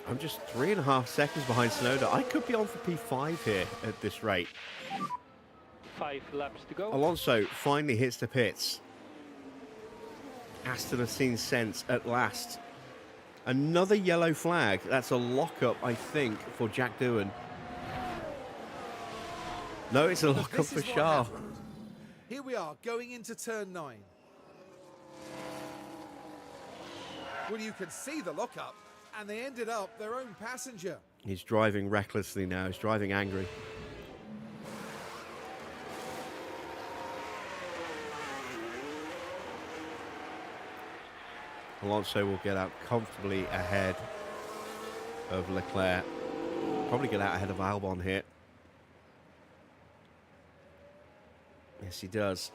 I'm just 3.5 seconds behind Tsunoda. I could be on for P5 here at this rate. 5 laps to go. Alonso finally hits the pits. Aston has seen sense at last. Another yellow flag. That's a lockup, I think, for Jack Doohan. No, it's a lockup This for is what Charles. happened. Here we are going into turn 9. Well, you can see the lockup, and they ended up their own passenger. He's driving recklessly now. He's driving angry. Alonso will get out comfortably ahead of Leclerc. Probably get out ahead of Albon here. Yes, he does.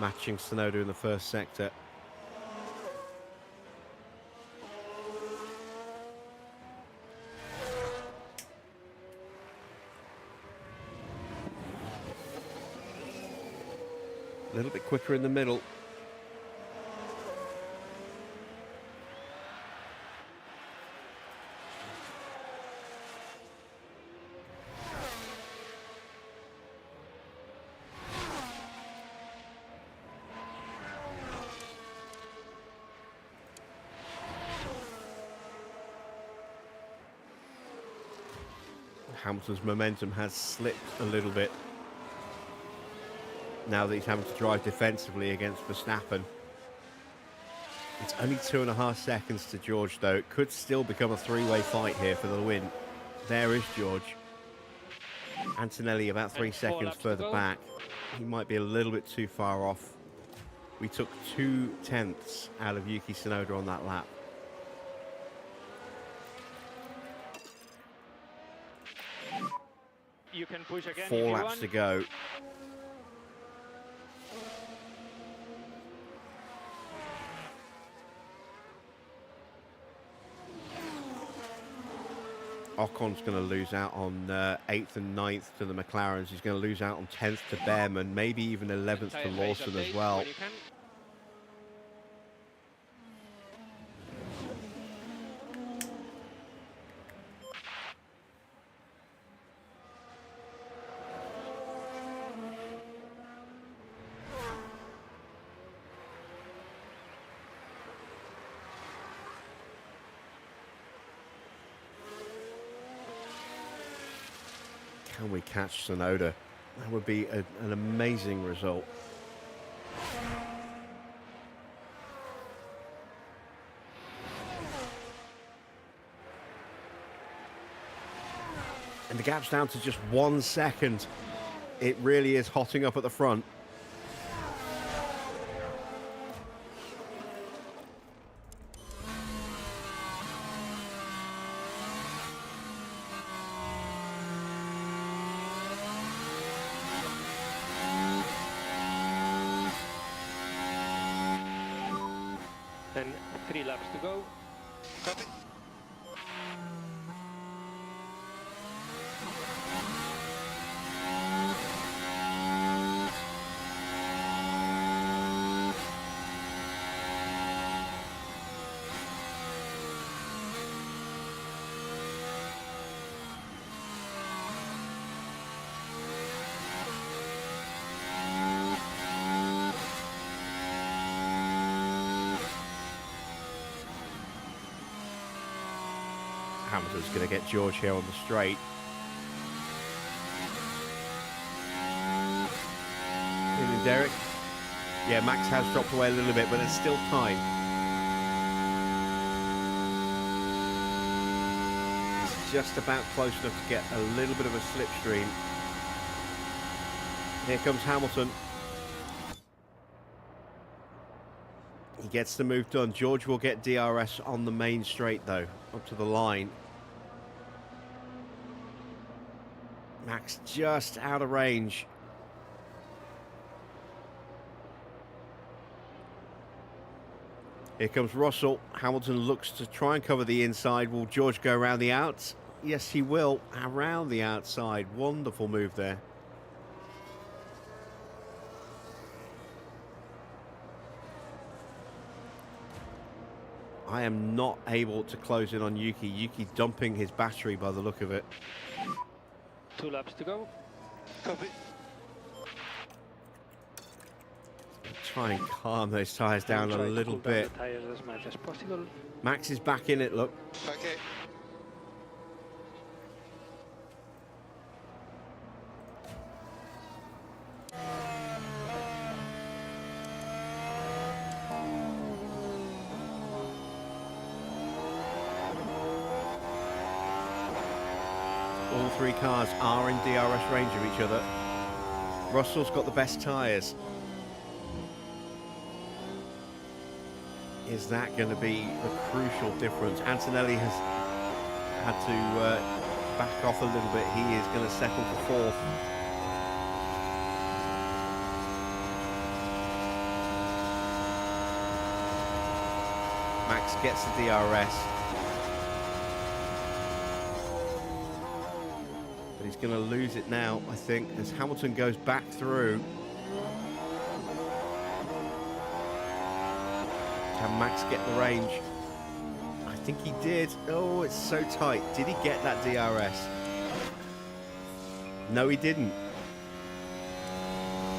Matching Tsunoda in the first sector. A little bit quicker in the middle. Hamilton's momentum has slipped a little bit now that he's having to drive defensively against Verstappen. It's only 2.5 seconds to George, though. It could still become a 3-way fight here for the win. There is George. Antonelli about 3 seconds further back. He might be a little bit too far off. We took 2 tenths out of Yuki Tsunoda on that lap. You can push again if 4 you laps want. to go. Ocon's going to lose out on 8th and 9th to the McLarens. He's going to lose out on 10th to Behrman, maybe even 11th to Entire phase Lawson as update well. when you can. Can we catch Tsunoda? That would be an amazing result. And the gap's down to just 1 second. It really is hotting up at the front. And 3 laps to go. Copy. Hamilton's going to get George here on the straight. And Derek. Yeah, Max has dropped away a little bit, but there's still time. It's just about close enough to get a little bit of a slipstream. Here comes Hamilton. He gets the move done. George will get DRS on the main straight, though, up to the line. Max just out of range. Here comes Russell. Hamilton looks to try and cover the inside. Will George go around the outs? Yes, he will. Around the outside. Wonderful move there. I am not able to close in on Yuki. Yuki dumping his battery by the look of it. 2 laps to go. Copy. Try and calm those tyres down a Try to little cool down bit. the tires as much as possible. Max is back in it, look. Okay. All 3 cars are in DRS range of each other. Russell's got the best tyres. Is that going to be a crucial difference? Antonelli has had to back off a little bit. He is going to settle for 4th. Max gets the DRS. But he's going to lose it now, I think, as Hamilton goes back through. Can Max get the range? I think he did. Oh, it's so tight. Did he get that DRS? No, he didn't.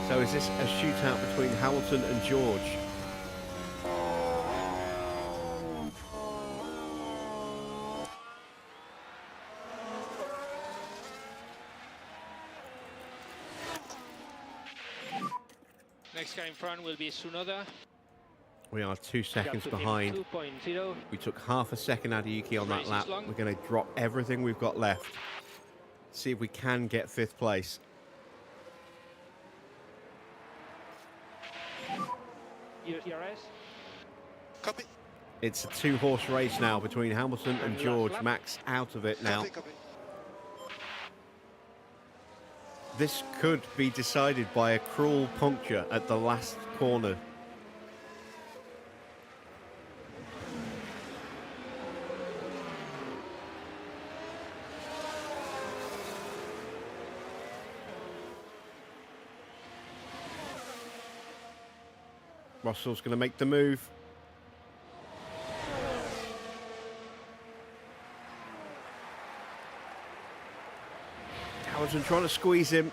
So is this a shootout between Hamilton and George? Next guy in front will be Tsunoda. We are 2 seconds Gap to him, behind. 2.0. We took half a second out of Yuki on that Race is lap. long. We're going to drop everything we've got left. See if we can get 5th place. ERS. Copy. It's a 2-horse race now between Hamilton and And last George. lap. Max out of it now. Copy, copy. This could be decided by a cruel puncture at the last corner. Russell's going to make the move. Hamilton trying to squeeze him.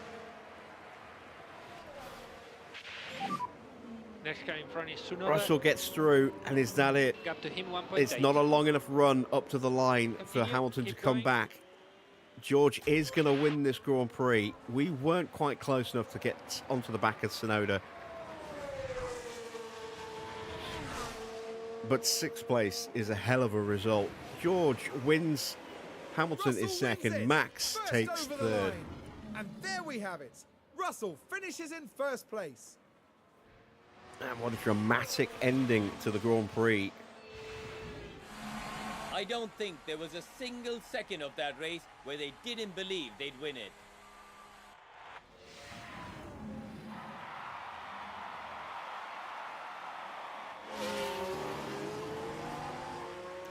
Next guy in front is Tsunoda. Russell gets through, and is that it? Gap to him 1.8. It's not a long enough run up to the line for Continue, Hamilton to keep come going. back. George is going to win this Grand Prix. We weren't quite close enough to get onto the back of Tsunoda. But 6th place is a hell of a result. George wins. Hamilton Russell is second. wins it. Max First takes over the third. line. And there we have it. Russell finishes in first place. And what a dramatic ending to the Grand Prix. I don't think there was a single second of that race where they didn't believe they'd win it.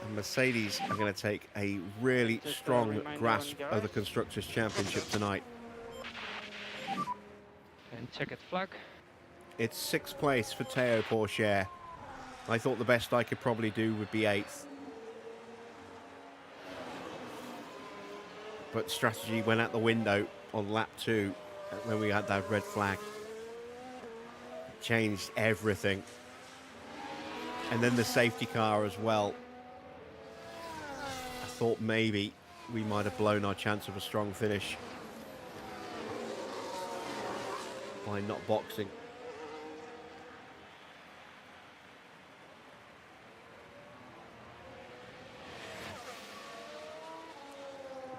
And Mercedes are going to take a really Just a strong reminder grasp on of the guys. Constructors' Championship tonight. And checkered flag. It's 6th place for Theo Pourchaire. I thought the best I could probably do would be 8th. But strategy went out the window on lap 2 when we had that red flag. It changed everything. And then the safety car as well. I thought maybe we might have blown our chance of a strong finish by not boxing.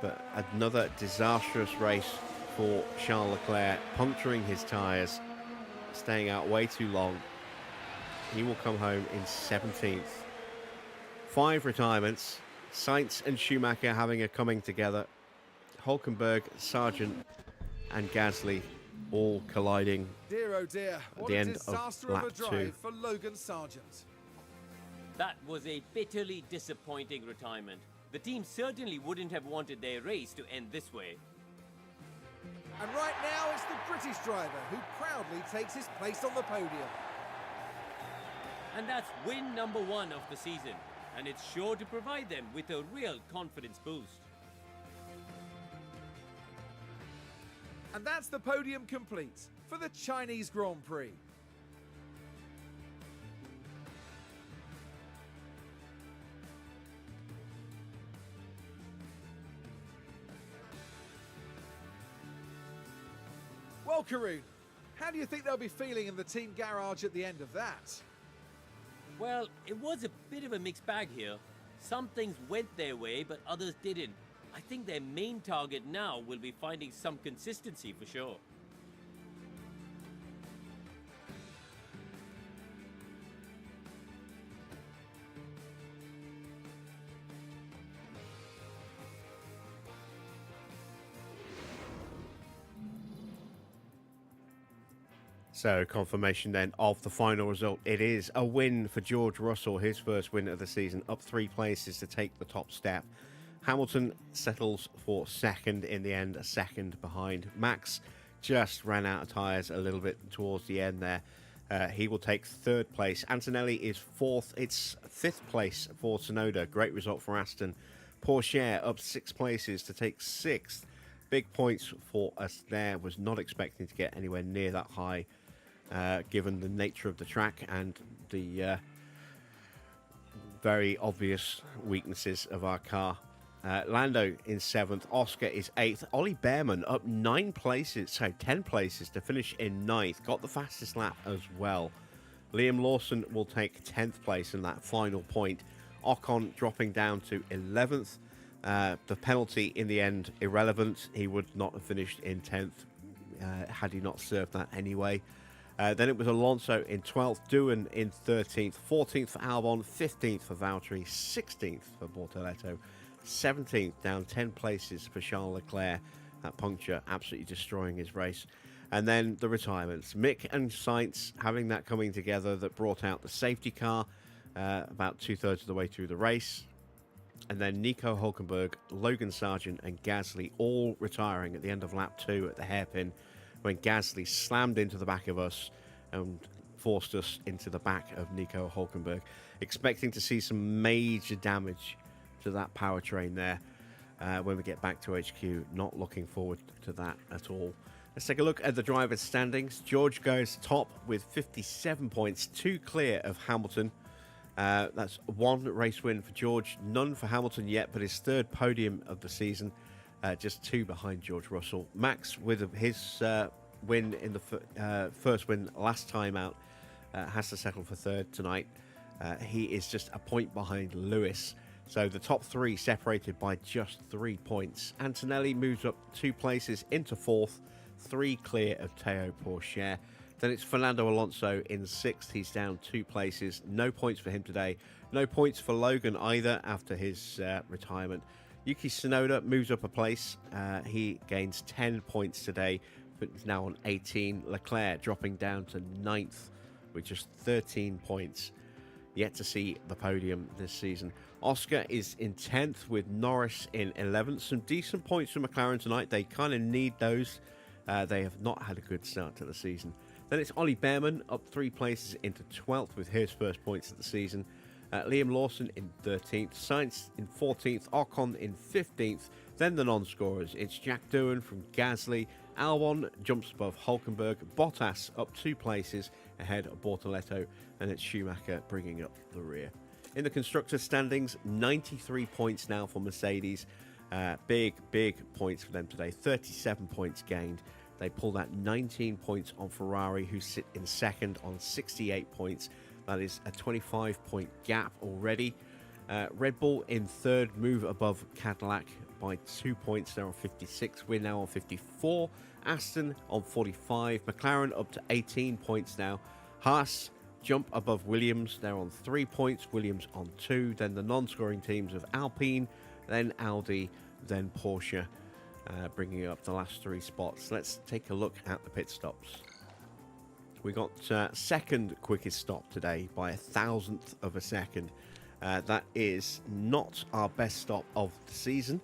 But another disastrous race for Charles Leclerc, puncturing his tyres, staying out way too long. He will come home in 17th. 5 retirements. Sainz and Schumacher having a coming together. Hulkenberg, Sargent and Gasly all colliding. Dear oh dear, At what the a end of disaster of lap a drive 2. for Logan Sargent. That was a bitterly disappointing retirement. The team certainly wouldn't have wanted their race to end this way. And right now it's the British driver who proudly takes his place on the podium. And that's win number 1 of the season. And it's sure to provide them with a real confidence boost. And that's the podium complete for the Chinese Grand Prix. Well, Karun, how do you think they'll be feeling in the team garage at the end of that? Well, it was a bit of a mixed bag here. Some things went their way, but others didn't. I think their main target now will be finding some consistency for sure. So confirmation then of the final result. It is a win for George Russell, his first win of the season, up 3 places to take the top step. Hamilton settles for second in the end, a second behind. Max just ran out of tyres a little bit towards the end there. He will take 3rd place. Antonelli is 4th. It's 5th place for Tsunoda. Great result for Aston. Pourchaire up 6 places to take 6th. Big points for us there. Was not expecting to get anywhere near that high, given the nature of the track and the very obvious weaknesses of our car. Lando in 7th, Oscar is 8th, Ollie Behrman up 10 places to finish in 9th, got the fastest lap as well. Liam Lawson will take 10th place in that final point. Ocon dropping down to 11th. The penalty in the end irrelevant. He would not have finished in 10th had he not served that anyway. Then it was Alonso in 12th, Doohan in 13th, 14th for Albon, 15th for Valtteri, 16th for Bortoletto, 17th, down 10 places for Charles Leclerc, That puncture absolutely destroying his race. And then the retirements. Mick and Sainz having that coming together that brought out the safety car about 2/3 of the way through the race. And then Nico Hulkenberg, Logan Sargent and Gasly all retiring at the end of lap 2 at the hairpin when Gasly slammed into the back of us and forced us into the back of Nico Hulkenberg. Expecting to see some major damage to that powertrain there when we get back to HQ. Not looking forward to that at all. Let's take a look at the drivers' standings. George goes top with 57 points, 2 clear of Hamilton. That's 1 race win for George, none for Hamilton yet, but his 3rd podium of the season, just 2 behind George Russell. Max, with his win in the first win last time out, has to settle for 3rd tonight. He is just a point behind Lewis. So the top 3 separated by just 3 points. Antonelli moves up 2 places into 4th, 3 clear of Theo Pourchaire. Then it's Fernando Alonso in 6th. He's down 2 places. No points for him today. No points for Logan either after his retirement. Yuki Tsunoda moves up a place. He gains 10 points today, but is now on 18. Leclerc dropping down to 9th with just 13 points. Yet to see the podium this season. Oscar is in 10th with Norris in 11th. Some decent points for McLaren tonight. They kind of need those. They have not had a good start to the season. Then it's Ollie Behrman up 3 places into 12th with his first points of the season. Liam Lawson in 13th. Sainz in 14th. Ocon in 15th. Then the non-scorers. It's Jack Doohan from Gasly. Albon jumps above Hulkenberg. Bottas up 2 places ahead of Bortoletto. And it's Schumacher bringing up the rear. In the constructors' standings, 93 points now for Mercedes. Big points for them today. 37 points gained. They pulled out 19 points on Ferrari, who sit in 2nd on 68 points. That is a 25-point gap already. Red Bull in 3rd, move above Cadillac by 2 points. They're on 56. We're now on 54. Aston on 45. McLaren up to 18 points now. Haas jump above Williams. They're on 3 points. Williams on 2. Then the non-scoring teams of Alpine, then Audi, then Porsche, bringing up the last 3 spots. Let's take a look at the pit stops. We got 2nd quickest stop today by 1,000th of a second. That is not our best stop of the season,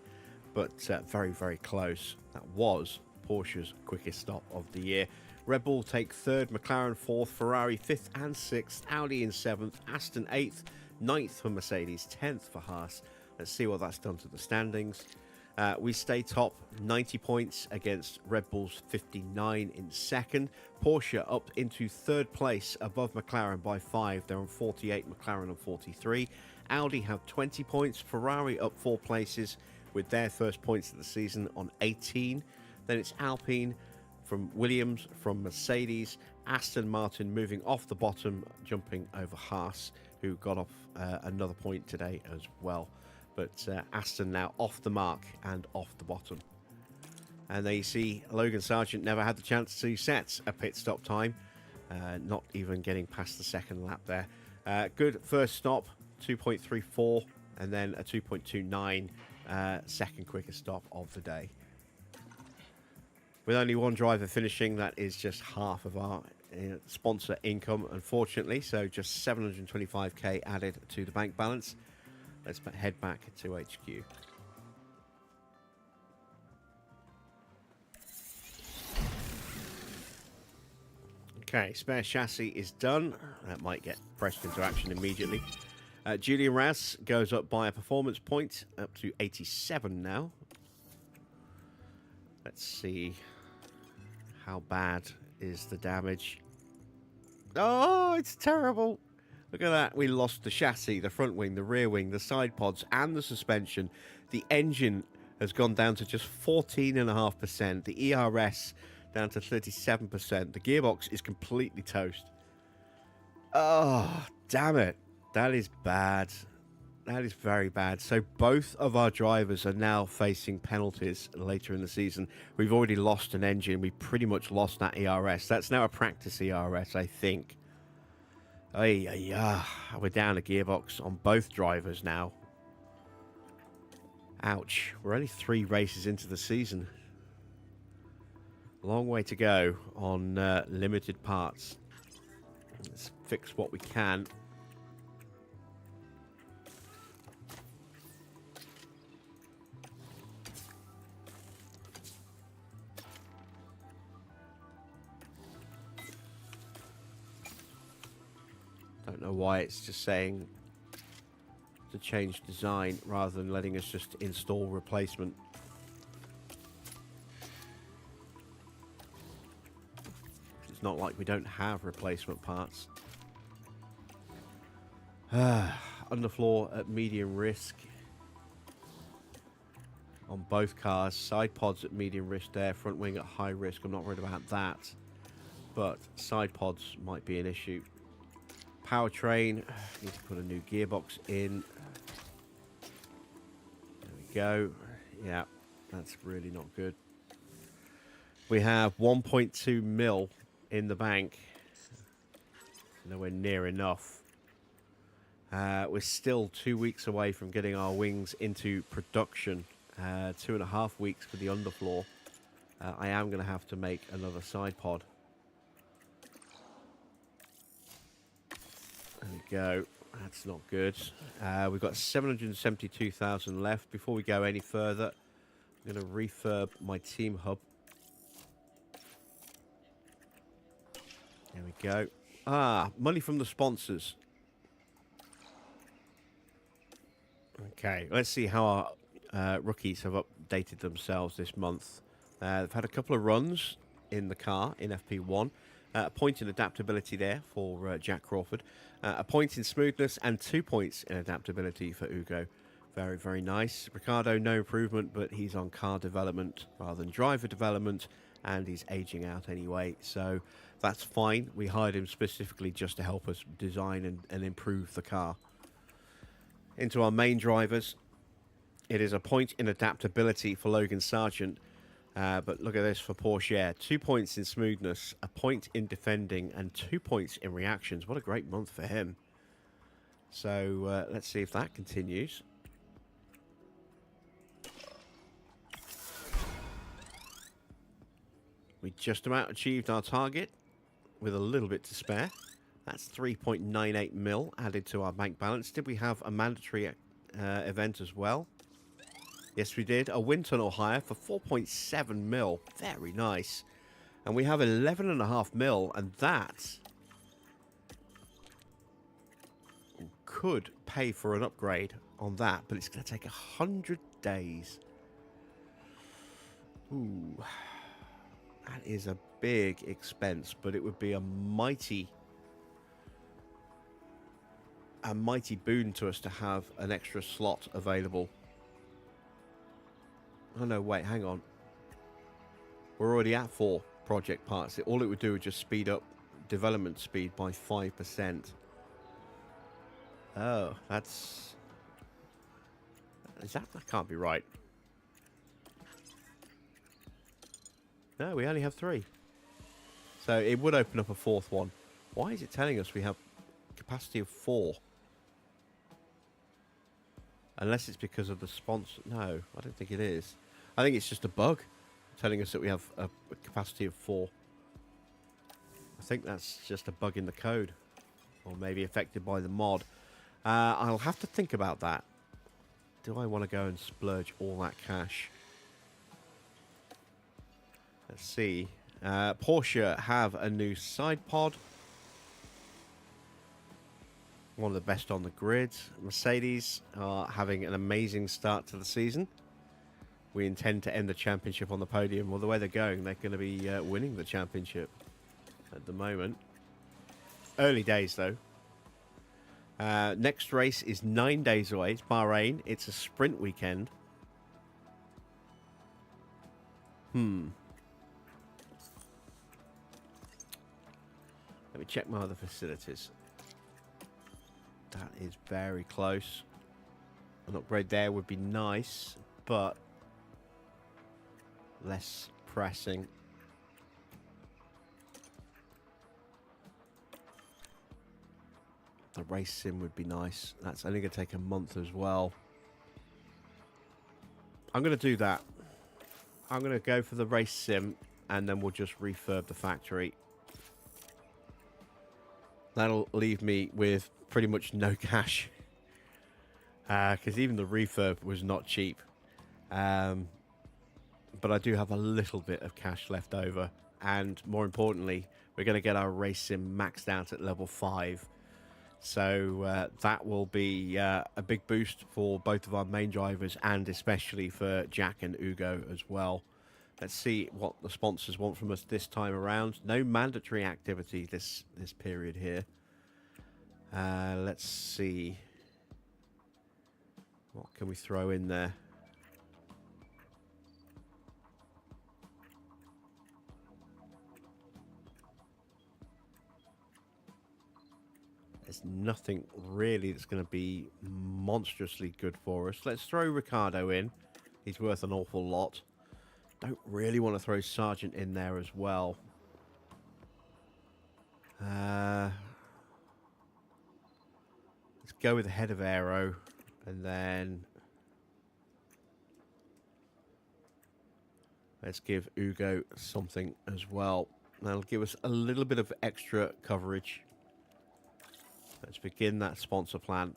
but very, very close. That was Porsche's quickest stop of the year. Red Bull take 3rd, McLaren 4th, Ferrari 5th and 6th, Audi in 7th, Aston 8th, 9th for Mercedes, 10th for Haas. Let's see what that's done to the standings. We stay top, 90 points against Red Bull's 59 in 2nd. Porsche up into 3rd place above McLaren by 5. They're on 48, McLaren on 43. Audi have 20 points. Ferrari up 4 places with their first points of the season on 18. Then it's Alpine from Williams, from Mercedes. Aston Martin moving off the bottom, jumping over Haas, who got off another point today as well. But Aston now off the mark and off the bottom. And there you see Logan Sargent never had the chance to set a pit stop time, not even getting past the 2nd lap there. Good first stop, 2.34, and then a 2.29 second quickest stop of the day. With only 1 driver finishing, that is just half of our sponsor income, unfortunately. So just 725k added to the bank balance. Let's head back to HQ. Okay, spare chassis is done. That might get pressed into action immediately. Julian Ras goes up by a performance point, up to 87 now. Let's see how bad is the damage. Oh, it's terrible. Look at that. We lost the chassis, the front wing, the rear wing, the side pods, and the suspension. The engine has gone down to just 14.5%. The ERS down to 37%. The gearbox is completely toast. Oh, damn it. That is bad. That is very bad. So both of our drivers are now facing penalties later in the season. We've already lost an engine. We pretty much lost that ERS. That's now a practice ERS, I think. We're down a gearbox on both drivers now. Ouch. We're only 3 races into the season. Long way to go on limited parts. Let's fix what we can. Don't know why it's just saying to change design rather than letting us just install replacement. It's not like we don't have replacement parts. Underfloor at medium risk on both cars. Side pods at medium risk there. Front wing at high risk. I'm not worried about that. But side pods might be an issue. Powertrain. Need to put a new gearbox in. There we go. Yeah, that's really not good. We have 1.2 mil in the bank. Nowhere near enough. We're still 2 weeks away from getting our wings into production. 2.5 weeks for the underfloor. I am going to have to make another side pod. There we go. That's not good. We've got 772,000 left. Before we go any further, I'm going to refurb my team hub. There we go. Money from the sponsors. Okay, let's see how our rookies have updated themselves this month. They've had a couple of runs in the car in FP1. A point in adaptability there for Jack Crawford. A point in smoothness and 2 points in adaptability for Ugo. Very, very nice. Ricardo, no improvement, but he's on car development rather than driver development, and he's aging out anyway, so that's fine. We hired him specifically just to help us design and improve the car. Into our main drivers. It is a point in adaptability for Logan Sargent. But look at this for Porsche. 2 points in smoothness, a point in defending, and 2 points in reactions. What a great month for him. So let's see if that continues. We just about achieved our target with a little bit to spare. That's 3.98 mil added to our bank balance. Did we have a mandatory event as well? Yes, we did. A wind tunnel hire for 4.7 mil. Very nice. And we have 11.5 mil, and that could pay for an upgrade on that, but it's going to take 100 days. Ooh. That is a big expense, but it would be a mighty boon to us to have an extra slot available. Oh no, wait, hang on. We're already at 4 project parts. All it would do would just speed up development speed by 5%. Oh, that's... That can't be right. No, we only have 3. So it would open up a 4th one. Why is it telling us we have capacity of 4? Unless it's because of the sponsor. No, I don't think it is. I think it's just a bug telling us that we have a capacity of 4. I think that's just a bug in the code. Or maybe affected by the mod. I'll have to think about that. Do I want to go and splurge all that cash? Let's see. Porsche have a new side pod. One of the best on the grid. Mercedes are having an amazing start to the season. We intend to end the championship on the podium. Well, the way they're going, they're going to be winning the championship at the moment. Early days, though. Next race is 9 days away. It's Bahrain. It's a sprint weekend. Let me check my other facilities. That is very close. An upgrade there would be nice, but less pressing. The race sim would be nice. That's only going to take a month as well. I'm going to do that. I'm going to go for the race sim and then we'll just refurb the factory. That'll leave me with pretty much no cash, because even the refurb was not cheap. But I do have a little bit of cash left over, and more importantly, we're going to get our race sim maxed out at level 5. So that will be a big boost for both of our main drivers, and especially for Jack and Ugo as well. Let's see what the sponsors want from us this time around. No mandatory activity this period here. Let's see. What can we throw in there? There's nothing really that's going to be monstrously good for us. Let's throw Ricardo in. He's worth an awful lot. Don't really want to throw Sargent in there as well. Let's go with the head of aero, and then let's give Ugo something as well. That'll give us a little bit of extra coverage. Let's begin that sponsor plan.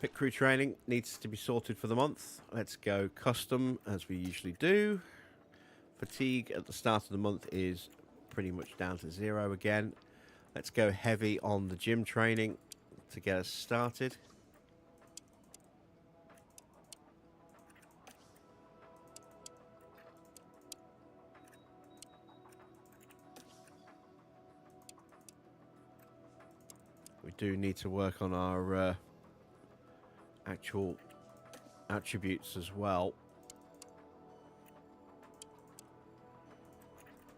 Pit crew training needs to be sorted for the month. Let's go custom as we usually do. Fatigue at the start of the month is pretty much down to 0 again. Let's go heavy on the gym training to get us started. We do need to work on our actual attributes as well.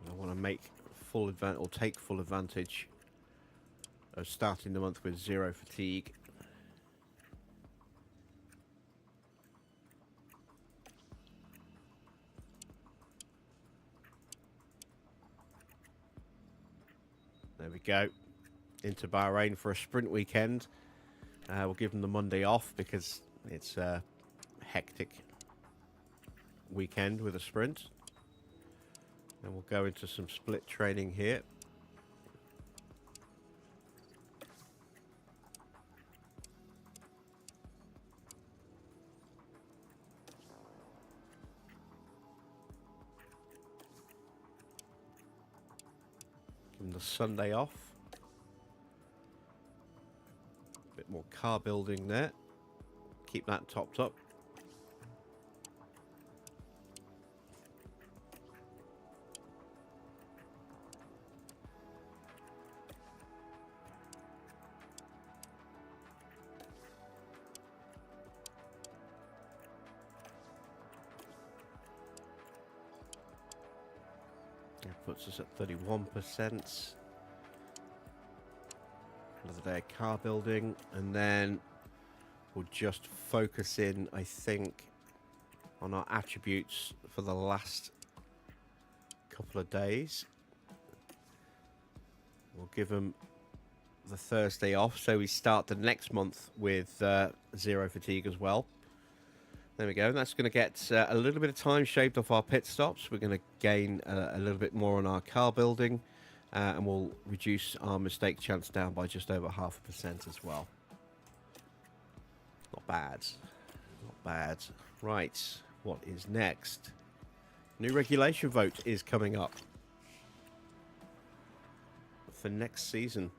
I want to make full advantage, or take full advantage of starting the month with 0 fatigue. There we go. Into Bahrain for a sprint weekend. We'll give them the Monday off because it's a hectic weekend with a sprint. And we'll go into some split training here. Give them the Sunday off. Bit more car building there. Keep that topped up. That puts us at 31%. Another day of car building, and then we'll just focus in, I think, on our attributes for the last couple of days. We'll give them the Thursday off, so we start the next month with 0 fatigue as well. There we go. That's going to get a little bit of time shaved off our pit stops. We're going to gain a little bit more on our car building. And we'll reduce our mistake chance down by just over 0.5% as well. Not bad. Not bad. Right. What is next? New regulation vote is coming up for next season.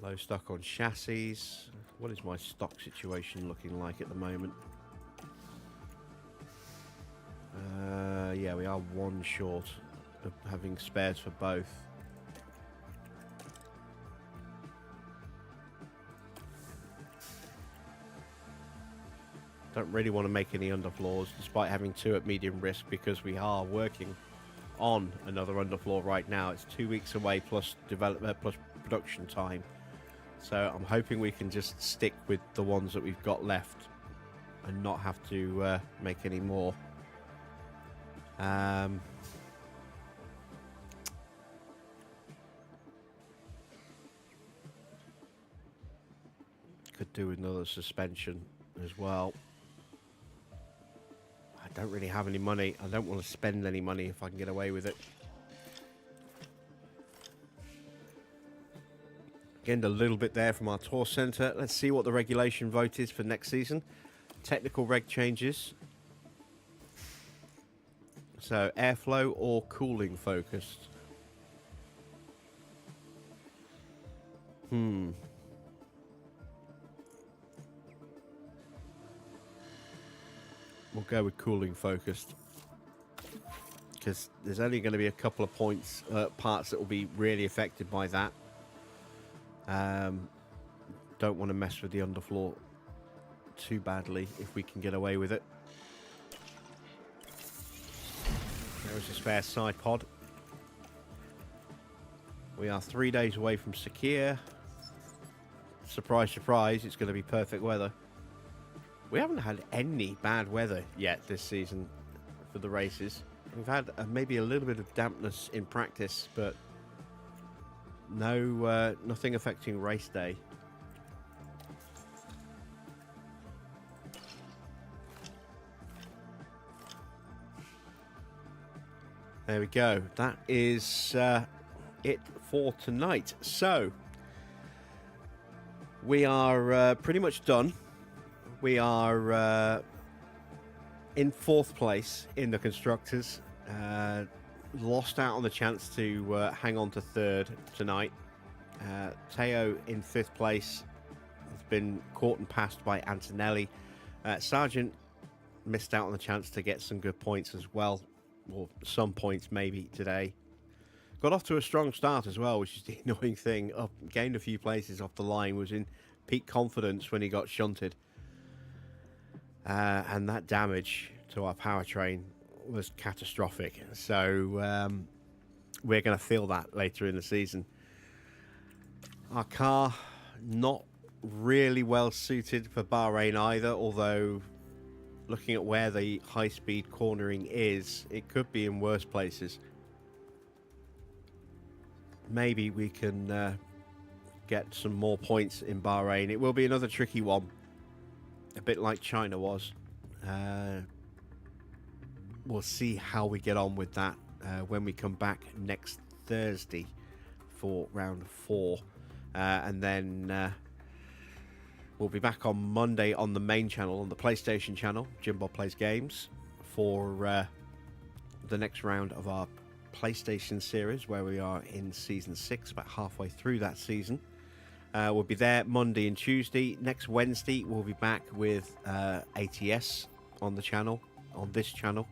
Low stock on chassis. What is my stock situation looking like at the moment? Yeah, we are 1 short of having spares for both. Don't really want to make any underfloors despite having 2 at medium risk, because we are working on another underfloor right now. It's 2 weeks away plus development plus production time, so I'm hoping we can just stick with the ones that we've got left and not have to make any more. could do another suspension as well. I don't really have any money. I don't want to spend any money if I can get away with it. Gained a little bit there from our tour centre. Let's see what the regulation vote is for next season. Technical reg changes. So airflow or cooling focused. We'll go with cooling focused, because there's only going to be a couple of parts that will be really affected by that. Don't want to mess with the underfloor too badly if we can get away with it. There's a spare side pod. We are 3 days away from Sakir. Surprise, surprise, it's going to be perfect weather. We haven't had any bad weather yet this season for the races. We've had maybe a little bit of dampness in practice, but no, nothing affecting race day. There we go. That is it for tonight. So we are pretty much done. We are in 4th place in the Constructors. Lost out on the chance to hang on to 3rd tonight. Theo in 5th place has been caught and passed by Antonelli. Sargent missed out on the chance to get some good points as well, or some points maybe today. Got off to a strong start as well, which is the annoying thing. Gained a few places off the line, was in peak confidence when he got shunted. And that damage to our powertrain was catastrophic. So we're going to feel that later in the season. Our car, not really well suited for Bahrain either, although looking at where the high-speed cornering is, it could be in worse places. Maybe we can get some more points in Bahrain. It will be another tricky one, a bit like China was. We'll see how we get on with that when we come back next Thursday for round 4. And then we'll be back on Monday on the main channel, on the PlayStation channel, Jim Bob Plays Games, for the next round of our PlayStation series, where we are in Season 6, about halfway through that season. We'll be there Monday and Tuesday. Next Wednesday, we'll be back with ATS on the channel, on this channel,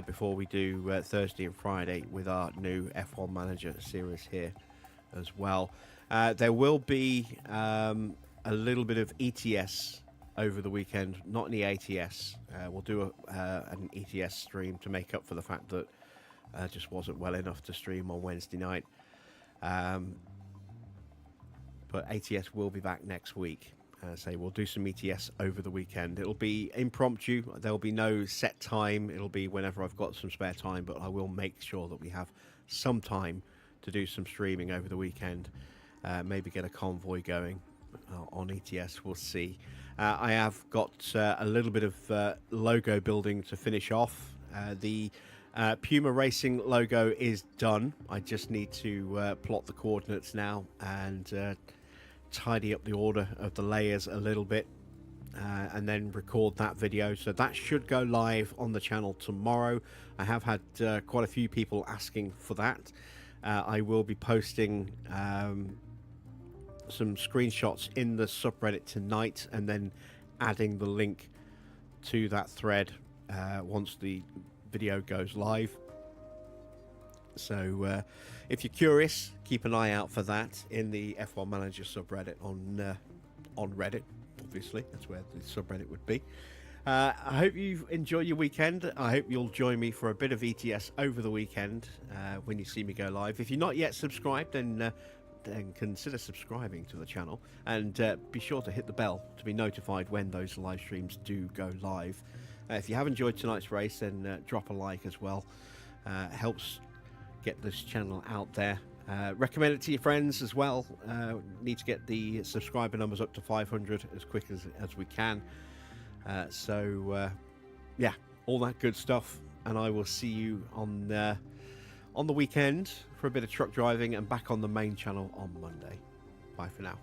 before we do Thursday and Friday with our new F1 Manager series here as well. There will be a little bit of ETS over the weekend, not any ATS. We'll do an ETS stream to make up for the fact that just wasn't well enough to stream on Wednesday night. But ATS will be back next week. So we'll do some ETS over the weekend. It'll be impromptu. There'll be no set time. It'll be whenever I've got some spare time, but I will make sure that we have some time to do some streaming over the weekend. Maybe get a convoy going on ETS. We'll see. I have got a little bit of logo building to finish off. The Puma Racing logo is done. I just need to plot the coordinates now and tidy up the order of the layers a little bit, and then record that video. So that should go live on the channel tomorrow. I have had quite a few people asking for that. I will be posting some screenshots in the subreddit tonight, and then adding the link to that thread once the video goes live. So if you're curious, keep an eye out for that in the F1 Manager subreddit on Reddit. Obviously, that's where the subreddit would be. I hope you enjoy your weekend. I hope you'll join me for a bit of ETS over the weekend when you see me go live. If you're not yet subscribed, then consider subscribing to the channel, and be sure to hit the bell to be notified when those live streams do go live. If you have enjoyed tonight's race, then drop a like as well. It helps get this channel out there Recommend it to your friends as well. Need to get the subscriber numbers up to 500 as quick as we can. Yeah, all that good stuff. And I will see you on the weekend for a bit of truck driving and back on the main channel on Monday. Bye for now.